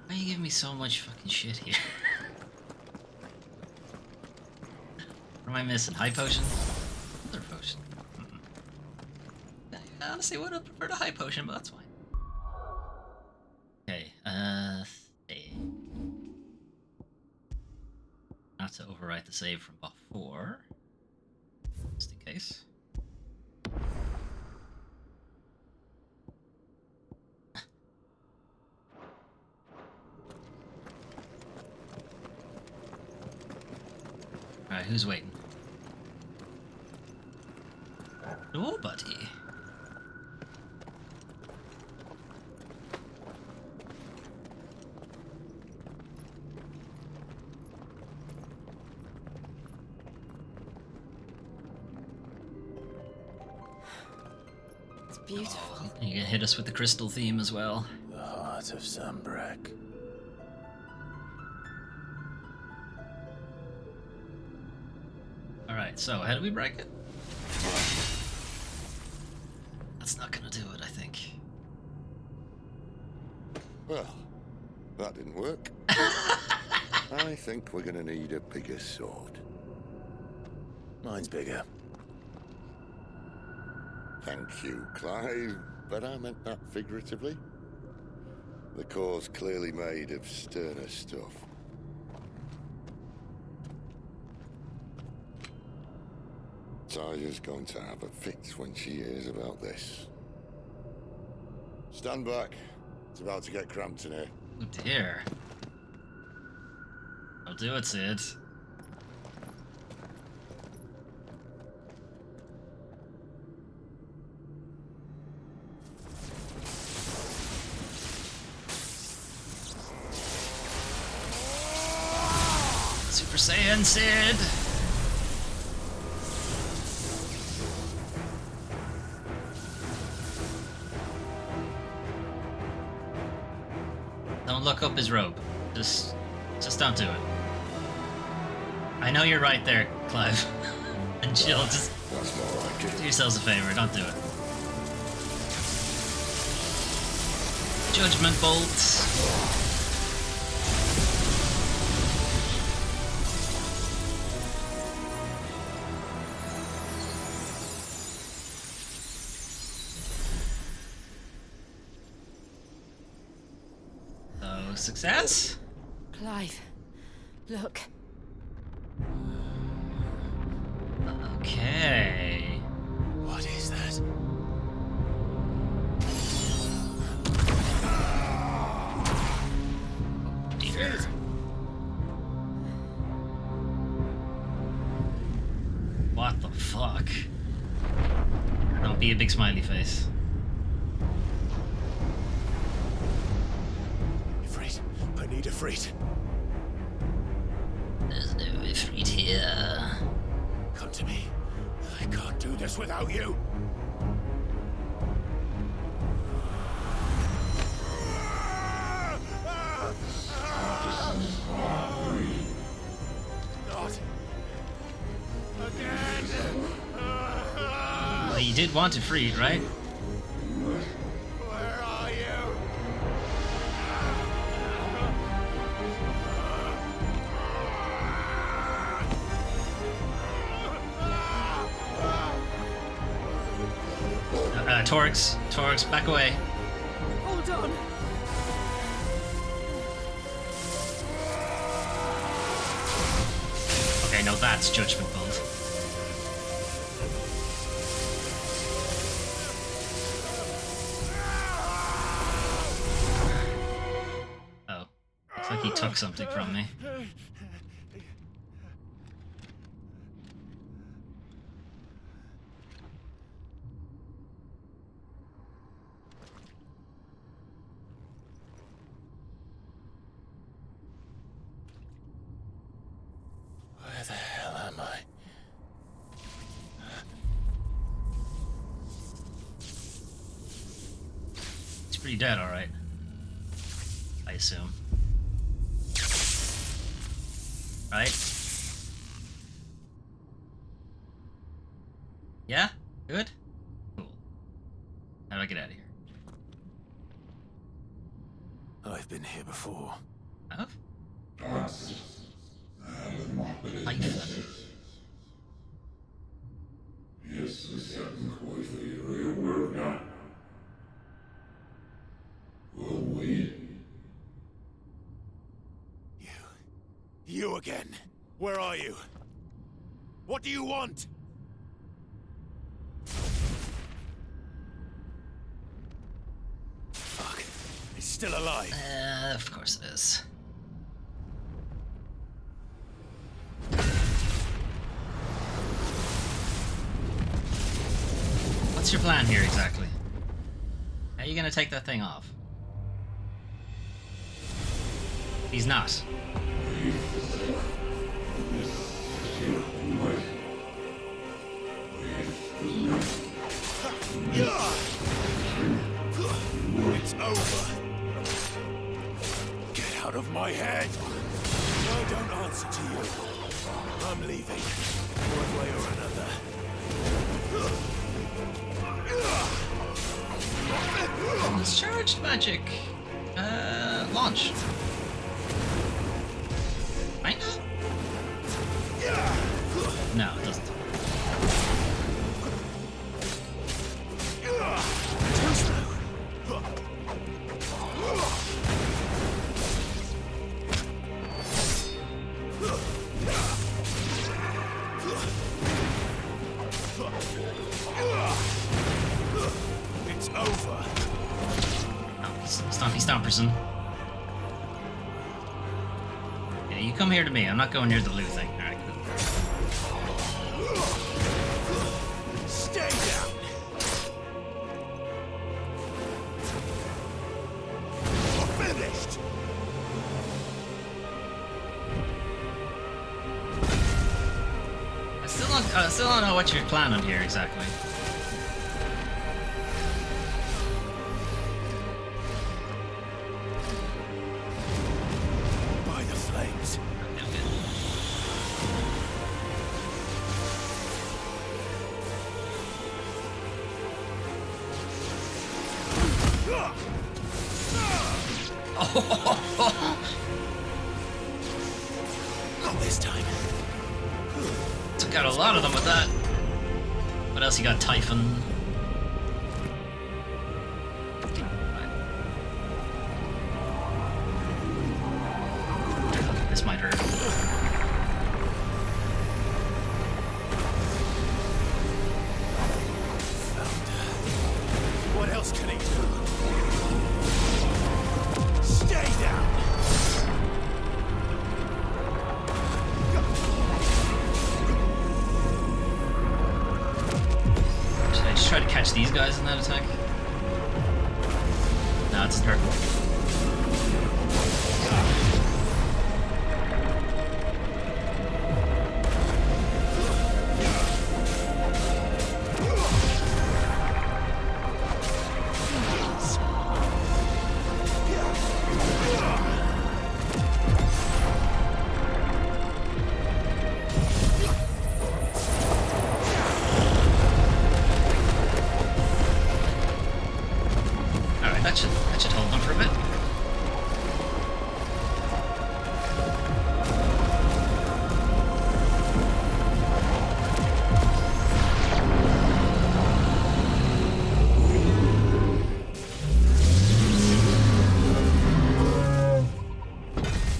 Why are you giving me so much fucking shit here? What am I missing? High potion? Other potion. I honestly would have preferred a high potion, but that's fine. Okay, save. Not to overwrite the save from before. Just in case. Alright, who's waiting? Nobody. It's beautiful. Oh, you can hit us with the crystal theme as well. The heart of Sambrek. Alright, so how do we break it? That's not gonna do it, I think. Well, that didn't work. I think we're gonna need a bigger sword. Mine's bigger. Thank you, Clive, but I meant that figuratively. The core's clearly made of sterner stuff. Taya's going to have a fit when she hears about this. Stand back. It's about to get cramped in here. Oh dear. I'll do it, Sid. Super Saiyan Sid! Don't look up his robe. Just don't do it. I know you're right there, Clive. And chill, just do yourselves a favor, don't do it. Judgment bolt. So, success? Clive, look. Okay. What Be a big smiley face. Ifrit, I need Ifrit. There's no Ifrit here. Come to me. I can't do this without you. Not again. Well, you did want it freed, right? Where are you? Torx, back away. Hold on. Okay, no, that's Judgment Bolt. Oh, looks like he took something from me. Where the hell am I? He's pretty dead, alright. I assume. Right? Yeah? Good? Cool. How do I get out of here? I've been here before. Have? You again. Where are you? What do you want? Fuck. It's still alive. Of course it is. What's your plan here exactly? How are you gonna take that thing off? He's not. It's over. Get out of my head. I don't answer to you. I'm leaving. One way or another. Discharged magic. Launch. Kinda? No, it doesn't. It's over. Stompy Stomperson. Yeah, you come here to me. I'm not going near the blue thing. Alright, cool. Stay down. You're finished. I still don't know what you're planning here exactly. By the flames. Not this time. Took out a lot of them with that. What else you got? Typhon. This might hurt. What else can he do? Stay down. Should I just guys in that attack? No, it's her. That should hold them for a bit.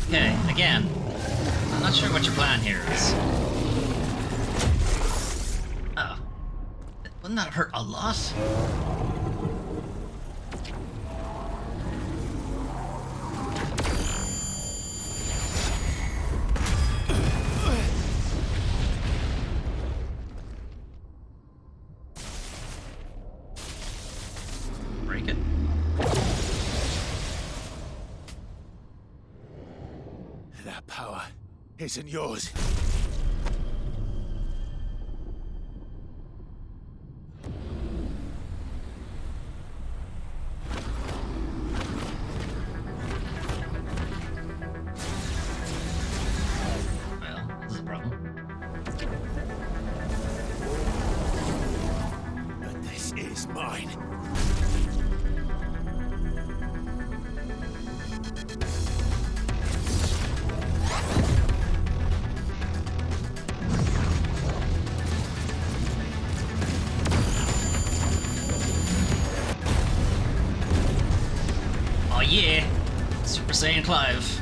Okay, again, I'm not sure what your plan here is. Oh. Wouldn't that hurt a lot? Break it. That power isn't yours. Well, this is a problem. But this is mine. Oh yeah, Super Saiyan Clive.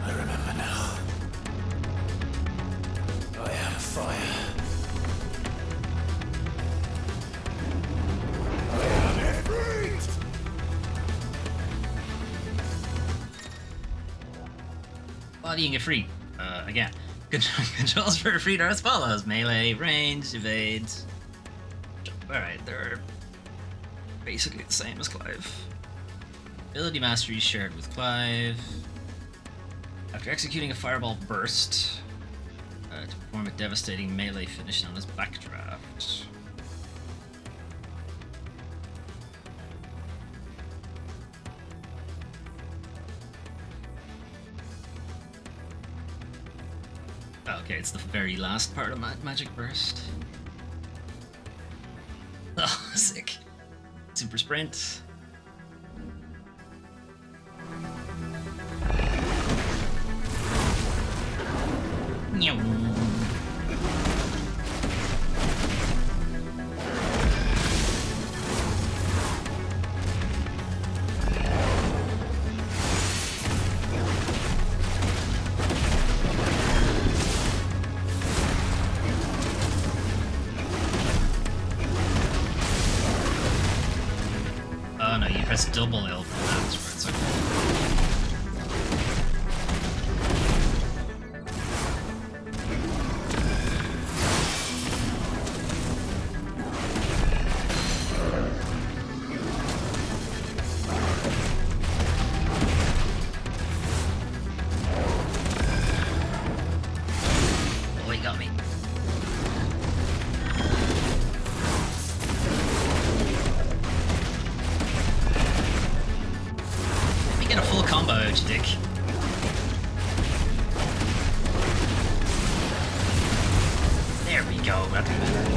I remember now. I am fire. I am everything. Bodying a free. Again. Controls for a free are as follows: melee, range, evade. Alright, they're basically the same as Clive. Ability mastery shared with Clive. After executing a fireball burst, to perform a devastating melee finish known as backdraft. Okay, it's the very last part of Magic Burst. Oh, sick. Super Sprint. Oh no, you press double L for that, that's where it's okay. Oh, he got me. Let me get a full combo out, you dick. There we go, that'd be better.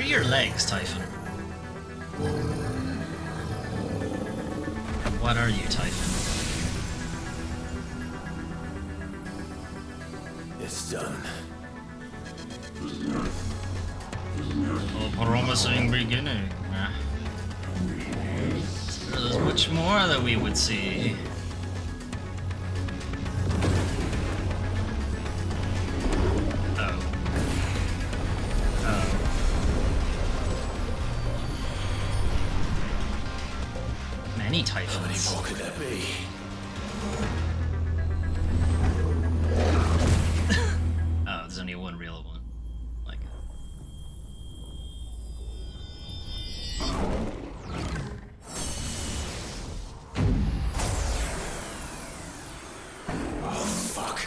your legs, Typhon? What are you, Typhon? It's done. A promising beginning. There's much more that we would see. Many Typhons. How many more could there be? Oh, there's only one real one. Like. Oh, fuck.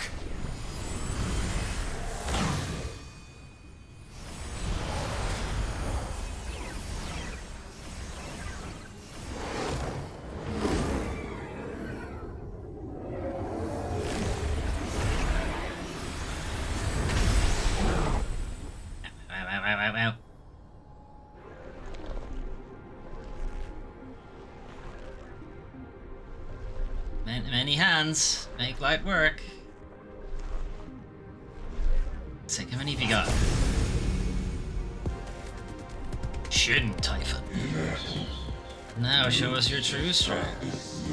Ow. Many hands make light work. Sick, how many have you got? Shouldn't, Typhon. Now show us your true strength.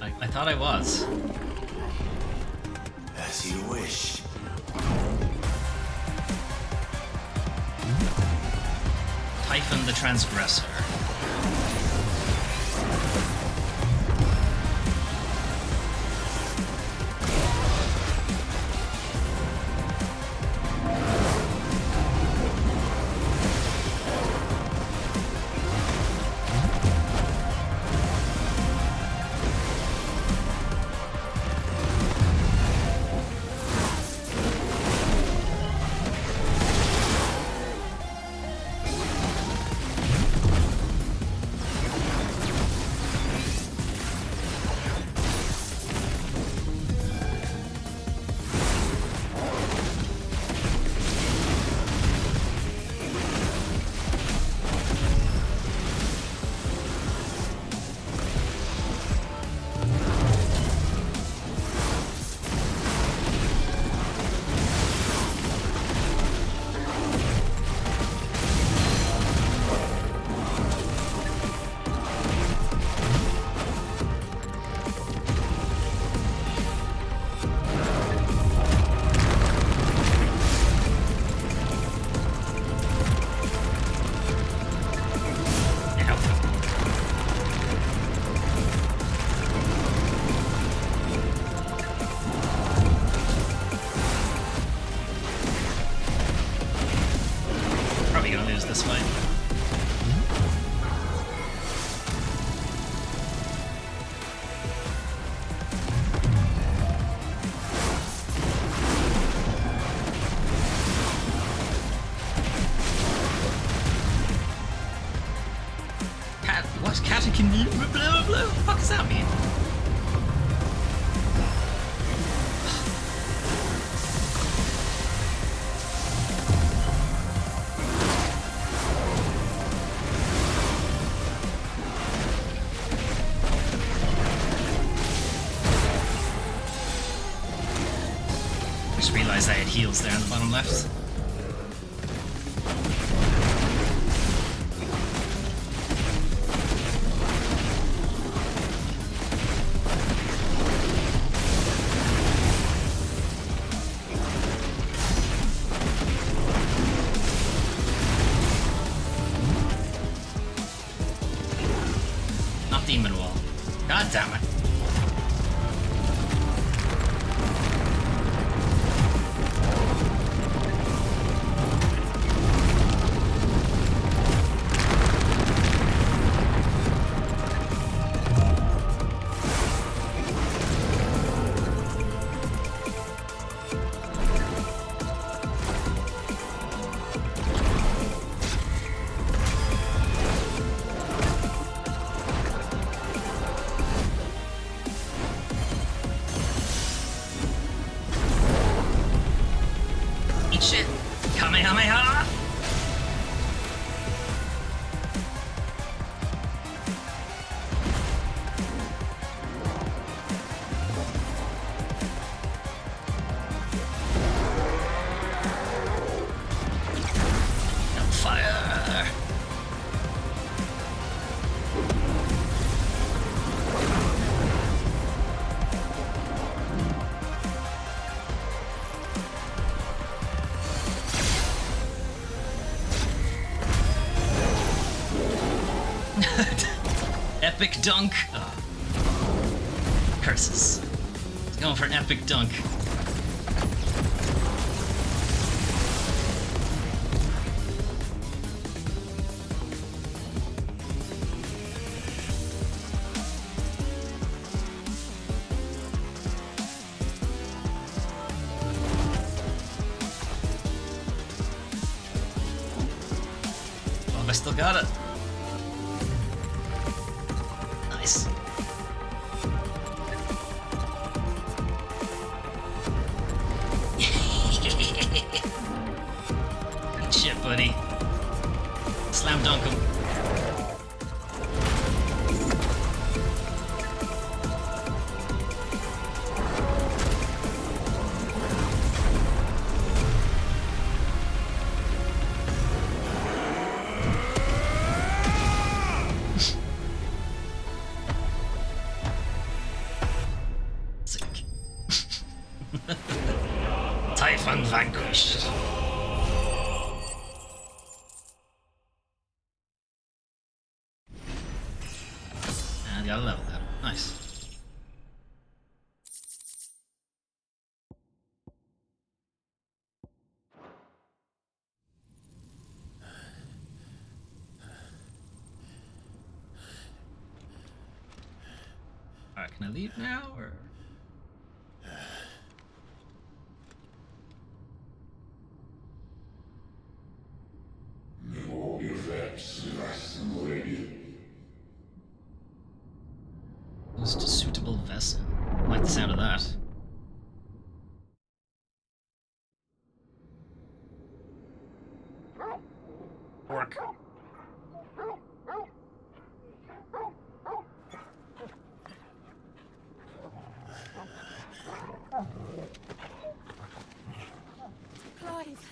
I thought I was. As you wish. Typhon the Transgressor. This way. Cat, what's catechin? Blah blah blah. What the fuck does that mean? Realized I had heals there in the bottom left. Not Demon Wall. God damn it. Kamehameha! Fire! Epic dunk. Oh. Curses. He's going for an epic dunk. Oh, I still got it. Nice. Good shit, buddy. Slam dunk him. Typhon vanquished. And got a level there. Nice. Alright, can I leave now or? Used a suitable vessel. I like the sound of that. Work. Clive.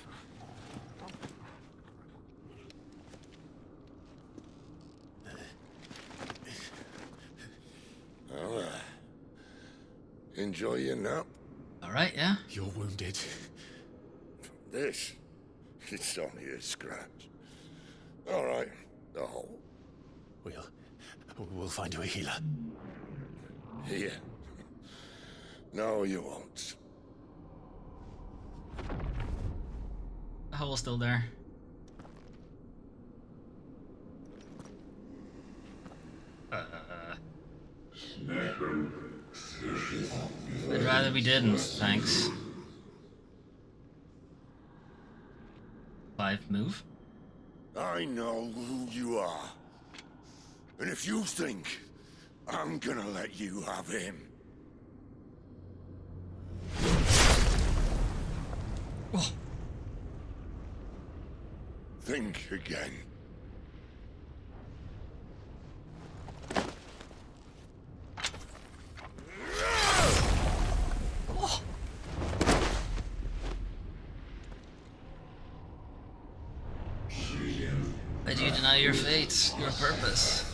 Well, enjoy your nap. Alright, yeah? You're wounded. This, it's only a scratch. Alright, the hole. We'll find you a healer. Here. No, you won't. The hole's still there. I'd rather we didn't, thanks. 5 move. I know who you are. And if you think I'm gonna let you have him. Oh. Think again. Why do you deny your fate, your purpose?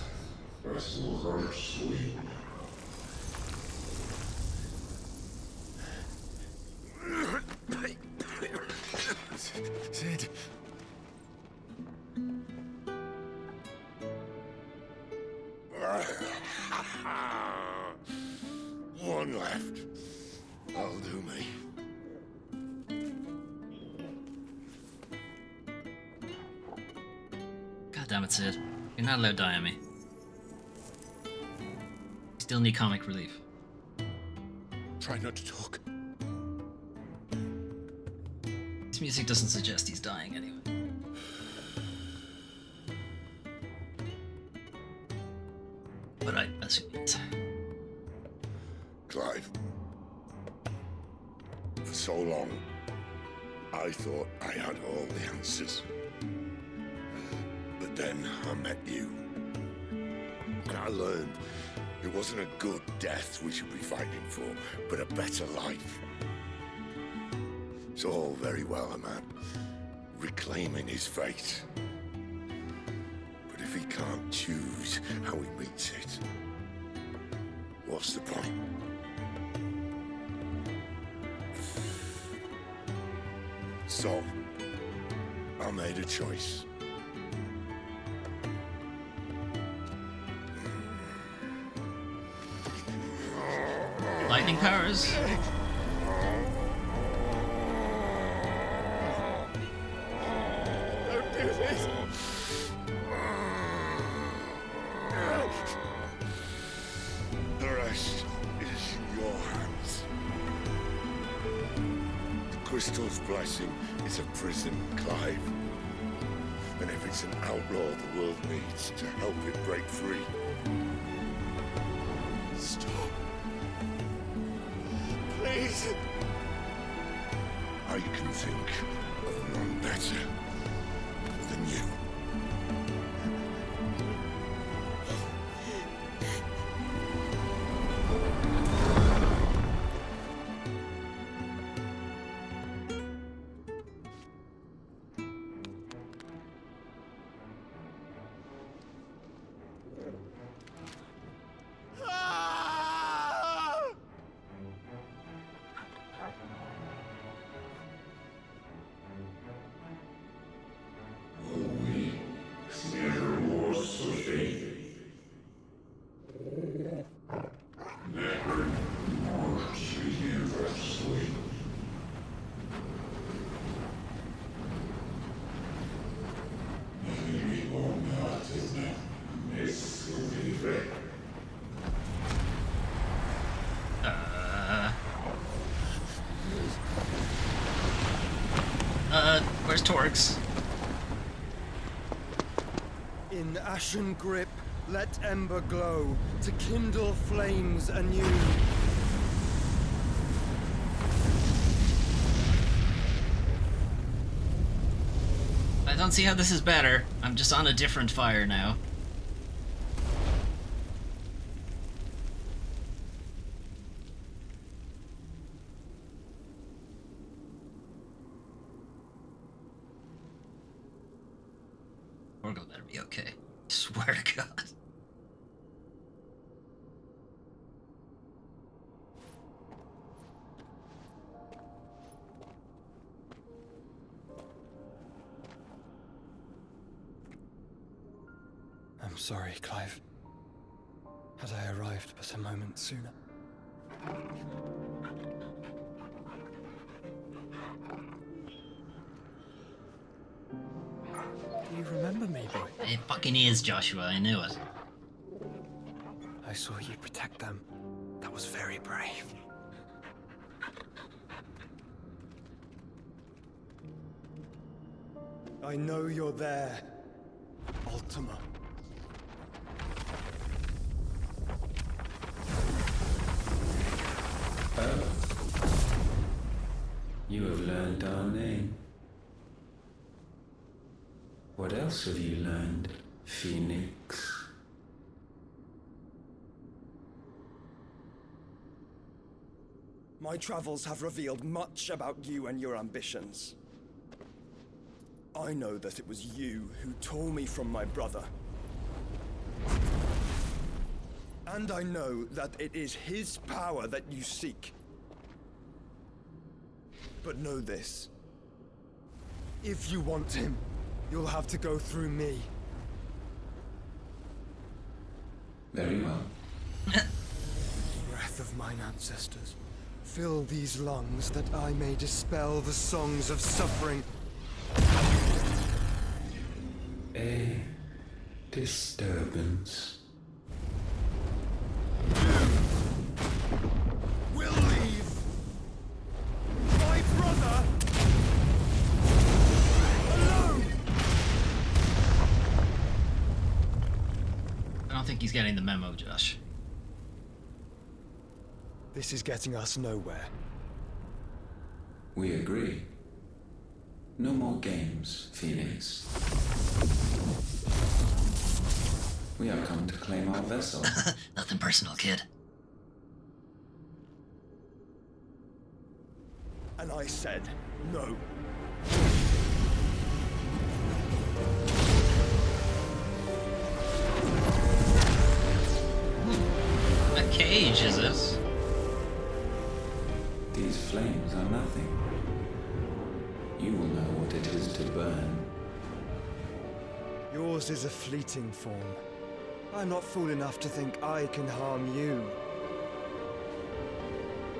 Sid. One left. That'll do me. God damn it, Sid. You're not allowed to die on me. You still need comic relief. Try not to talk. This music doesn't suggest he's dying anyway. But I assume it. Clive. For so long, I thought I had all the answers. But then I met you. And I learned it wasn't a good death we should be fighting for, but a better life. It's all very well, a man reclaiming his fate. But if he can't choose how he meets it, what's the point? So, I made a choice. Lightning powers. Don't do this! The rest is in your hands. The crystal's blessing is a prison, Clive. And if it's an outlaw the world needs to help it break free. Stop. Please. I can think of none better than you. Where's Torx? In ashen grip, let ember glow to kindle flames anew. I don't see how this is better. I'm just on a different fire now. Orgo better be okay. Swear to God. I'm sorry, Clive. Had I arrived but a moment sooner. Do you remember me, boy? It fucking is, Joshua. I knew it. I saw you protect them. That was very brave. I know you're there, Ultima. Oh. You have learned our name. What else have you learned, Phoenix? My travels have revealed much about you and your ambitions. I know that it was you who tore me from my brother. And I know that it is his power that you seek. But know this. If you want him, you'll have to go through me. Very well. Breath of mine ancestors, fill these lungs that I may dispel the songs of suffering. A disturbance. We'll leave. My brother alone. I don't think he's getting the memo, Josh. This is getting us nowhere. We agree. No more games, Phoenix. We have come to claim our vessel. Nothing personal, kid. And I said no. A cage, is it? These flames are nothing. You will know what it is to burn. Yours is a fleeting form. I'm not fool enough to think I can harm you.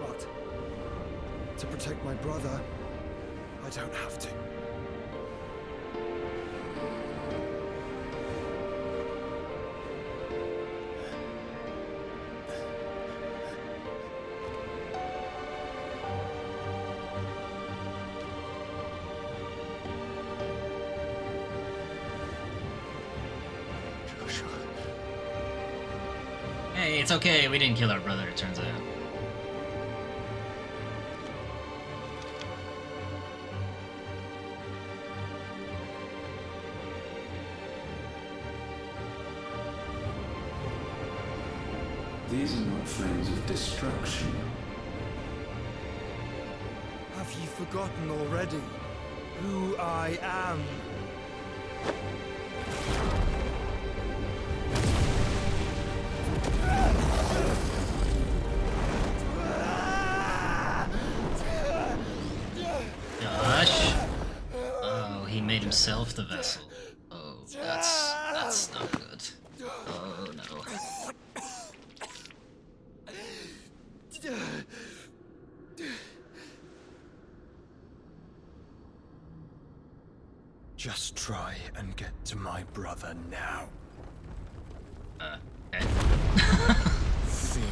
But to protect my brother, I don't have to. Hey, it's okay. We didn't kill our brother, it turns out. These are not flames of destruction. Have you forgotten already who I am? Gosh. Oh, he made himself the vessel. Oh, that's not good. Oh no. Just try and get to my brother now. Okay. Fiend.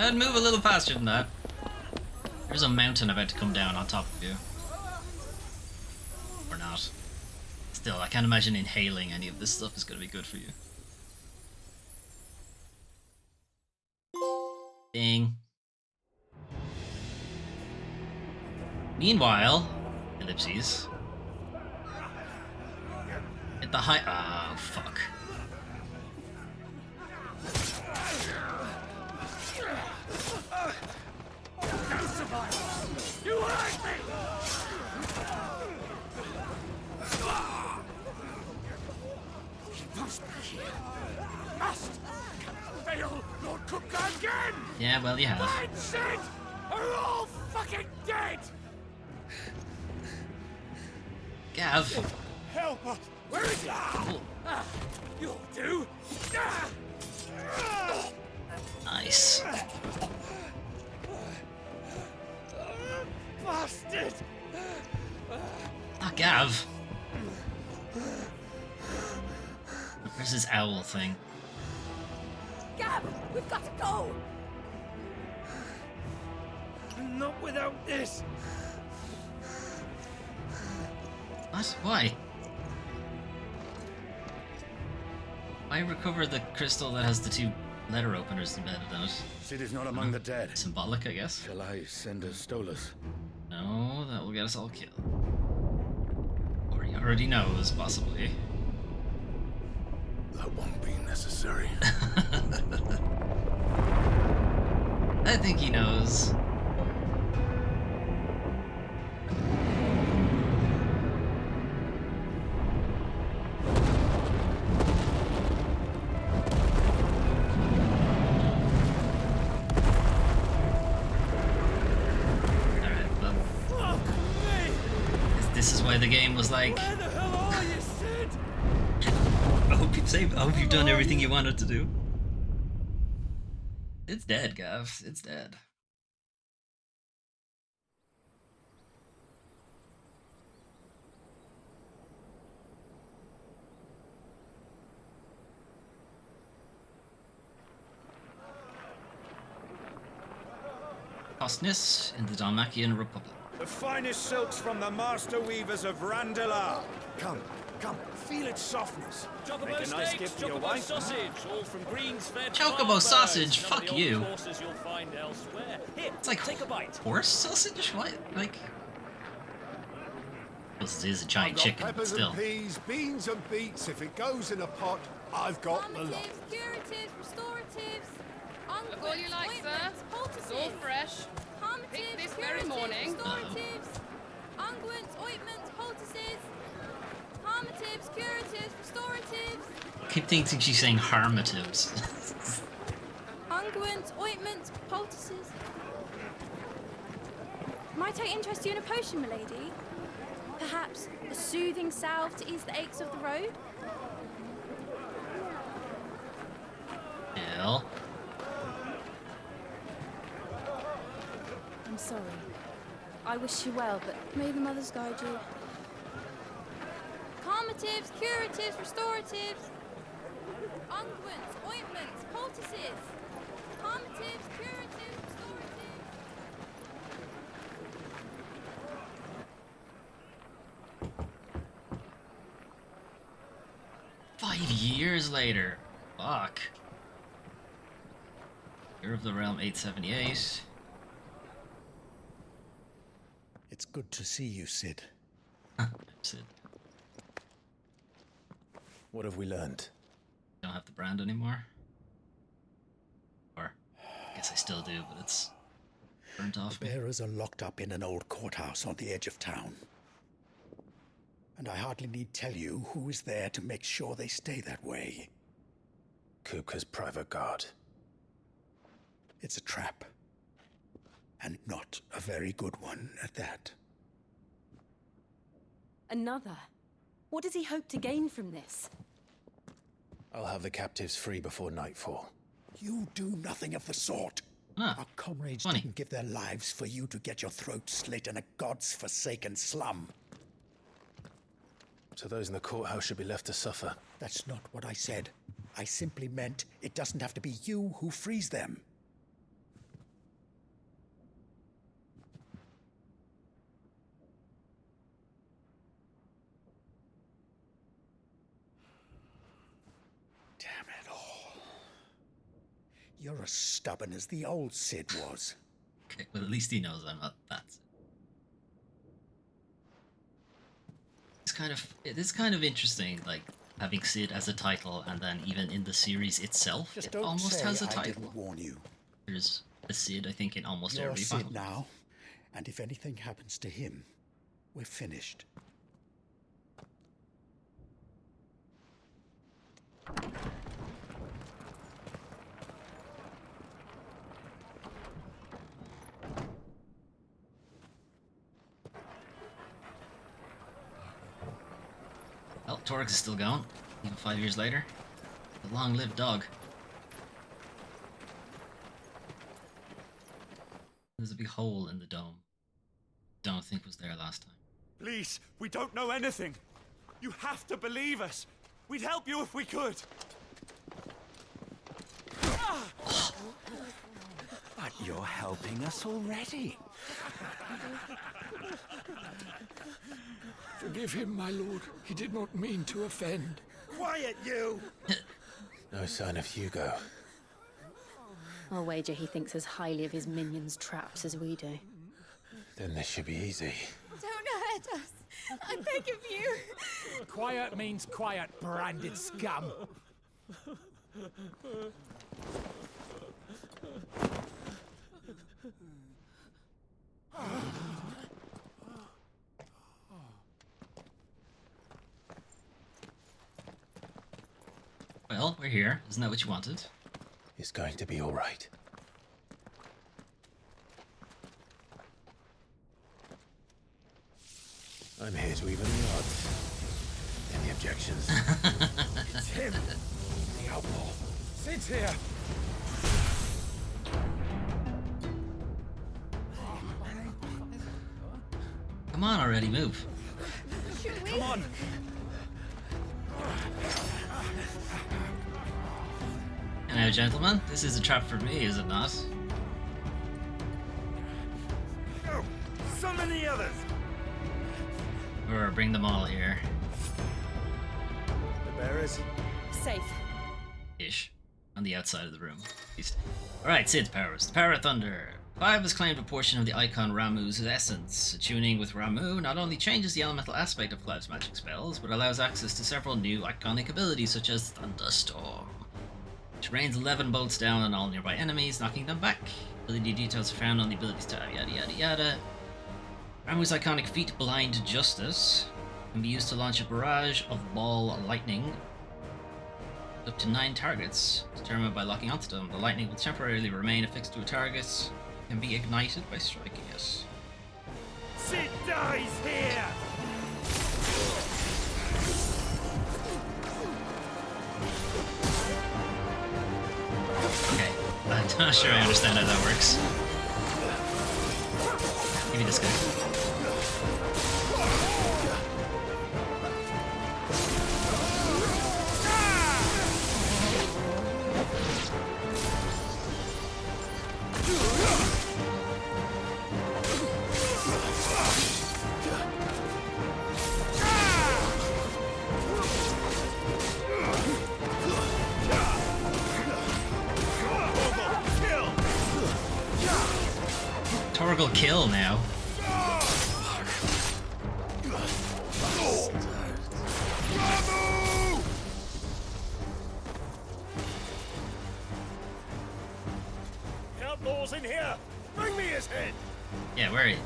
I'd move a little faster than that. There's a mountain about to come down on top of you. Or not. Still, I can't imagine inhaling any of this stuff is going to be good for you. Ding. Meanwhile, ellipses. At the high. Oh, fuck. You hurt me! He must be here. Must! Fail, Lord Cook again! Yeah, well, you have. Mind Sid are all fucking dead! Gav. Help us! Where is he? You'll do! Nice. Bastard! Ah, Gav. Where's this owl thing? Gab, we've got to go! Not without this! What? Why? Why recover the crystal that has the two letter openers embedded in it? Sid is not among the dead. Symbolic, I guess. Shall I send a Stolas? No, that will get us all killed. Or he already knows, possibly. That won't be necessary. I think he knows. This is why the game was like. Where the hell are you, Sid? I hope you've done everything you wanted to do. It's dead, Gav. It's dead. Costness in the Dalmatian Republic. The finest silks from the master weavers of Randalar. Come, feel its softness. Chocobo Make a nice steaks, gift for your chocobo wife. sausage, all from Greens-fed Chocobo farm sausage, birds. None of fuck the you. old horses you'll find elsewhere. Here, It's like take a bite. horse sausage? What? Like... This is a I've giant got chicken, but peppers still. and peas, beans and beets. If it goes in a pot, I've got the lot. Curatives, restoratives, Look all you like, sir. It's all fresh. Picked this very morning. restoratives, unguents, ointments, poultices, harmatives, curatives, restoratives, I keep thinking she's saying harmatives. unguents, ointments, poultices. Might I interest you in a potion, milady? Perhaps a soothing salve to ease the aches of the road? Hell. I'm sorry. I wish you well, but may the mothers guide you. Calmatives, curatives, restoratives, unguents, ointments, poultices. Calmatives, curatives, restoratives. 5 years later. Fuck. Year of the Realm 878. It's good to see you, Sid. Sid. What have we learned? Don't have the brand anymore. Or, I guess I still do, but it's burnt off. The bearers are locked up in an old courthouse on the edge of town. And I hardly need tell you who is there to make sure they stay that way. Kupka's private guard. It's a trap. And not a very good one at that. Another? What does he hope to gain from this? I'll have the captives free before nightfall. You do nothing of the sort. Our comrades didn't give their lives for you to get your throat slit in a god's forsaken slum. So those in the courthouse should be left to suffer. That's not what I said. I simply meant it doesn't have to be you who frees them. You're as stubborn as the old Sid was. Okay, well at least he knows I'm not that. It is kind of interesting, like having Sid as a title, and then even in the series itself, Just it don't almost say has a I title. didn't warn you. There's a Sid, I think, in almost You're every Sid final. now, and if anything happens to him, we're finished. Well, Torx is still going, even 5 years later. The long-lived dog. There's a big hole in the dome. Don't think was there last time. Please, we don't know anything. You have to believe us. We'd help you if we could. But you're helping us already. Forgive him, my lord. He did not mean to offend. Quiet, you! No sign of Hugo. I'll wager he thinks as highly of his minions' traps as we do. Then this should be easy. Don't hurt us. I beg of you. Quiet means quiet, branded scum. Well, we're here. Isn't that what you wanted? It's going to be all right. I'm here to even the odds. Any objections? It's him! The outlaw! Sid's here! Come on already, move. Come on! And now, gentlemen, this is a trap for me, is it not? Summon the others! Or bring them all here. The bearers? Safe. Ish. On the outside of the room. Alright, Sid's powers. The power of thunder. Clive has claimed a portion of the icon Ramu's essence. Attuning with Ramu not only changes the elemental aspect of Clive's magic spells, but allows access to several new iconic abilities such as Thunderstorm, which rains 11 bolts down on all nearby enemies, knocking them back. Ability details are found on the abilities tab, yada yada yada. Ramu's iconic feat, Blind Justice, can be used to launch a barrage of ball lightning up to 9 targets, determined by locking onto them. The lightning will temporarily remain affixed to a target, can be ignited by striking it. Sid dies here! Okay, I'm not sure I understand how that works. Give me this guy. Torgal kill now. Outlaws in here! Bring me his head! Yeah, where are you?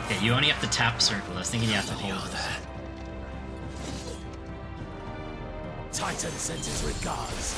Okay, you only have to tap circle. I was thinking you have to hold it. Titan sends his regards.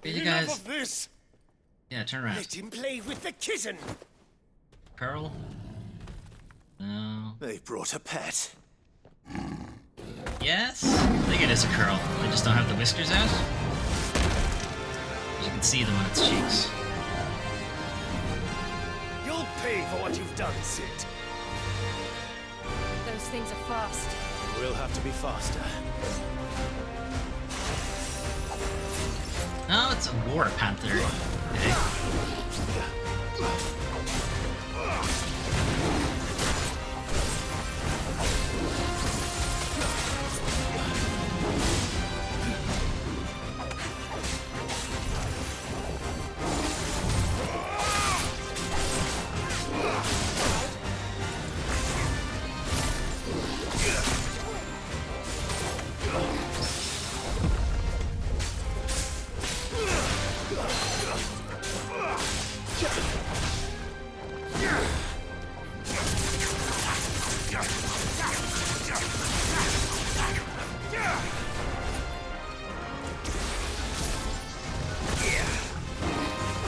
You Enough guys. of this! Yeah, turn around. Let him play with the kitten! Pearl? No. They brought a pet. Yes? I think it is a curl. They just don't have the whiskers out. You can see them on its cheeks. You'll pay for what you've done, Sid. Those things are fast. We'll have to be faster. No, it's a war panther. Okay.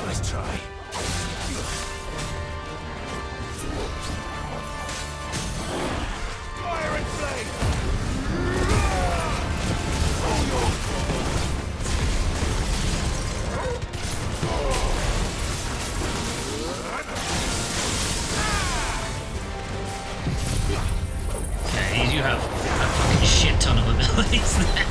Nice try. Fire and flame! Okay, you have a fucking shit ton of abilities now.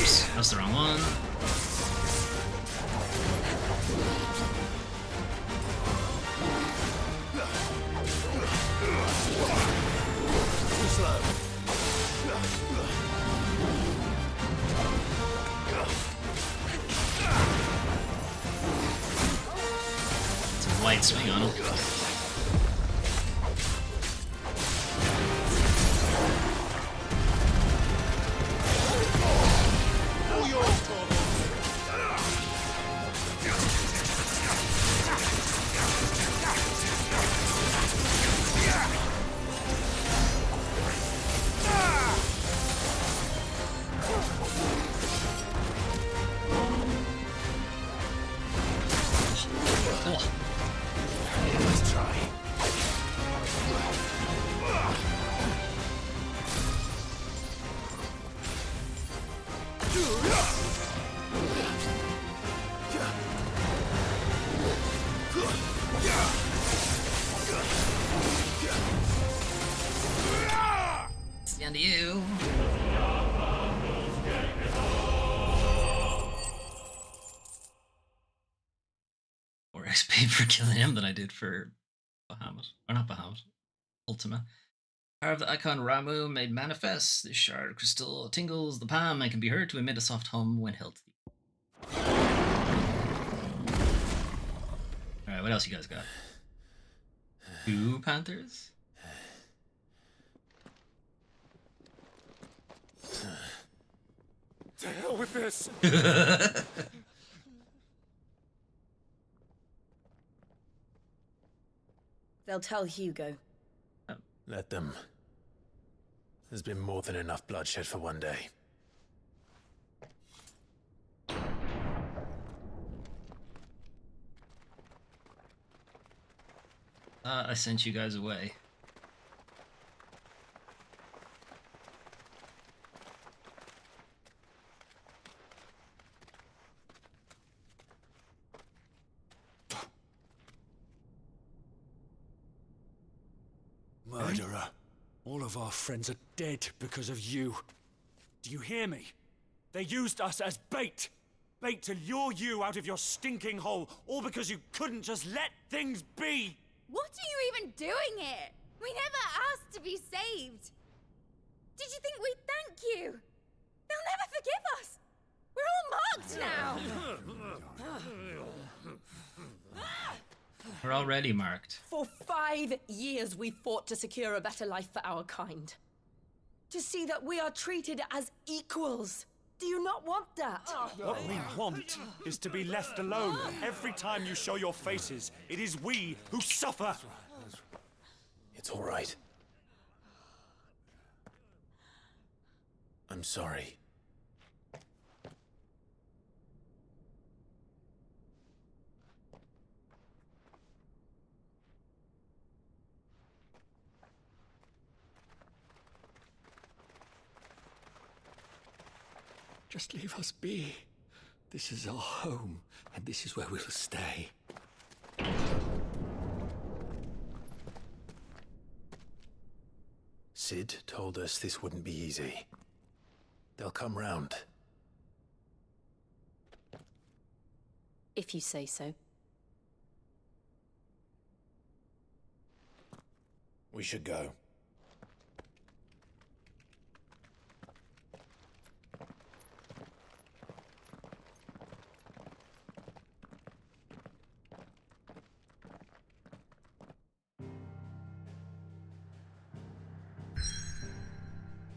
Oops, that's the wrong one. Too slow. light swing on him. All yours, Torvald. Let's try. It's the end of you. More XP for killing him than I did for Bahamut. Or not Bahamut. Ultima. Power of the icon Ramu made manifest. This shard of crystal tingles the palm and can be heard to emit a soft hum when held to the. Alright, what else you guys got? 2 panthers? To hell with this! They'll tell Hugo. Let them. There's been more than enough bloodshed for one day. I sent you guys away. Murderer. All of our friends are dead because of you. Do you hear me? They used us as bait. Bait to lure you out of your stinking hole, all because you couldn't just let things be. What are you even doing here? We never asked to be saved. Did you think we'd thank you? They'll never forgive us. We're all marked now. We're already marked. For 5 years we fought to secure a better life for our kind. To see that we are treated as equals. Do you not want that? What we want is to be left alone. Every time you show your faces, it is we who suffer. It's all right. I'm sorry. Just leave us be. This is our home, and this is where we'll stay. Sid told us this wouldn't be easy. They'll come round. If you say so. We should go.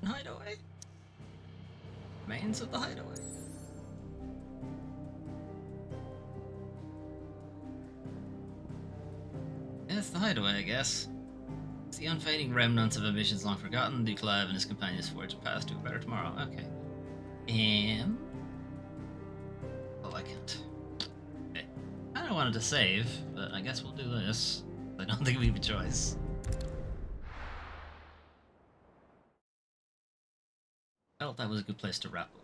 Hideaway? Remains of the hideaway. Yeah, it's the hideaway, I guess. It's the unfading remnants of ambitions long forgotten. Duke Clive and his companions forge a path to a better tomorrow. Okay. Oh, I can't. Okay. I don't wanted to save, but I guess we'll do this. I don't think we have a choice. Felt that was a good place to wrap up.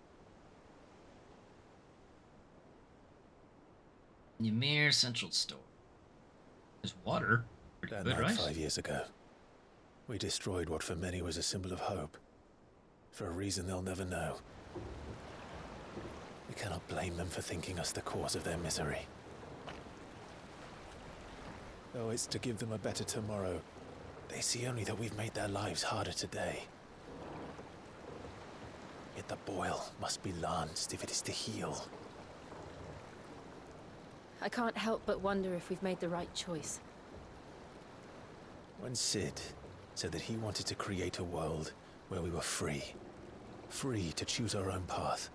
Ymir Central Store. There's water. Pretty That good, night right? 5 years ago, we destroyed what for many was a symbol of hope. For a reason they'll never know. We cannot blame them for thinking us the cause of their misery. Though it's to give them a better tomorrow, they see only that we've made their lives harder today. Yet the boil must be lanced if it is to heal. I can't help but wonder if we've made the right choice. When Sid said that he wanted to create a world where we were free. Free to choose our own path.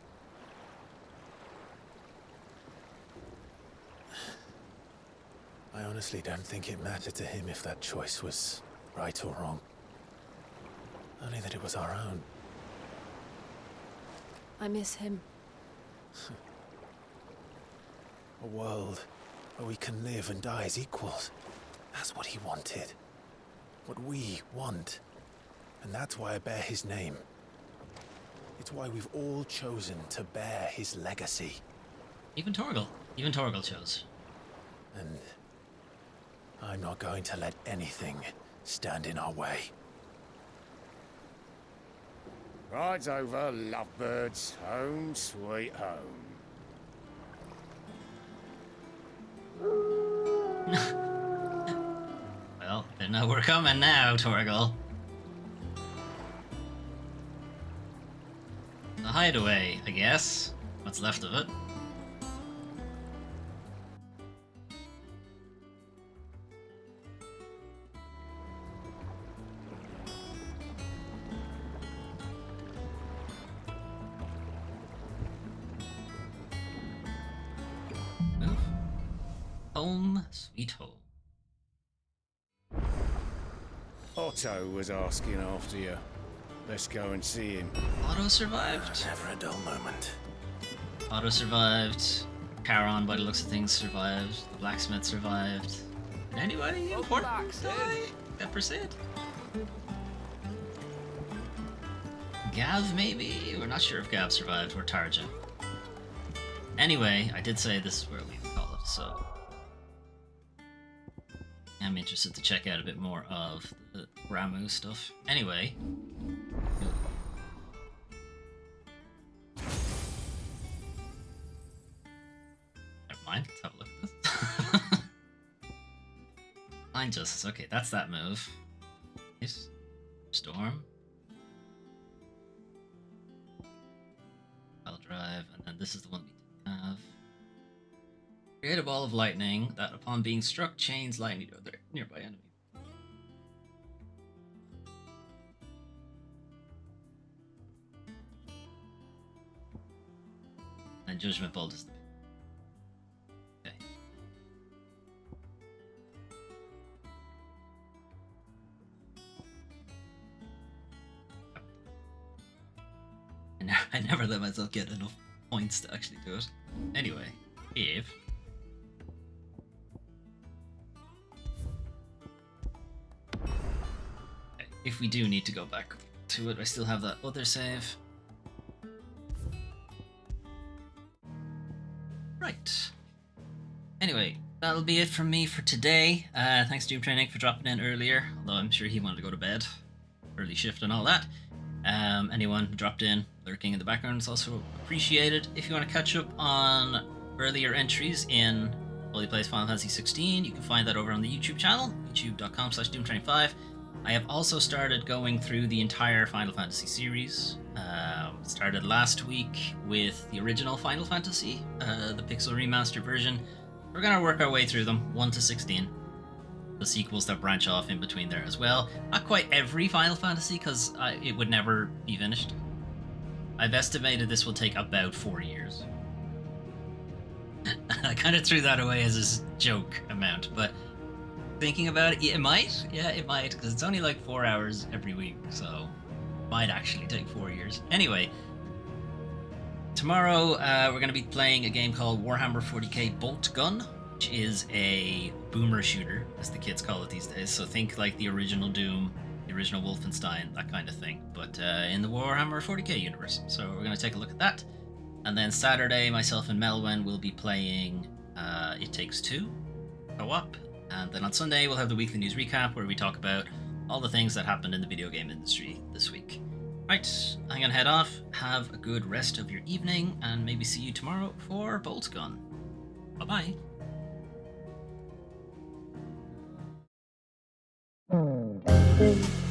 I honestly don't think it mattered to him if that choice was right or wrong. Only that it was our own. I miss him. A world where we can live and die as equals. That's what he wanted. What we want. And that's why I bear his name. It's why we've all chosen to bear his legacy. Even Torgal. Even Torgal chose. And I'm not going to let anything stand in our way. Rides over, lovebirds. Home, sweet home. Well, they know we're coming now, Torgal. The hideaway, I guess. What's left of it. Move. Home, sweet home. Otto was asking after you. Let's go and see him. Otto survived. Never a dull moment. Otto survived. Charon, by the looks of things, survived. The blacksmith survived. Did anybody important die? Except for Sid. Gav, maybe? We're not sure if Gav survived, or Tarja. Anyway, I did say this is where we call it, so I'm interested to check out a bit more of the Ramu stuff. Anyway. Never mind, let's have a look at this. Blind Justice, okay, that's that move. Nice. Storm. I'll drive, and then this is the one we didn't have. Create a ball of lightning that, upon being struck, chains lightning to other nearby enemy. And Judgment Bolt is the okay. I never let myself get enough points to actually do it. Anyway, if we do need to go back to it, I still have that other save. Right. Anyway, that'll be it from me for today. Thanks to Doom Training for dropping in earlier, although I'm sure he wanted to go to bed. Early shift and all that. Anyone who dropped in, lurking in the background is also appreciated. If you want to catch up on earlier entries in Foley Plays Final Fantasy 16, you can find that over on the YouTube channel, youtube.com/Doom25. I have also started going through the entire Final Fantasy series. Started last week with the original Final Fantasy, the Pixel Remaster version. We're going to work our way through them, 1 to 16. The sequels that branch off in between there as well. Not quite every Final Fantasy, because it would never be finished. I've estimated this will take about 4 years. I kind of threw that away as a joke amount, but thinking about it, it might. Yeah, it might, because it's only like 4 hours every week, so it might actually take 4 years. Anyway, tomorrow we're going to be playing a game called Warhammer 40k Bolt Gun, which is a boomer shooter, as the kids call it these days. So think like the original Doom, the original Wolfenstein, that kind of thing, but in the Warhammer 40k universe. So we're going to take a look at that. And then Saturday, myself and Melwyn will be playing It Takes Two co-op. And then on Sunday, we'll have the weekly news recap where we talk about all the things that happened in the video game industry this week. Right, I'm going to head off. Have a good rest of your evening, and maybe see you tomorrow for Bolt Gun. Bye-bye. Mm.